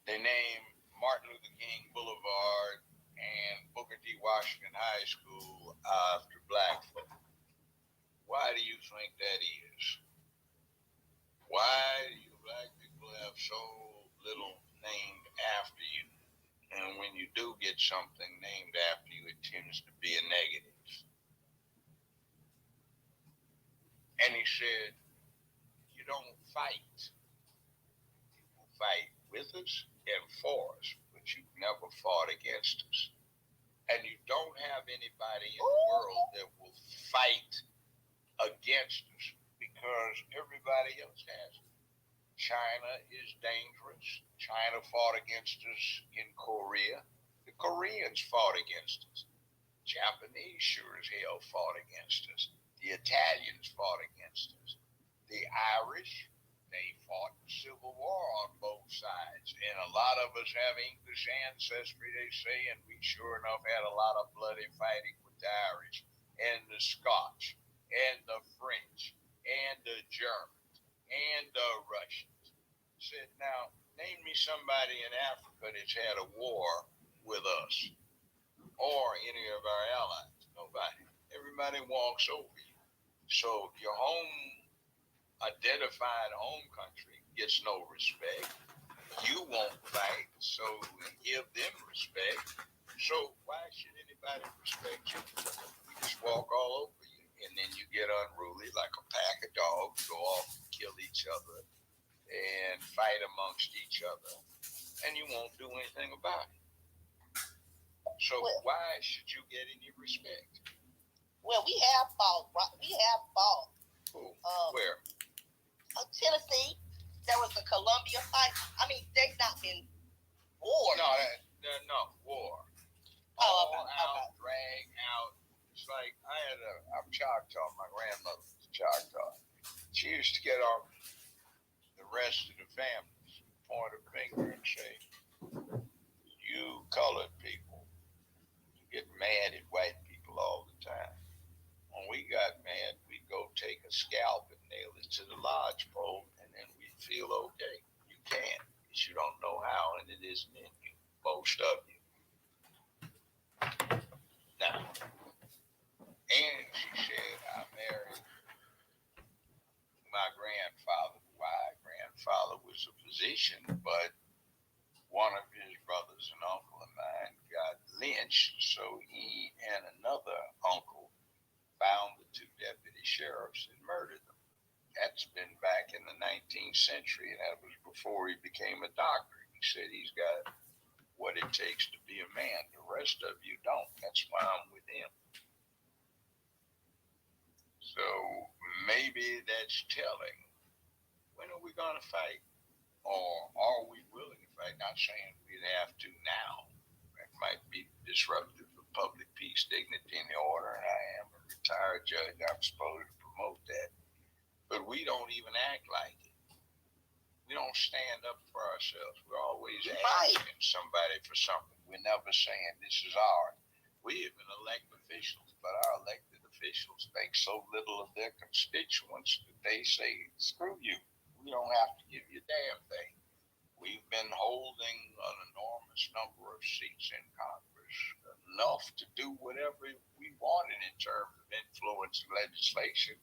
They named Martin Luther King Boulevard and Booker T. Washington High School after Black folk. Why do you think that is? Why do you Black people have so little named after you? And when you do get something named after you, it tends to be a negative. And he said, you don't fight. People fight with us and for us, but you've never fought against us. And you don't have anybody in the world that will fight against us because everybody else has it. China is dangerous. China fought against us in Korea. The Koreans fought against us. Japanese sure as hell fought against us. The Italians fought against us. The Irish, they fought the Civil War on both sides. And a lot of us have English ancestry, they say, and we sure enough had a lot of bloody fighting with the Irish and the Scotch and the French and the Germans and the Russians. Said, now, name me somebody in Africa that's had a war with us or any of our allies. Nobody. Everybody walks over you. So your identified home country gets no respect. You won't fight, so give them respect. So why should anybody respect you? We just walk all over you, and then you get unruly like a pack of dogs, go off and kill each other and fight amongst each other, and you won't do anything about it. So why should you get any respect? Well, we have fought. Who? Where? Tennessee. There was the Columbia fight. I mean, they've not been wars. No, war. Drag out. It's like I'm Choctaw. My grandmother was Choctaw. She used to get the rest of the family, point a finger and say, you colored people, you get mad at white people all the time. When we got mad, we'd go take a scalp and nail it to the lodgepole, and then we'd feel okay. You can't, because you don't know how, and it isn't in you, most of you. Now, and she said, I married my grandfather. My grandfather was a physician, but one of his brothers, an uncle of mine, got lynched, so he and another uncle found the two deputy sheriffs and murdered them. That's been back in the 19th century, and that was before he became a doctor. He said he's got what it takes to be a man. The rest of you don't. That's why I'm with him. So maybe that's telling. When are we going to fight? Or are we willing to fight? Not saying we'd have to now. That might be disruptive of public peace, dignity, and order, and I am a retired judge. I'm supposed to promote that. But we don't even act like it. We don't stand up for ourselves. We're always asking somebody for something. We're never saying this is ours. We even elect officials, but our elected officials think so little of their constituents that they say, screw you. We don't have to give you a damn thing. We've been holding an enormous number of seats in Congress, enough to do whatever we wanted in terms of influence and legislation.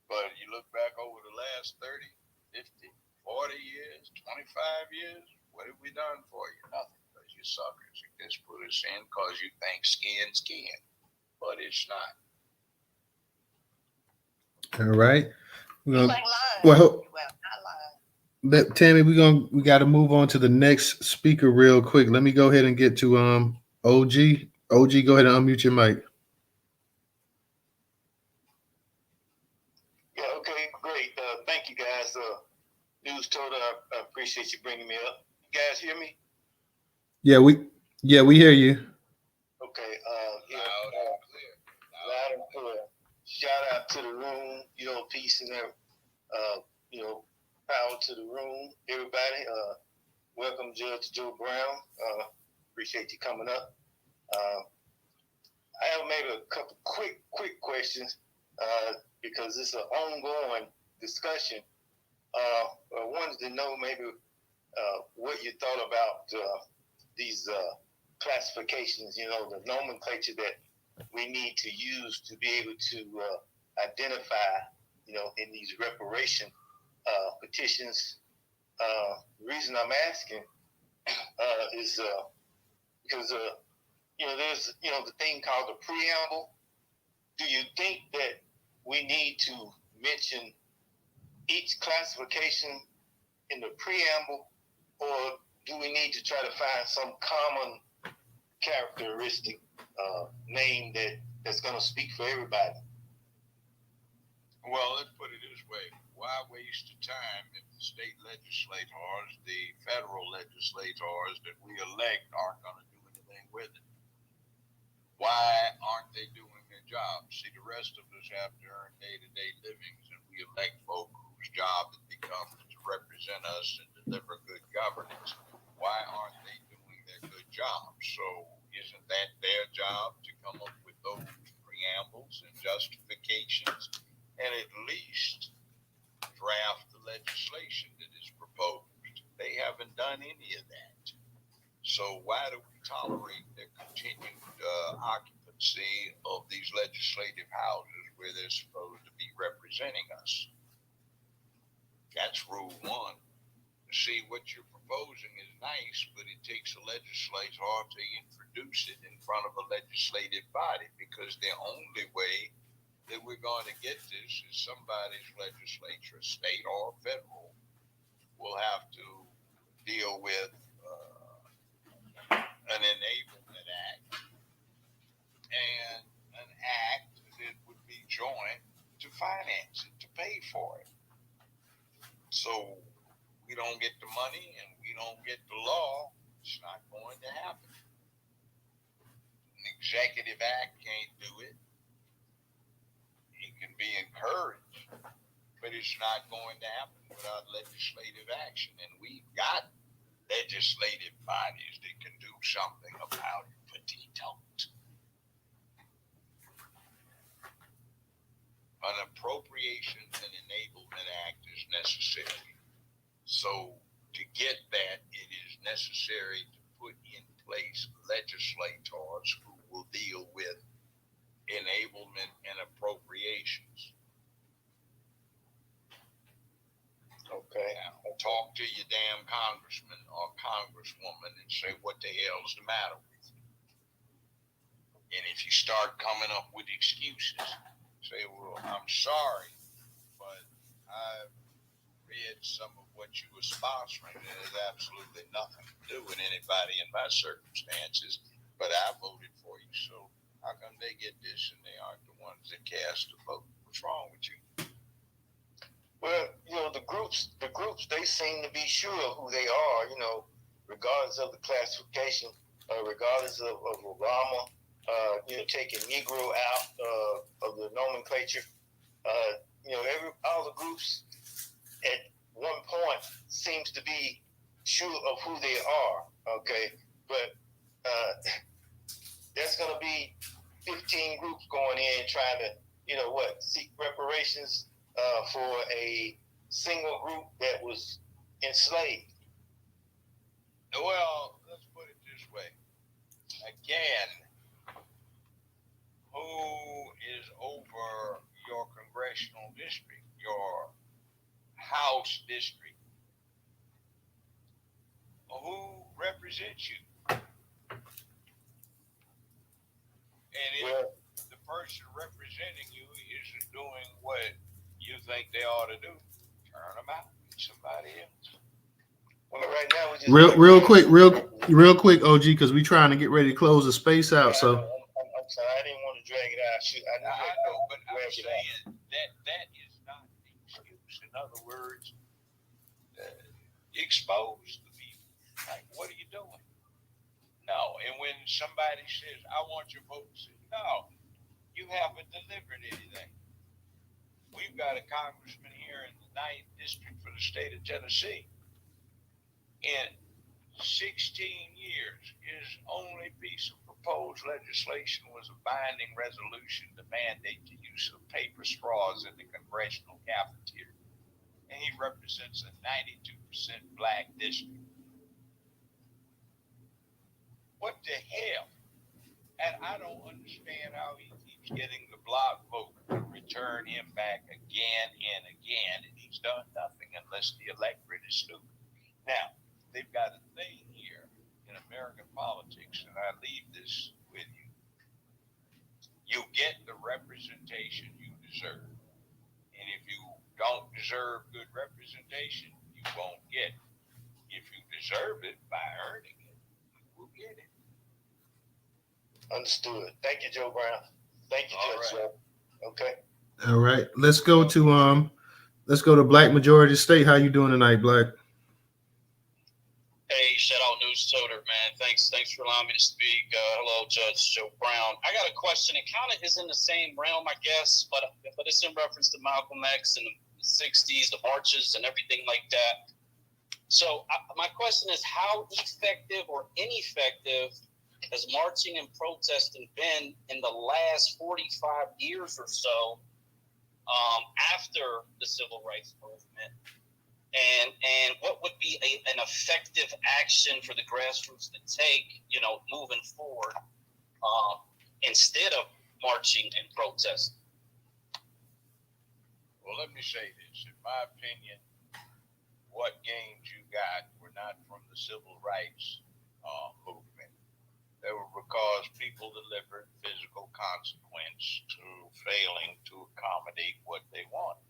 But you look back over the last 30, 50, 40 years, 25 years, what have we done for you? Nothing, because you suckers. You just put us in because you think skin's skin, but it's not. All right. Well, not lying. Tammy, we got to move on to the next speaker real quick. Let me go ahead and get to OG. OG, go ahead and unmute your mic. Yeah, okay, great. Thank you guys. Newstoter, I appreciate you bringing me up. You guys hear me? Yeah, we hear you. Okay. Loud and clear. Shout out to the room. Peace and power to the room, everybody. Welcome, Judge Joe Brown. Appreciate you coming up. I have maybe a couple quick questions because it's an ongoing discussion. I wanted to know maybe what you thought about these classifications, the nomenclature that we need to use to be able to identify, in these reparation petitions. The reason I'm asking is because, there's, the thing called the preamble. Do you think that we need to mention each classification in the preamble, or do we need to try to find some common characteristic name that's going to speak for everybody? Well, let's put it this way. Why waste the time if the state legislators, the federal legislators that we elect aren't going to do anything with it? Why aren't they doing their job? See, the rest of us have to earn day-to-day livings, and we elect folk whose job it becomes to represent us and deliver good governance. Why aren't they doing their good job? So isn't that their job to come up with those preambles and justifications and at least draft the legislation that is proposed? They haven't done any of that. So why do we tolerate their continued occupancy of these legislative houses where they're supposed to be representing us? That's rule one. See, what you're proposing is nice, but it takes a legislator to introduce it in front of a legislative body, because the only way that we're going to get this is somebody's legislature, state or federal, will have to deal with an enablement act and an act that would be joint to finance it, to pay for it. So we don't get the money and we don't get the law, it's not going to happen. An executive act can't do it. It can be encouraged, but it's not going to happen without legislative action. And we've got legislative bodies that can do something about it, but they don't. An Appropriations and Enablement Act is necessary. So to get that, it is necessary to put in place legislators who will deal with enablement and appropriations. Okay. Now, talk to your damn congressman or congresswoman and say, what the hell's the matter with you? And if you start coming up with excuses, say, well, I'm sorry, but I've read some of what you were sponsoring, and it has absolutely nothing to do with anybody in my circumstances, but I voted for you, so how come they get this and they aren't the ones that cast the vote? What's wrong with you? Well, the groups, they seem to be sure of who they are, regardless of the classification, regardless of Obama, taking Negro out of the nomenclature. All the groups at one point seems to be sure of who they are, okay? But there's going to be 15 groups going in trying to, seek reparations for a single group that was enslaved. Well, let's put it this way. Again, who is over your congressional district, your House district? Who represents you? And if the person representing you isn't doing what you think they ought to do, turn them out. Get somebody else. Well, right now we just real quick, OG, because we're trying to get ready to close the space out. So I'm sorry, I didn't want to drag it out. I know, but I'm saying that is not the excuse. In other words, expose the people. Like, what are you doing? No. And when somebody says, I want your vote, say, no, you haven't delivered anything. We've got a congressman here in the 9th district for the state of Tennessee. In 16 years, his only piece of proposed legislation was a binding resolution to mandate the use of paper straws in the congressional cafeteria. And he represents a 92% black district. What the hell? And I don't understand how he keeps getting the block vote to return him back again and again, and he's done nothing unless the electorate is stupid. Now, they've got a thing here in American politics, and I leave this with you. You get the representation you deserve. And if you don't deserve good representation, you won't get it. If you deserve it by earning it, you will get it. Understood. Thank you, Joe Brown. Thank you, All Judge. right. Okay. All right. Let's go to Black Majority State. How you doing tonight, Black? Hey, shout out Newstoter, man. Thanks for allowing me to speak. Hello, Judge Joe Brown. I got a question. It kind of is in the same realm, I guess, but it's in reference to Malcolm X and the 60s, the marches and everything like that. So my question is, how effective or ineffective has marching and protesting been in the last 45 years or so after the Civil Rights Movement? And what would be an effective action for the grassroots to take, moving forward, instead of marching and protesting? Well, let me say this. In my opinion, what gains you got were not from the civil rights movement. They were because people delivered physical consequence to failing to accommodate what they wanted.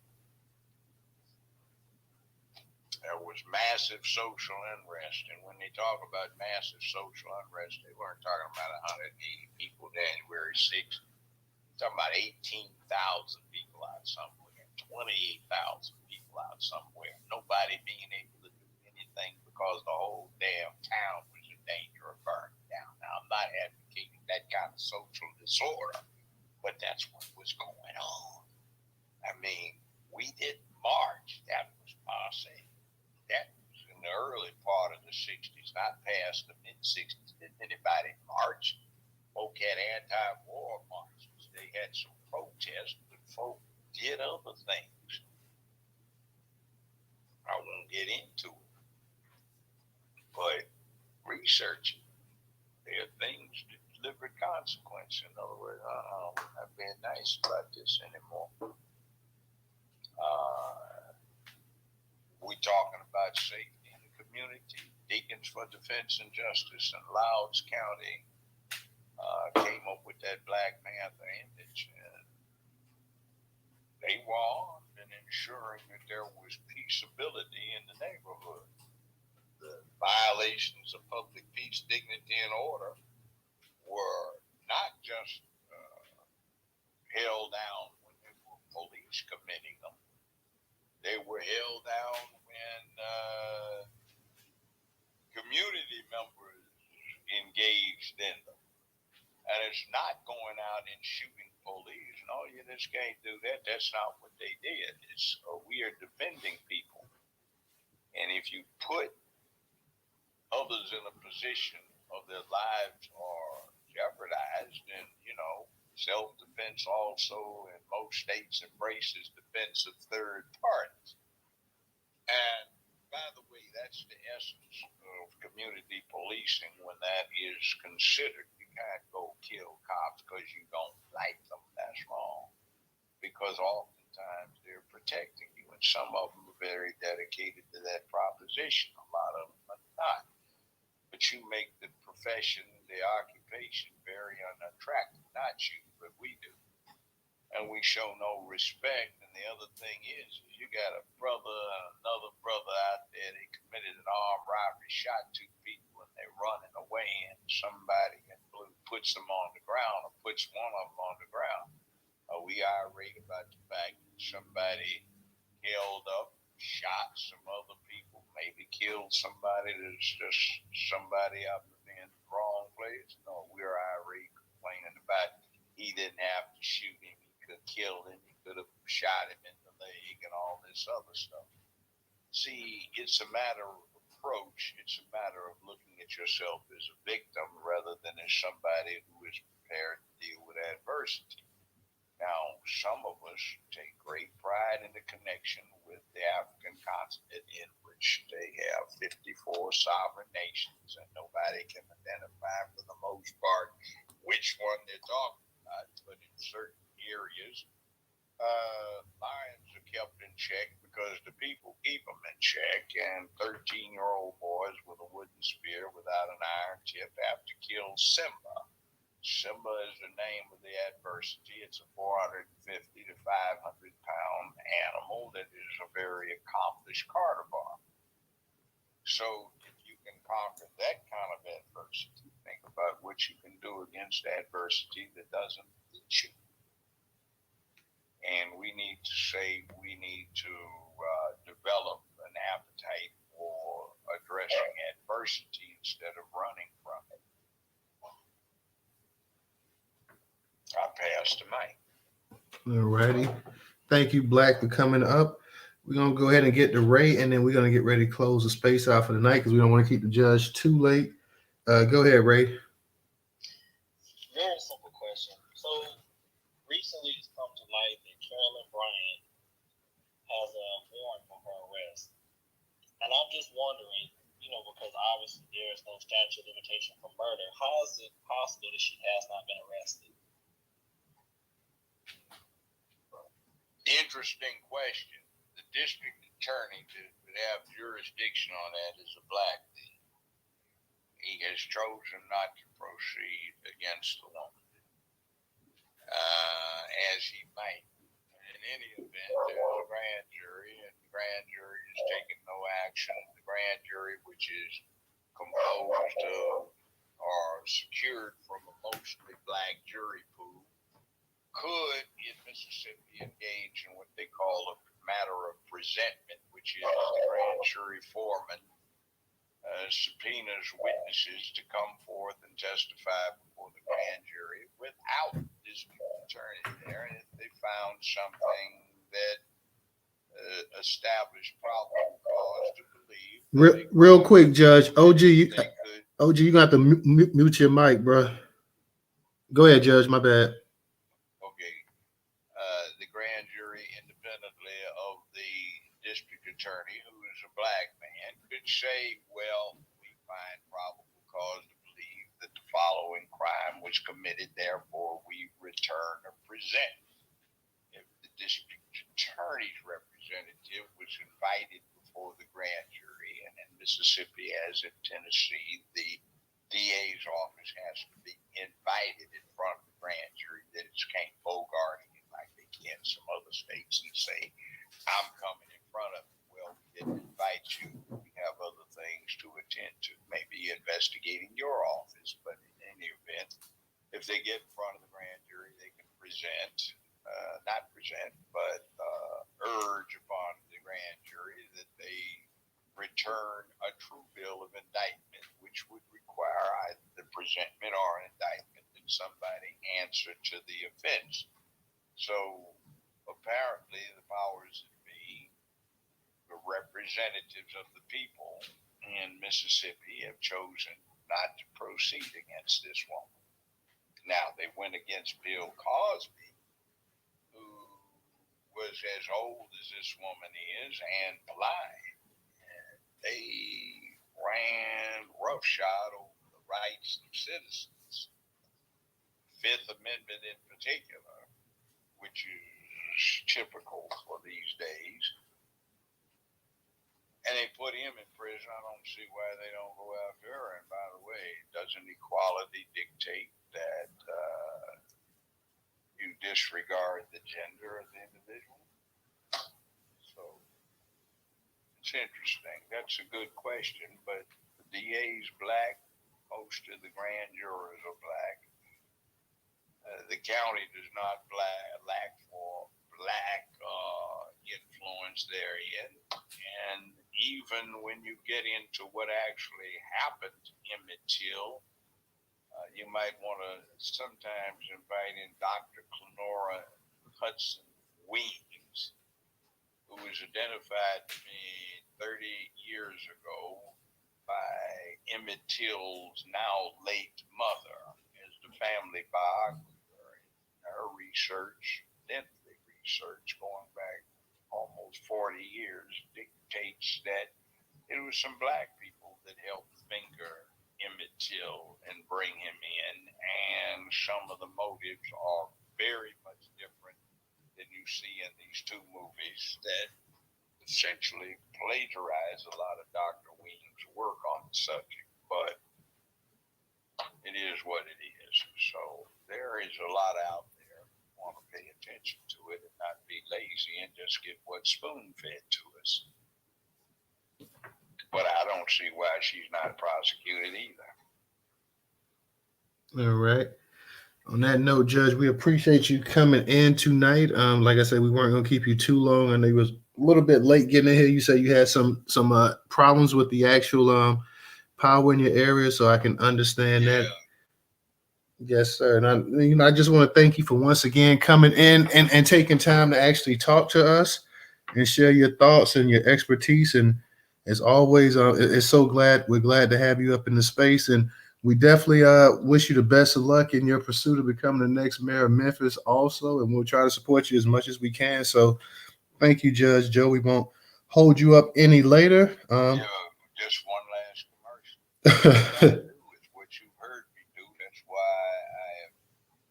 There was massive social unrest, and when they talk about massive social unrest, they weren't talking about 180 people January 6th. They're talking about 18,000 people out somewhere, 28,000 people out somewhere. Nobody being able to do anything because the whole damn town was in danger of burning down. Now, I'm not advocating that kind of social disorder, but that's what was going on. I mean, we didn't march. That was passe. That was in the early part of the 60s, not past the mid-60s. Didn't anybody march? Folk had anti-war marches. They had some protests, but folk did other things. I won't get into it. But researching, there are things that deliver consequence. In other words, I'm not being nice about this anymore. We're talking about safety in the community. Deacons for Defense and Justice in Louds County came up with that Black Panther image. And they were armed in ensuring that there was peaceability in the neighborhood. The violations of public peace, dignity, and order were not just held down when there were police committing them. They were held down when community members engaged in them. And it's not going out and shooting police. No, you just can't do that. That's not what they did. It's we are defending people. And if you put others in a position of their lives are jeopardized, then, self-defense also in most states embraces defense of third parties. And by the way, that's the essence of community policing when that is considered. You can't go kill cops because you don't like them. That's wrong. Because oftentimes they're protecting you, and some of them are very dedicated to that proposition. A lot of them are not. But you make the profession, the occupation very unattractive. Not you, but we do. And we show no respect. And the other thing is you got a brother and another brother out there, they committed an armed robbery, shot two people, and they're running away, and somebody in blue puts them on the ground or puts one of them on the ground. Are we irate about the fact that somebody held up, shot some other people, maybe killed somebody that's just somebody out in the wrong place? No, we're irate complaining about he didn't have to shoot him. He could have killed him. He could have shot him in the leg and all this other stuff. See, it's a matter of approach. It's a matter of looking at yourself as a victim rather than as somebody who is prepared to deal with adversity. Now, some of us take great pride in the connection with the African continent, in which they have 54 sovereign nations, and nobody can identify for the most part which one they're talking about. But in certain areas, lions are kept in check because the people keep them in check, and 13-year-old boys with a wooden spear without an iron tip have to kill Simba Simba is the name of the adversity. It's a 450 to 500 pound animal that is a very accomplished carnivore. So if you can conquer that kind of adversity, think about what you can do against adversity that doesn't beat you. And we need to develop an appetite for addressing adversity instead of running from it. I pass the mic. All righty. Thank you, Black, for coming up. We're going to go ahead and get to Ray, and then we're going to get ready to close the space out for the night because we don't want to keep the judge too late. Go ahead, Ray. Very simple question. So recently it's come to light that Carolyn Bryant has a warrant for her arrest. And I'm just wondering, because obviously there is no statute of limitation for murder, how is it possible that she has not been arrested? Interesting question. The district attorney that would have jurisdiction on that is a black man. He has chosen not to proceed against the woman, as he might. In any event, there's a grand jury, and the grand jury is taking no action. The grand jury, which is composed of or secured from a mostly black jury pool, could, in Mississippi, engage in what they call a matter of presentment, which is the grand jury foreman subpoenas witnesses to come forth and testify before the grand jury without the district attorney there. And if they found something that established probable cause to believe. Real quick, Judge. OG, you're going to have to mute your mic, bro. Go ahead, Judge. My bad. Okay. The grand jury, independently of the district attorney, who is a black man, could say, well, we find probable cause to believe that the following crime was committed, therefore we return or present. If the district attorney's representative was invited before the grand jury, and in Mississippi, as in Tennessee, the DA's office has to be invited in front of the grand jury. That it's can't bogart it like they can some other states and say, I'm coming in front of you. Well, we didn't invite you. We have other things to attend to, maybe investigating your office. But in any event, if they get in front of the grand jury, they can urge upon the grand jury that they return a true bill of indictment, which would require either the presentment or an indictment that somebody answer to the offense. So apparently the powers that be, the representatives of the people in Mississippi, have chosen not to proceed against this woman. Now, they went against Bill Cosby, who was as old as this woman is and blind. And they ran roughshod over the rights of citizens. Fifth Amendment in particular, which is typical for these days. And they put him in prison. I don't see why they don't go after her. And by the way, doesn't equality dictate that you disregard the gender of the individual? So it's interesting. That's a good question. But the DA's black. Most of the grand jurors are black. The county does not lack for black influence therein. And even when you get into what actually happened to Emmett Till, you might want to sometimes invite in Dr. Clenora Hudson Weems, who was identified to me 30 years ago by Emmett Till's now late mother as the family biographer. Her research, lengthy research going back almost 40 years, dictates that it was some black people that helped finger Emmett Till and bring him in, and some of the motives are very much different than you see in these two movies that essentially plagiarize a lot of Dr. Weems' work on the subject. But it is what it is. So there is a lot out there. Want to pay attention to it and not be lazy and just get what's spoon fed to us. But I don't see why she's not prosecuted either. All right. On that note, Judge, we appreciate you coming in tonight. Like I said, we weren't going to keep you too long. I know you was a little bit late getting in here. You said you had some problems with the actual power in your area, so I can understand that. Yes, sir. And I just want to thank you for once again coming in and taking time to actually talk to us and share your thoughts and your expertise. And as always, we're glad to have you up in the space. And we definitely wish you the best of luck in your pursuit of becoming the next mayor of Memphis also. And we'll try to support you as much as we can. So thank you, Judge Joe. We won't hold you up any later. Just one last commercial. It's what you've heard me do. That's why I have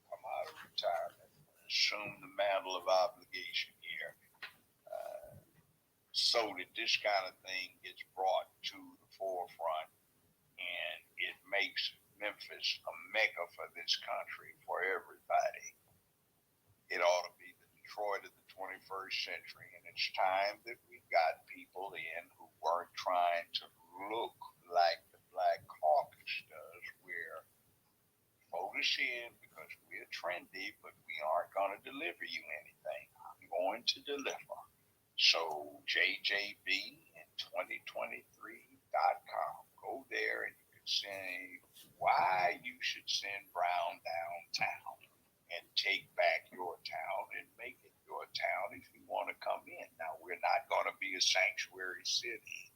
come out of retirement and assumed the mantle of obligation here. So that this kind of thing gets brought to the forefront and it makes Memphis a mecca for this country, for everybody. It ought to be the Detroit of the 21st century, and it's time that we got people in who weren't trying to look like the Black Caucus does, where vote us in because we're trendy, but we aren't going to deliver you anything. I'm going to deliver. So JJB in 2023.com. Go there and you can say why you should send Brown downtown and take back your town and make it your town if you want to come in. Now, we're not going to be a sanctuary city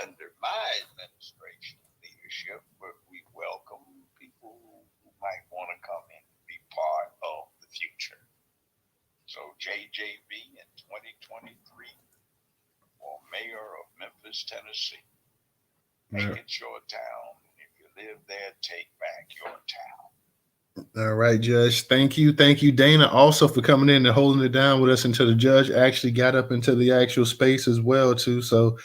under my administration leadership, but we welcome people who might want to come in and be part of the future. So JJB in 2023 for mayor of Memphis, Tennessee. Make it your town. If you live there, take back your town. All right, Judge. Thank you. Thank you, Dana, also for coming in and holding it down with us until the judge actually got up into the actual space as well, too. So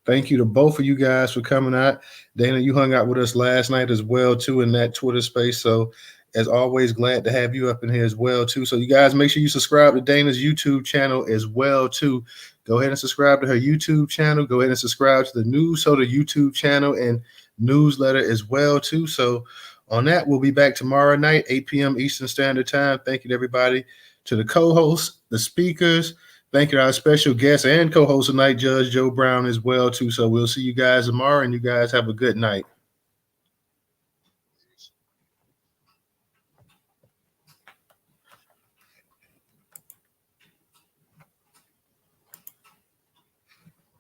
thank you to both of you guys for coming out. Dana, you hung out with us last night as well, too, in that Twitter space. So as always, glad to have you up in here as well, too. So you guys make sure you subscribe to Dana's YouTube channel as well, too. Go ahead and subscribe to her YouTube channel. Go ahead and subscribe to the Newstoter YouTube channel and newsletter as well, too. So on that, we'll be back tomorrow night, 8 p.m. Eastern Standard Time. Thank you to everybody, to the co-hosts, the speakers. Thank you to our special guest and co-host tonight, Judge Joe Brown, as well, too. So we'll see you guys tomorrow, and you guys have a good night.